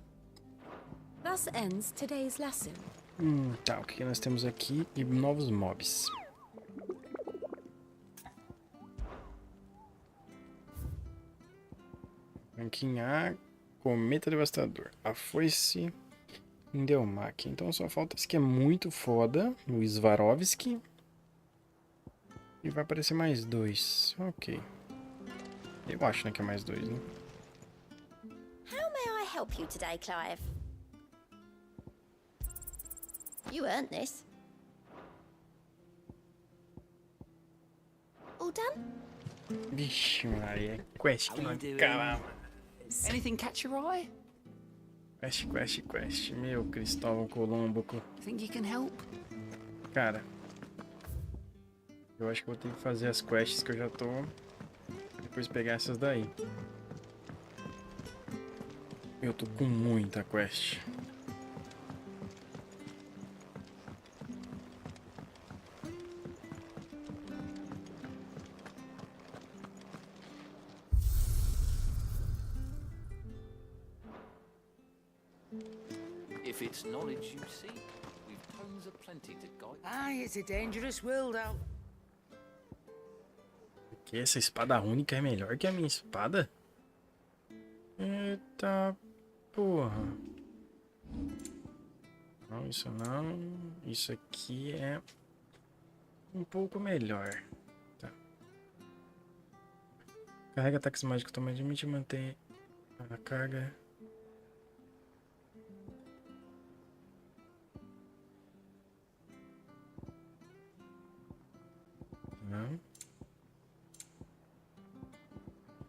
Thus ends today's lesson. Tá, o que nós temos aqui? E novos mobs. Ranking A, Cometa Devastador, a Foice, Indelmak. Então só falta esse que é muito foda, o Swarovski. E vai aparecer mais dois. Ok. Eu acho, né, que é mais dois, né? How may I help you today, Clive? You earned this. All done? Vixe, Maria. Quest, caramba. Anything catch your eye? Quest. Meu Cristóvão Colombo. Think you can help? Cara, eu acho que vou ter que fazer as quests que eu já tô. Depois pegar essas daí. Eu tô com muita quest. If it's knowledge you seek, we've tons of Aye, it's a dangerous world out. Que essa espada única é melhor que a minha espada? Eita porra. Não, isso não. Isso aqui é um pouco melhor. Tá. Carrega ataques mágicos também admite manter a carga. Não.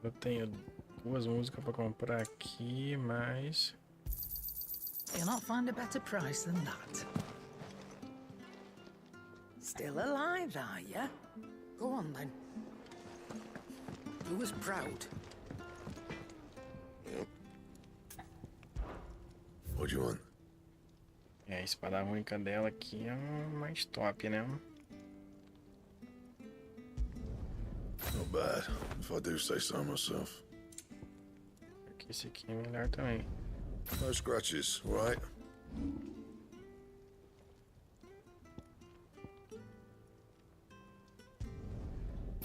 Eu tenho 2 músicas para comprar aqui, mas You'll not find a better price than that. Still alive, are ya? Go on then. Who was proud? What do you want? a espada única dela aqui é mais top, né? Not bad, if I do say so myself. Porque esse aqui é melhor também. No scratches, right?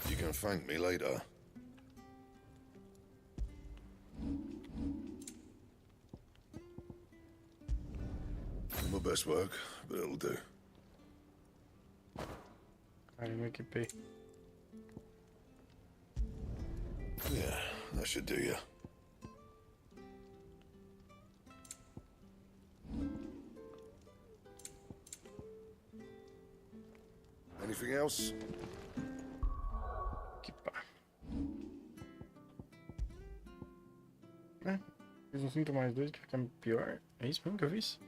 You can thank me later. Not my best work, but it'll do. Aí eu me equipei. Yeah, that should do ya. Anything else? Equipar. Fiz um 5 mais 2 que fica pior. É isso mesmo que eu fiz?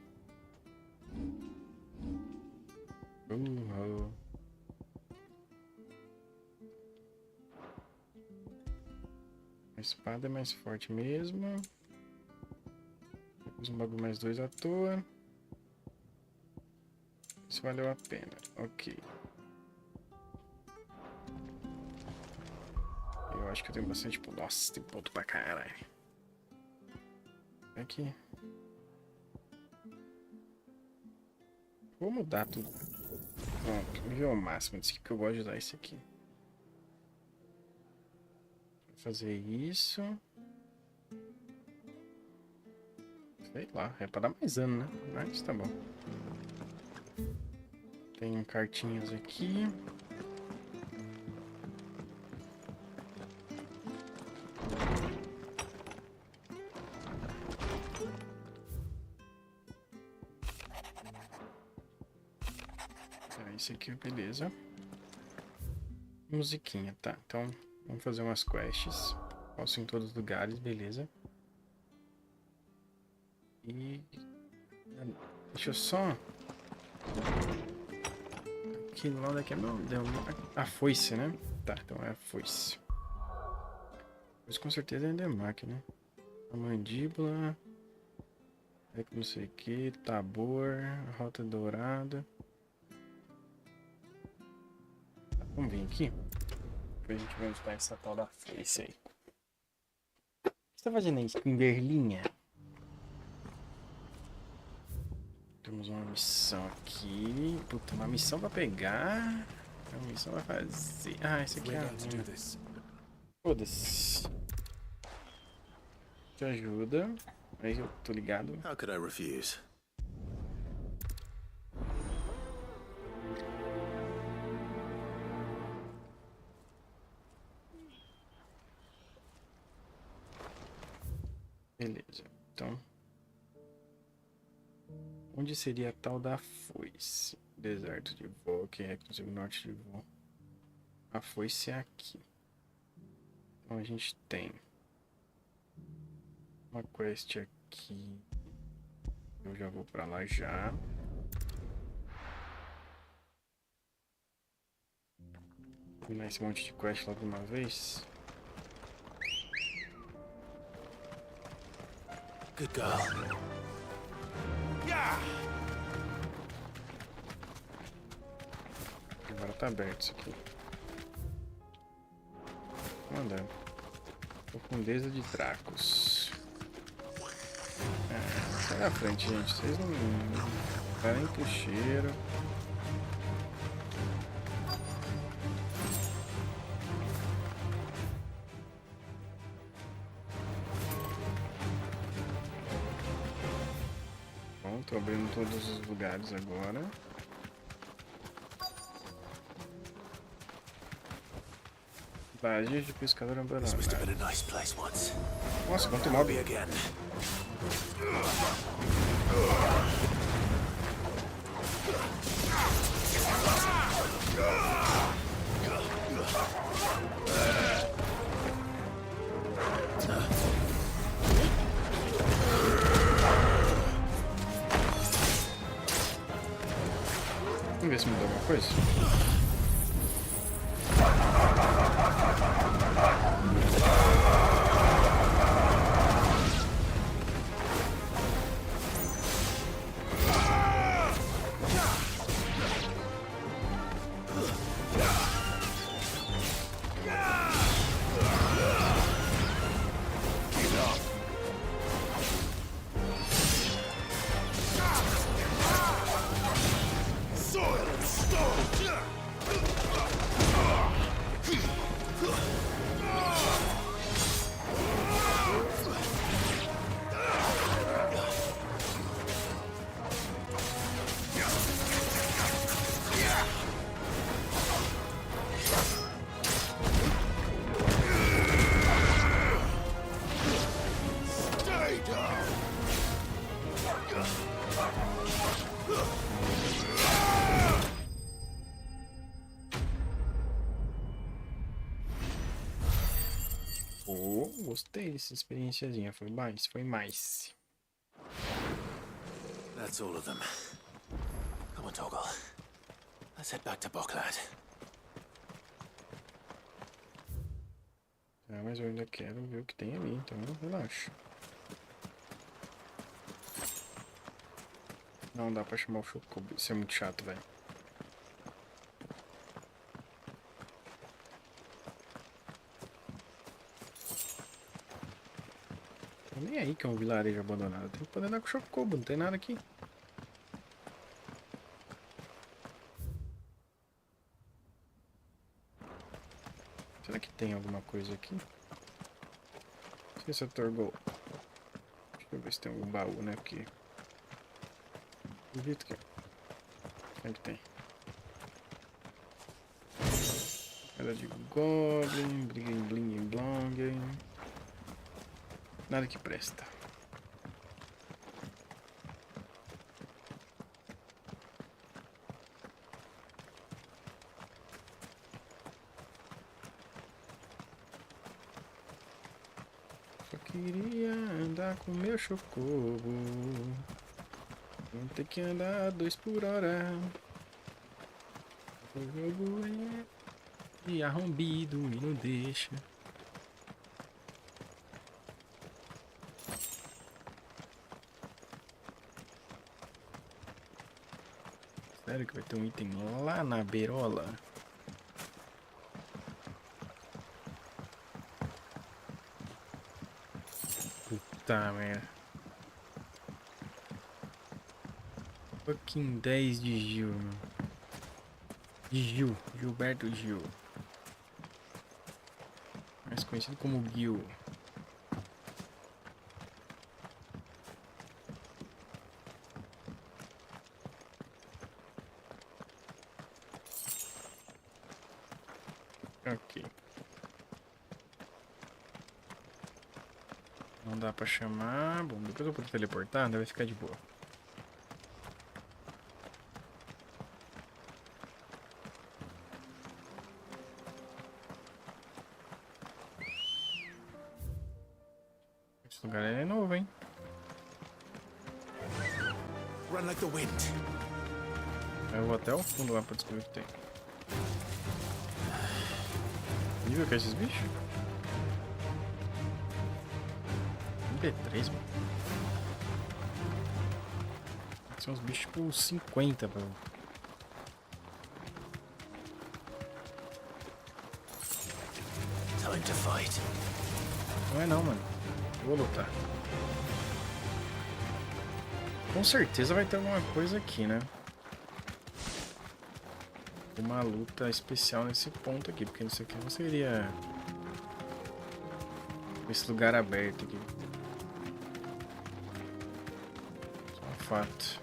A espada é mais forte mesmo. Eu fiz um bagulho mais 2 à toa. Isso valeu a pena. Ok. Eu acho que eu tenho bastante ponto. Nossa, tem ponto pra caralho. Aqui. Vou mudar tudo. Pronto, nível máximo. Disse que eu gosto de usar esse aqui. Vou fazer isso. Sei lá, é pra dar mais ano, né? Mas tá bom. Tem cartinhas aqui. Esse aqui, beleza. Musiquinha, tá. Então, vamos fazer umas quests. Posso ir em todos os lugares, beleza. E... deixa eu só... aquilo lá daqui é meu... a foice, né? Tá, então é a foice. Mas com certeza é Endermark, né? A mandíbula... é que não sei o que... tabor... rota dourada... Vamos vir aqui. Depois a gente vai usar essa tal da foice aí. O que você tá fazendo aí, Spinderlinha? Temos uma missão aqui. Puta, uma missão pra pegar. Uma missão pra fazer. Ah, esse aqui é. Foda-se. Te ajuda. Aí eu tô ligado. How could I refuse? Beleza, então... onde seria a tal da foice? Deserto de Vô, que é inclusive o norte de Vô. A foice é aqui. Então a gente tem... uma quest aqui. Eu já vou pra lá já. Vou terminar esse monte de quest logo de uma vez. Good girl. Yeah! Agora tá aberto isso aqui. Andando. Profundeza de Dracos. Sai na frente, gente. Vocês não parem pro cheiro. Tô abrindo todos os lugares agora. Lajes de pescador abandonado. Nossa, quanto mob. Vamos ver se mudou alguma coisa. Oh, gostei dessa experienciazinha. Foi mais, foi mais. That's all of them. Come on, Toggle. Let's head back to Boklad. Ah, mas eu ainda quero ver o que tem ali, então relaxa. Não dá pra chamar o Chocobo, isso é muito chato, velho. Nem aí que é um vilarejo abandonado. Tem que poder andar com o Chocobo, não tem nada aqui. Será que tem alguma coisa aqui? Não sei se atorgou. Deixa eu ver se tem algum baú, né? Porque... acredito que... sempre tem. Era de Goblin, bling blong. Nada que presta. Só queria andar com meu Chocobo. Não ter que andar 2 por hora. O jogo é arrombido e não deixa. Sério que vai ter um item lá na beirola? Puta merda. Fucking 10 de Gil, mano. Gilberto Gil. Mais conhecido como Gil. Ok. Não dá pra chamar. Bom, depois eu vou teleportar, deve ficar de boa. Esse lugar é novo, hein? Run like the wind. Eu vou até o fundo lá pra descobrir o que tem. Nível que é esses bichos? B3, mano. São uns bichos tipo 50, mano. Time to fight. Não é não, mano. Eu vou lutar. Com certeza vai ter alguma coisa aqui, né? Uma luta especial nesse ponto aqui, porque isso aqui não seria esse lugar aberto aqui. Só um fato.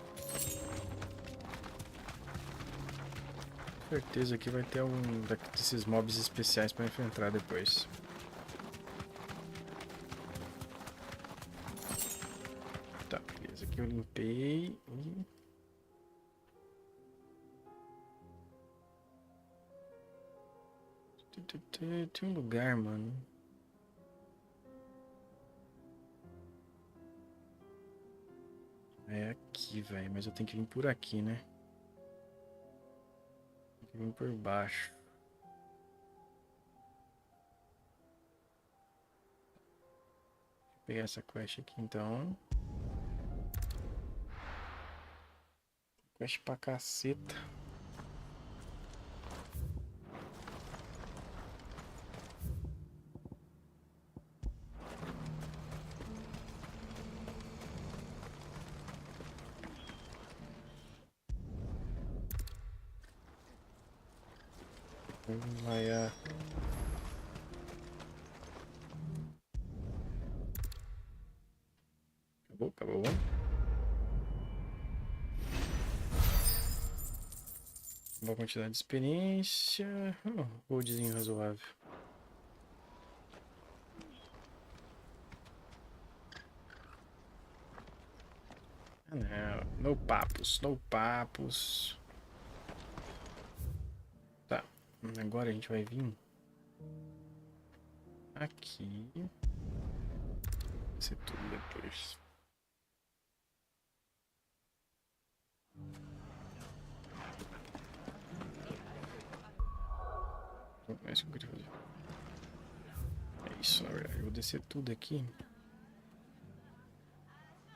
certeza que vai ter algum desses mobs especiais para enfrentar depois. Tá, beleza. Aqui eu limpei e... Tem um lugar, mano. É aqui, velho. Mas eu tenho que vir por aqui, né? Tem que vir por baixo. Vou pegar essa quest aqui, então. Quest pra caceta. Vai Acabou. Boa quantidade de experiência. Goldzinho razoável. Não, no papos. Tá, agora a gente vai vir aqui. Vai ser tudo depois. É isso que eu queria fazer. É isso, na verdade. Eu vou descer tudo aqui.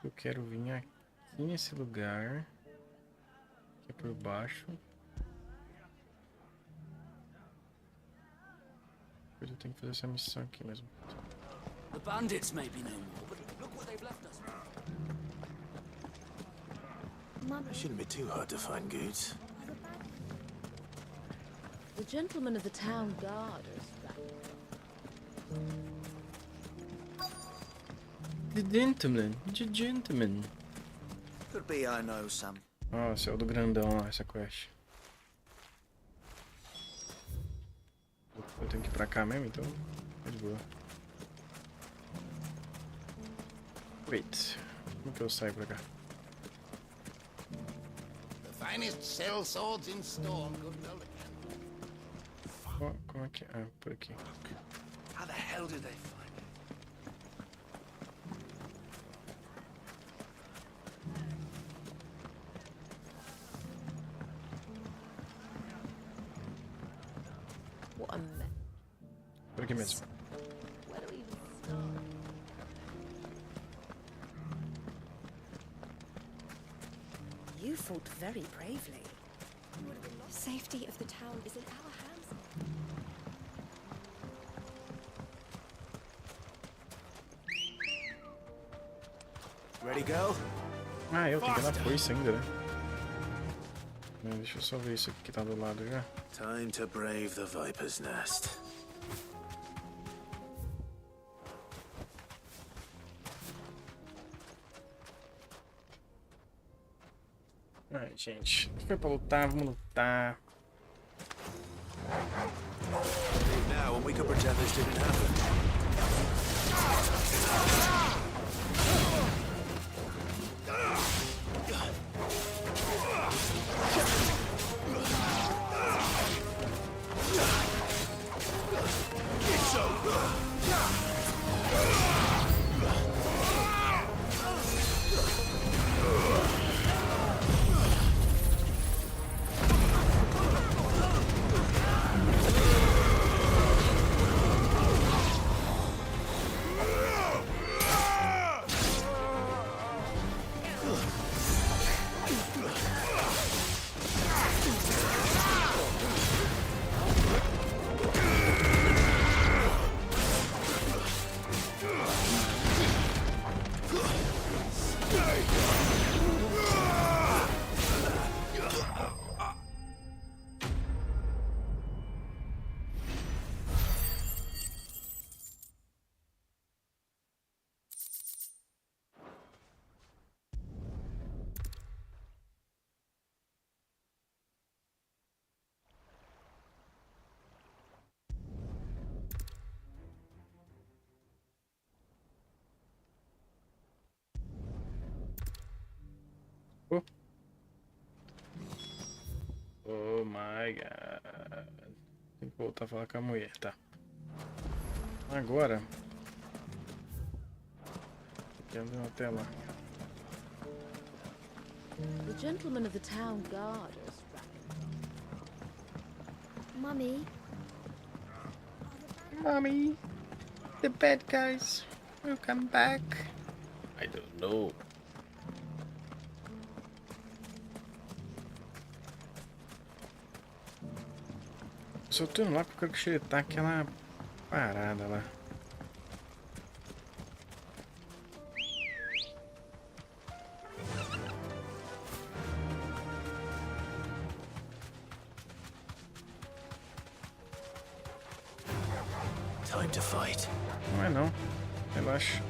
Eu quero vir aqui nesse lugar. Aqui por baixo. Depois eu tenho que fazer essa missão aqui mesmo. The bandits may be no more, but look what they've left us. It shouldn't be too hard to find goods. The gentlemen of the town guard are The gentleman. Could be I know some. Nossa, é o do grandão lá, essa quest. Eu tenho que ir pra cá mesmo, então é de boa. Wait, como que eu saio pra cá? The finest sell swords in Storm, good builder. Como é que é? Ah, por aqui. How the hell did they find it? what a mess. Por aqui mesmo. Where do we even start? You fought very bravely. The safety of the town is in our hands. Ready, go? Ah, eu tenho que dar foice ainda, né? Deixa eu só ver isso aqui que tá do lado já. Time to brave the Viper's Nest. Ai, gente. Se for pra lutar, vamos lutar. Now, when we could pretend this didn't happen. Tem que voltar a falar com a mulher, tá. Agora. Até lá. The gentlemen of the town guard are Mummy. Mommy, the bad guys will come back. I don't know. Só tô indo lá porque eu quero xeretar aquela parada lá. Time to fight. Não é não. Relaxa.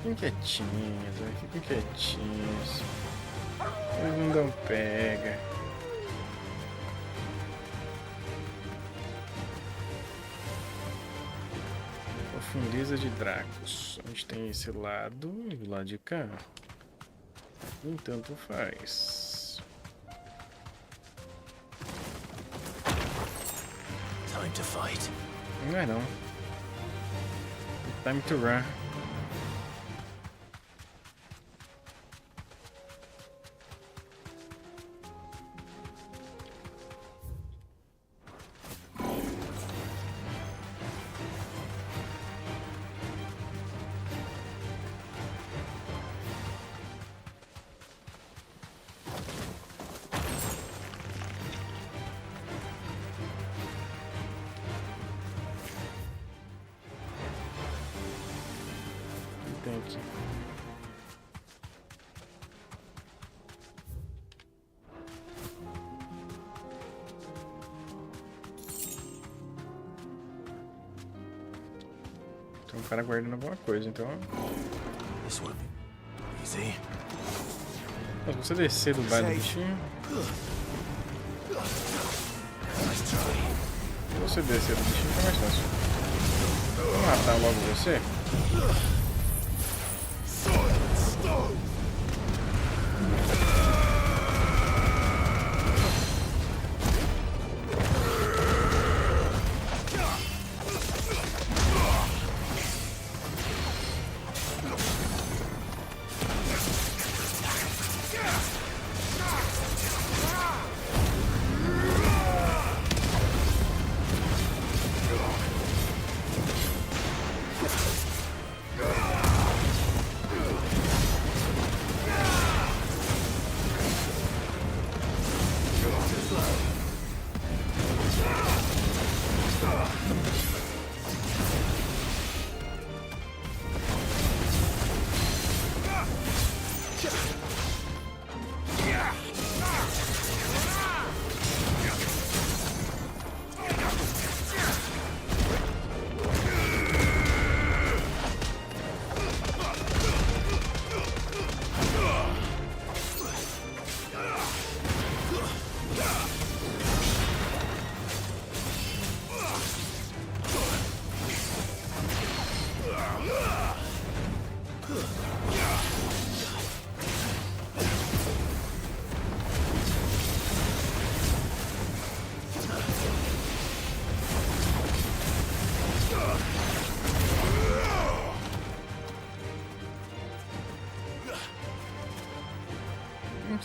Fiquem quietinhos, fiquem quietinhos. Eles não dão pega. Profundeza de Dracos. A gente tem esse lado e o lado de cá. Nem tanto faz. Time to fight. Não é não. Time to run. Tem aqui. Tem um cara guardando alguma coisa, então. This one. Easy. Mas você descer do baile do bichinho. Se você descer do bichinho, fica mais fácil. Vou matar logo você.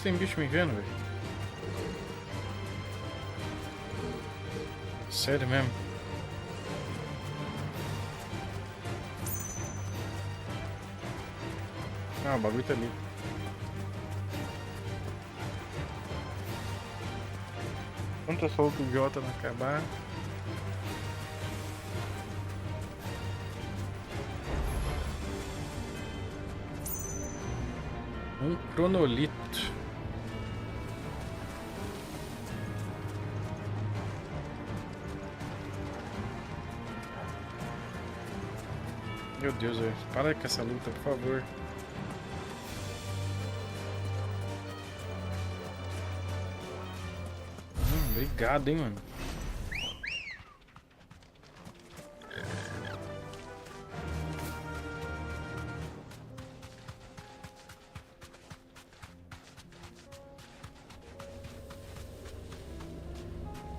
Tem bicho me vendo, velho. Sério mesmo. Ah, o bagulho tá ali. Quanto é só o idiota não acabar? Um cronolito. Meu Deus, velho. Para com essa luta, por favor. Obrigado, hein, mano.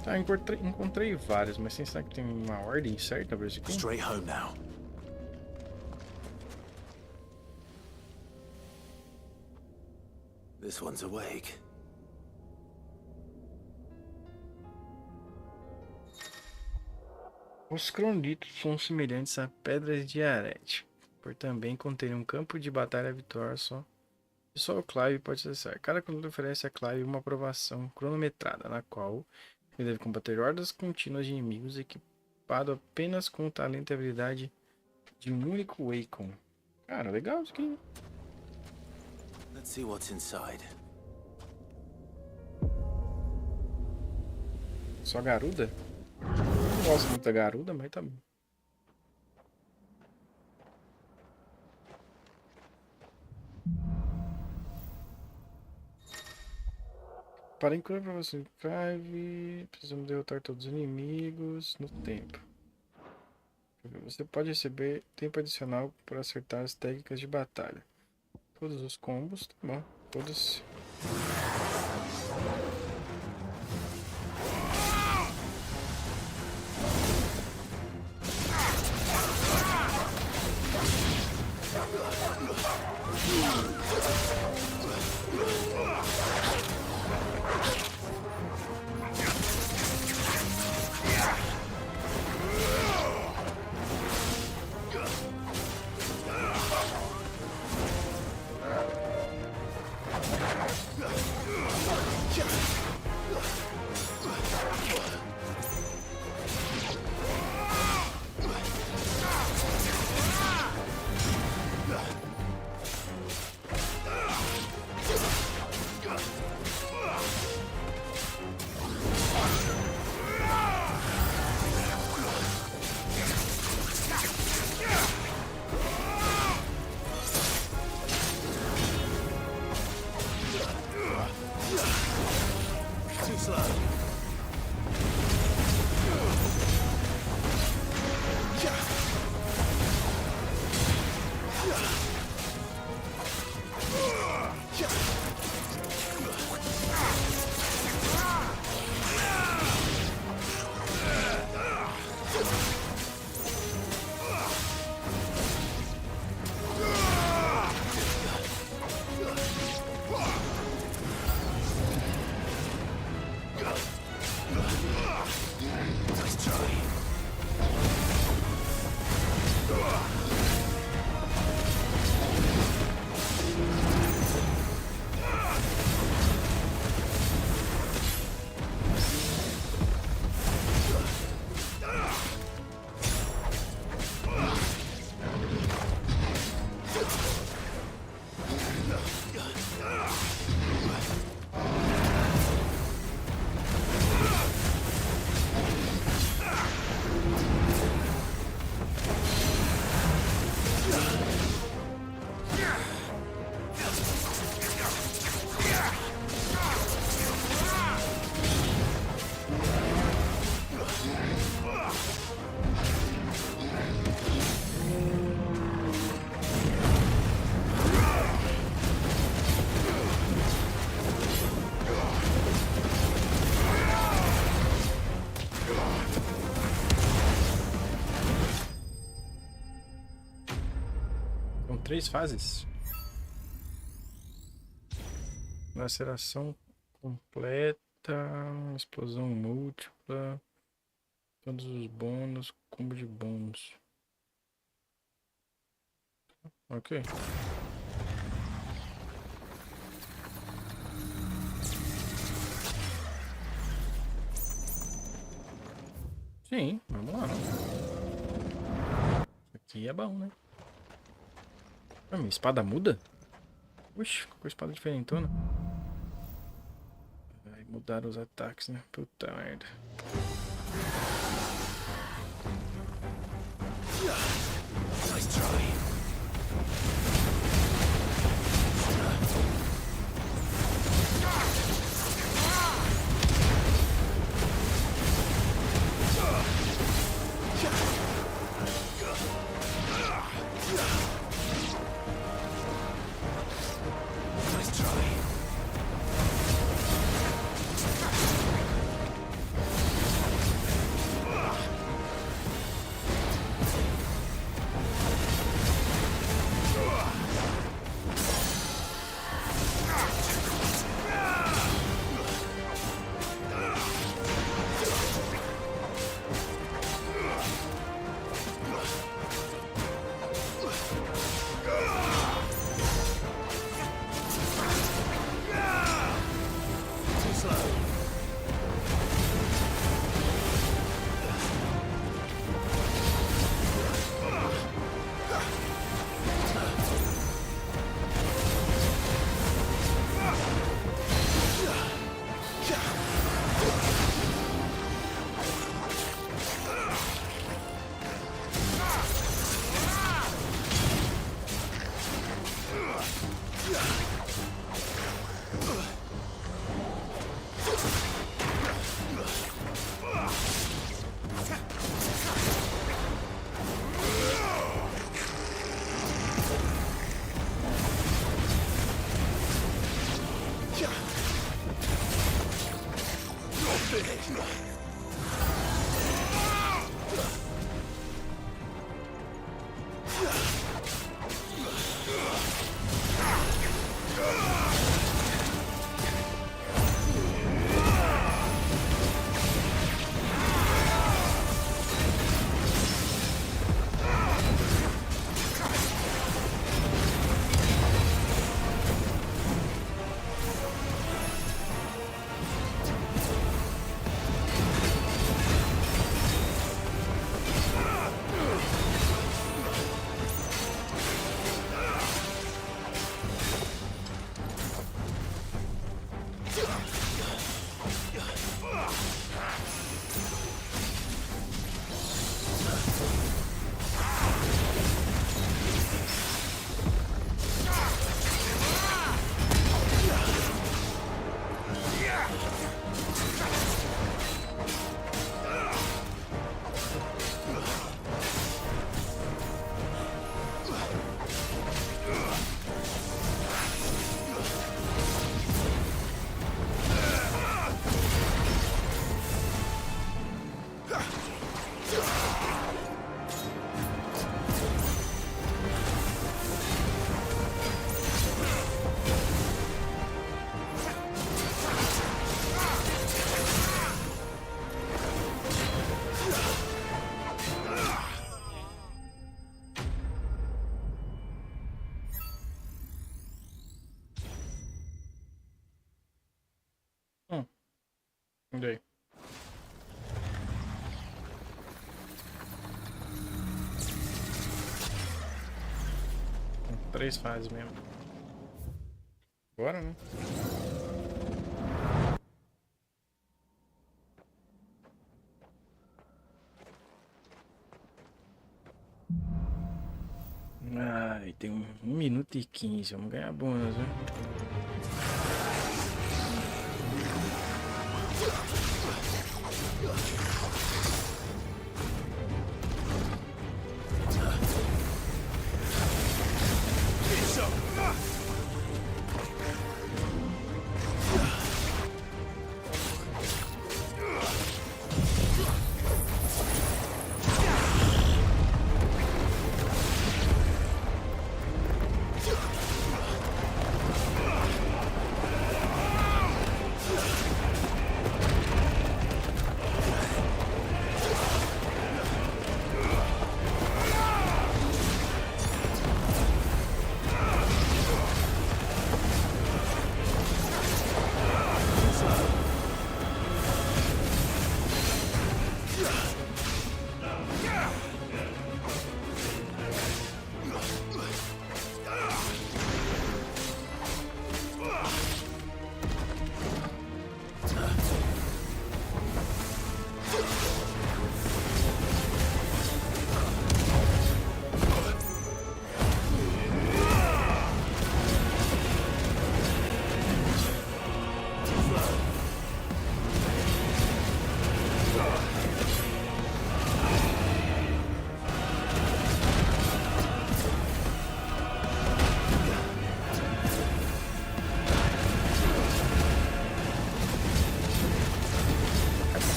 Tá, encontrei vários, mas será que tem uma ordem certa pra isso aqui? Straight home now. This one's awake. Os cronitos são semelhantes a pedras de arete, por também conterem um campo de batalha vitória só. E só o Clive pode acessar. Cada cronito oferece a Clive uma aprovação cronometrada, na qual ele deve combater hordas contínuas de inimigos equipado apenas com o talento e habilidade de um único Wacom. Cara, legal isso aqui. Let's see what's inside. Só garuda? Não gosto muito da garuda, mas tá bom. Para incluir para você, Clive, precisamos derrotar todos os inimigos no tempo. Você pode receber tempo adicional por acertar as técnicas de batalha. Todos os combos, tá bom, todos. São 3 fases. Laceração completa, explosão múltipla, todos os bônus, combo de bônus. Ok. Sim, vamos lá. Isso aqui é bom, né? Ah, minha espada muda? Uxi, ficou com a espada diferentona. Vai mudar os ataques, né? Puta merda. Nice try. E aí? Três fases mesmo. Bora, né? Ai, tem 1 minuto e 15. Vamos ganhar bônus, né?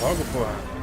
Logo, porra.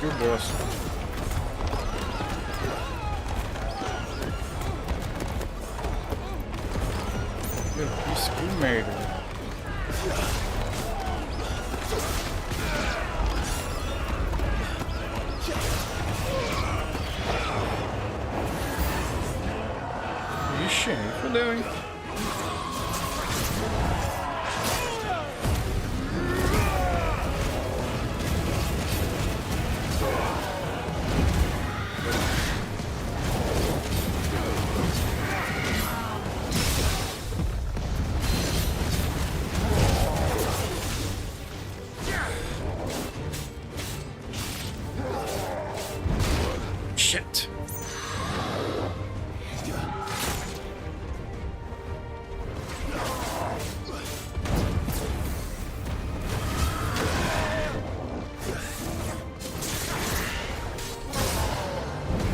pro boss. Meu Deus, que merda. Ixi, aí fodeu, hein? Shit.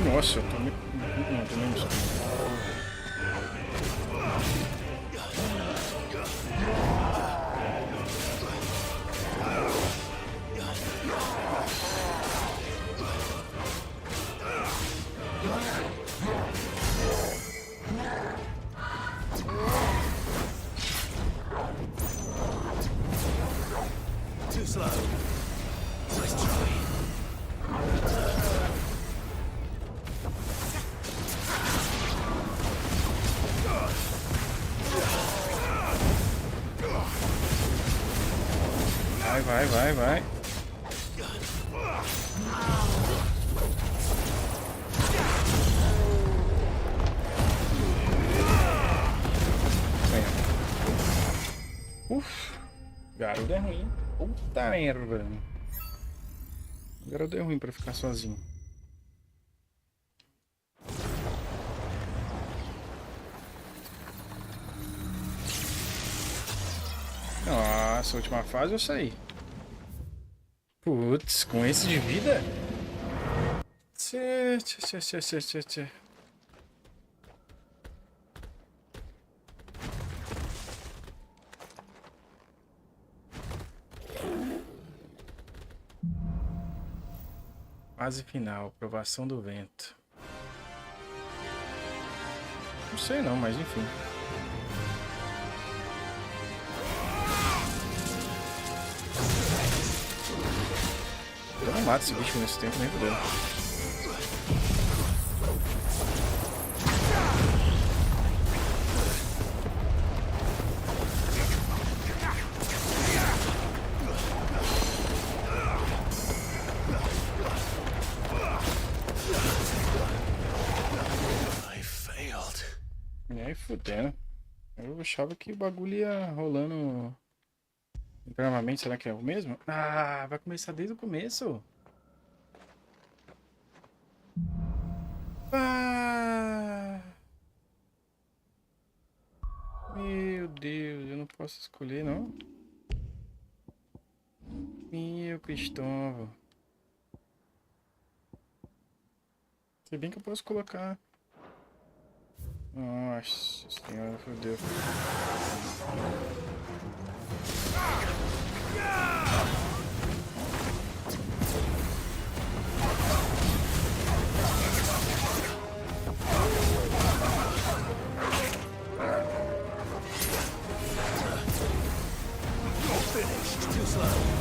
Nossa, eu tô me... Não, tô menos. Too slow. Nice try. Vai. Uf, garoto é ruim. Puta merda. Garoto é ruim pra ficar sozinho. Nossa, a última fase eu saí. Putz, com esse de vida? Tchê. Fase final, provação do vento. Não sei não, mas enfim. Eu não mato esse bicho nesse tempo, nem fudeu. E aí fudendo. Eu achava que o bagulho ia rolando internamente. Será que é o mesmo? Ah, vai começar desde o começo? Ah! Meu Deus, eu não posso escolher, não? Meu Cristal. Se bem que eu posso colocar... Nossa senhora, fodeu. Finished. Too slow.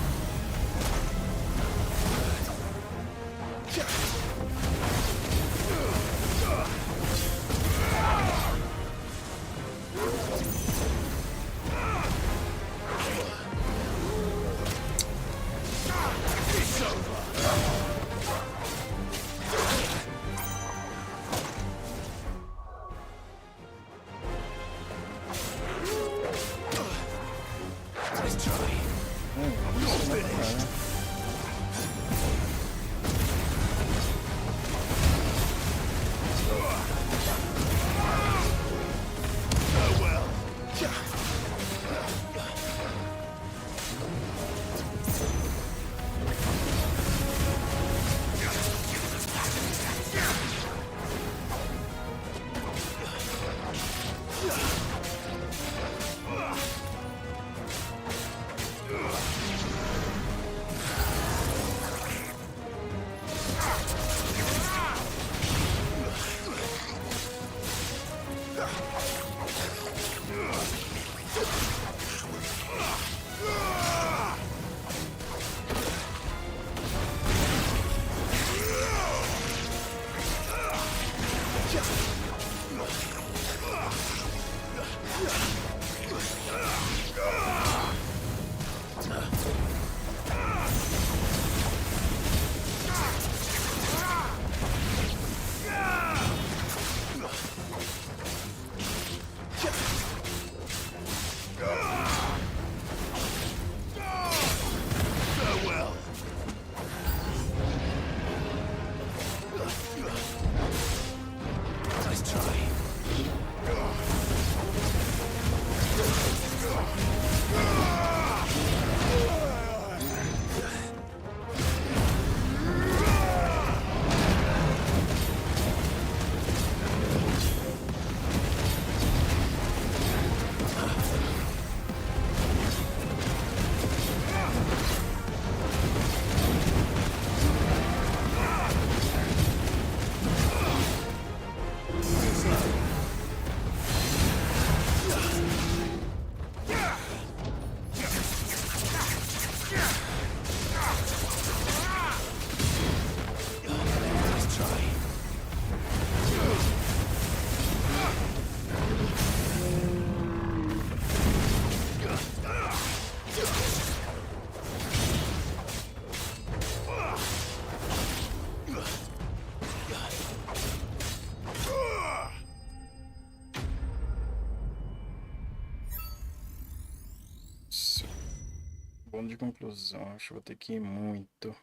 Ponto de conclusão. Acho que vou ter que ir muito.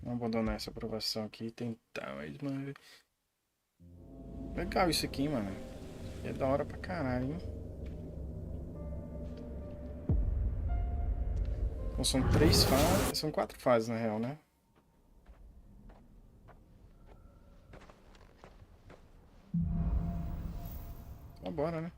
Vamos abandonar essa aprovação aqui e tentar mais uma vez. Legal isso aqui, mano. É da hora pra caralho, hein? Então são 3 fases. São 4 fases na real, né? Então bora, né?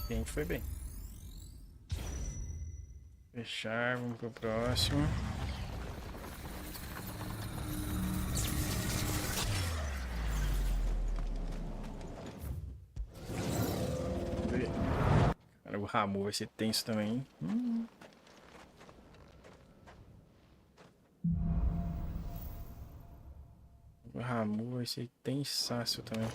Bem, foi bem. Fechar, vamos pro próximo. Cara, o Ramu vai ser tenso também. O Ramu vai ser tensaço também.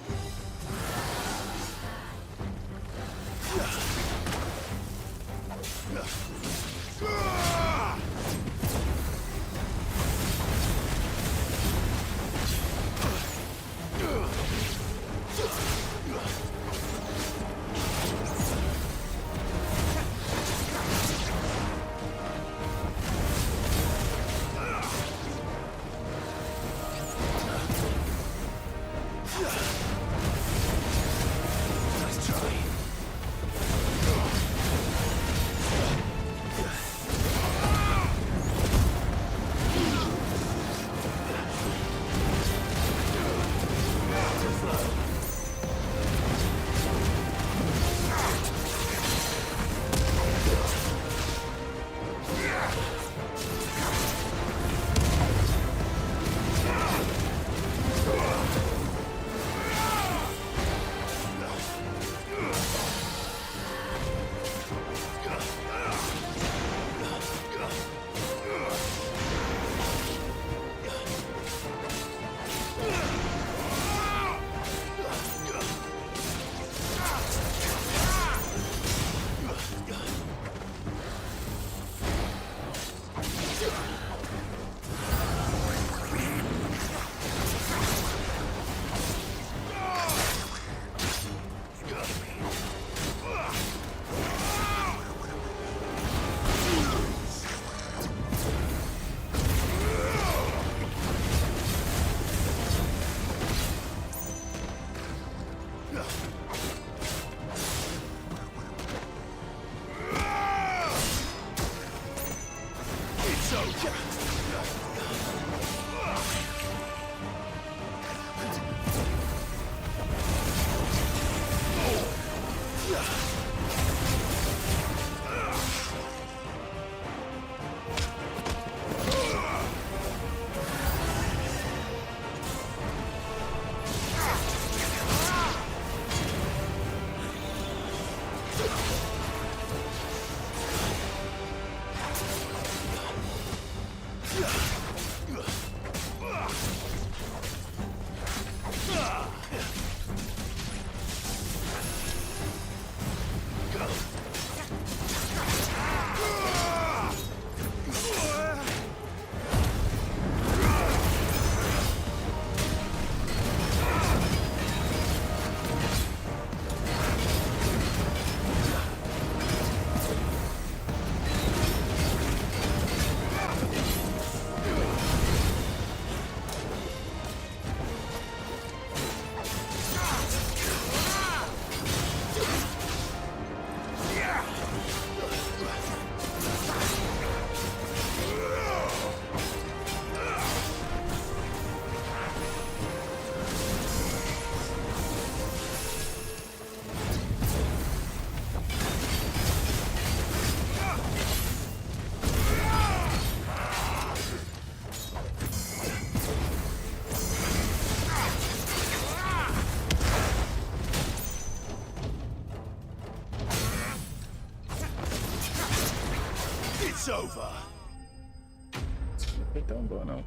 Não foi tão boa, não.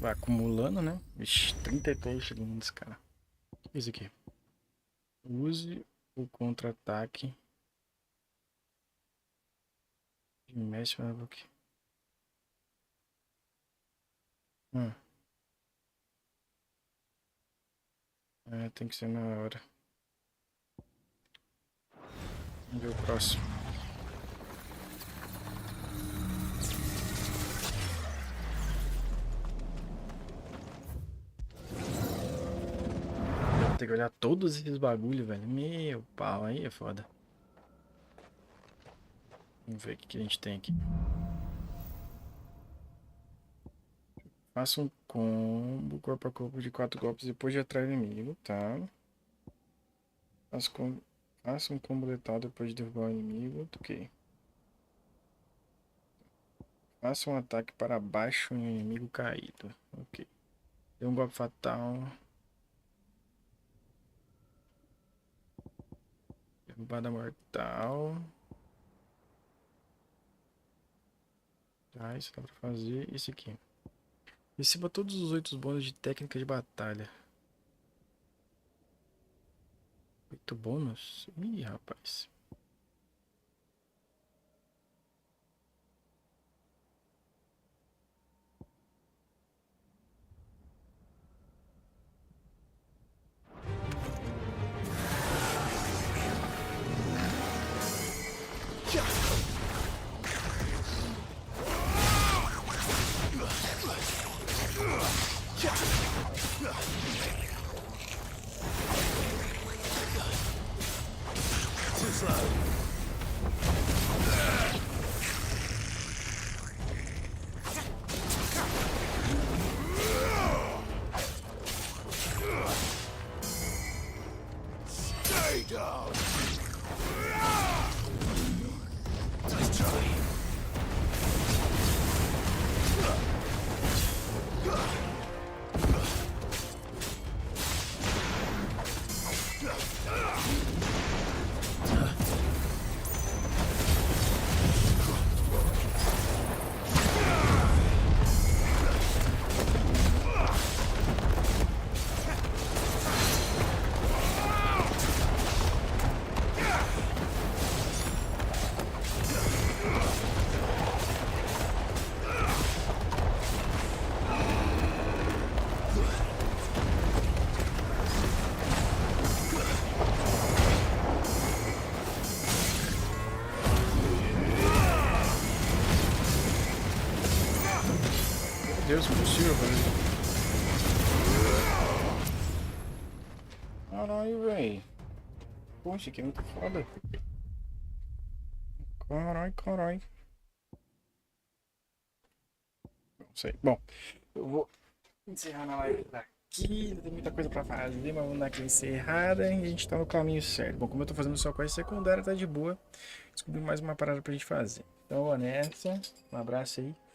Vai acumulando, né? Ixi, 33 segundos, cara. O que é isso aqui? Use o contra-ataque. Mexe na boca. Tem que ser na hora. Vamos ver o próximo. Tem que olhar todos esses bagulho, velho. Meu pau, aí é foda. Vamos ver o que a gente tem aqui. Faça um combo corpo a corpo de 4 golpes depois de atrair o inimigo, tá? Faça um combo letal depois de derrubar o inimigo, ok. Faça um ataque para baixo em um inimigo caído, ok. Dê um golpe fatal. Derrubada mortal. Tá, isso dá pra fazer. Isso aqui. Receba todos os 8 bônus de técnica de batalha. 8 bônus? Ih, rapaz. Stay down. Nice try. Deus, possível, velho. Caralho, velho. Poxa, aqui é muito foda. Caralho, caralho. sei. Bom, eu vou encerrar na live daqui. Tem muita coisa pra fazer, mas vamos dar aqui encerrada e a gente tá no caminho certo. Bom, como eu tô fazendo só quest secundária, tá de boa. Descobri mais uma parada pra gente fazer. Então, vou nessa. Um abraço aí.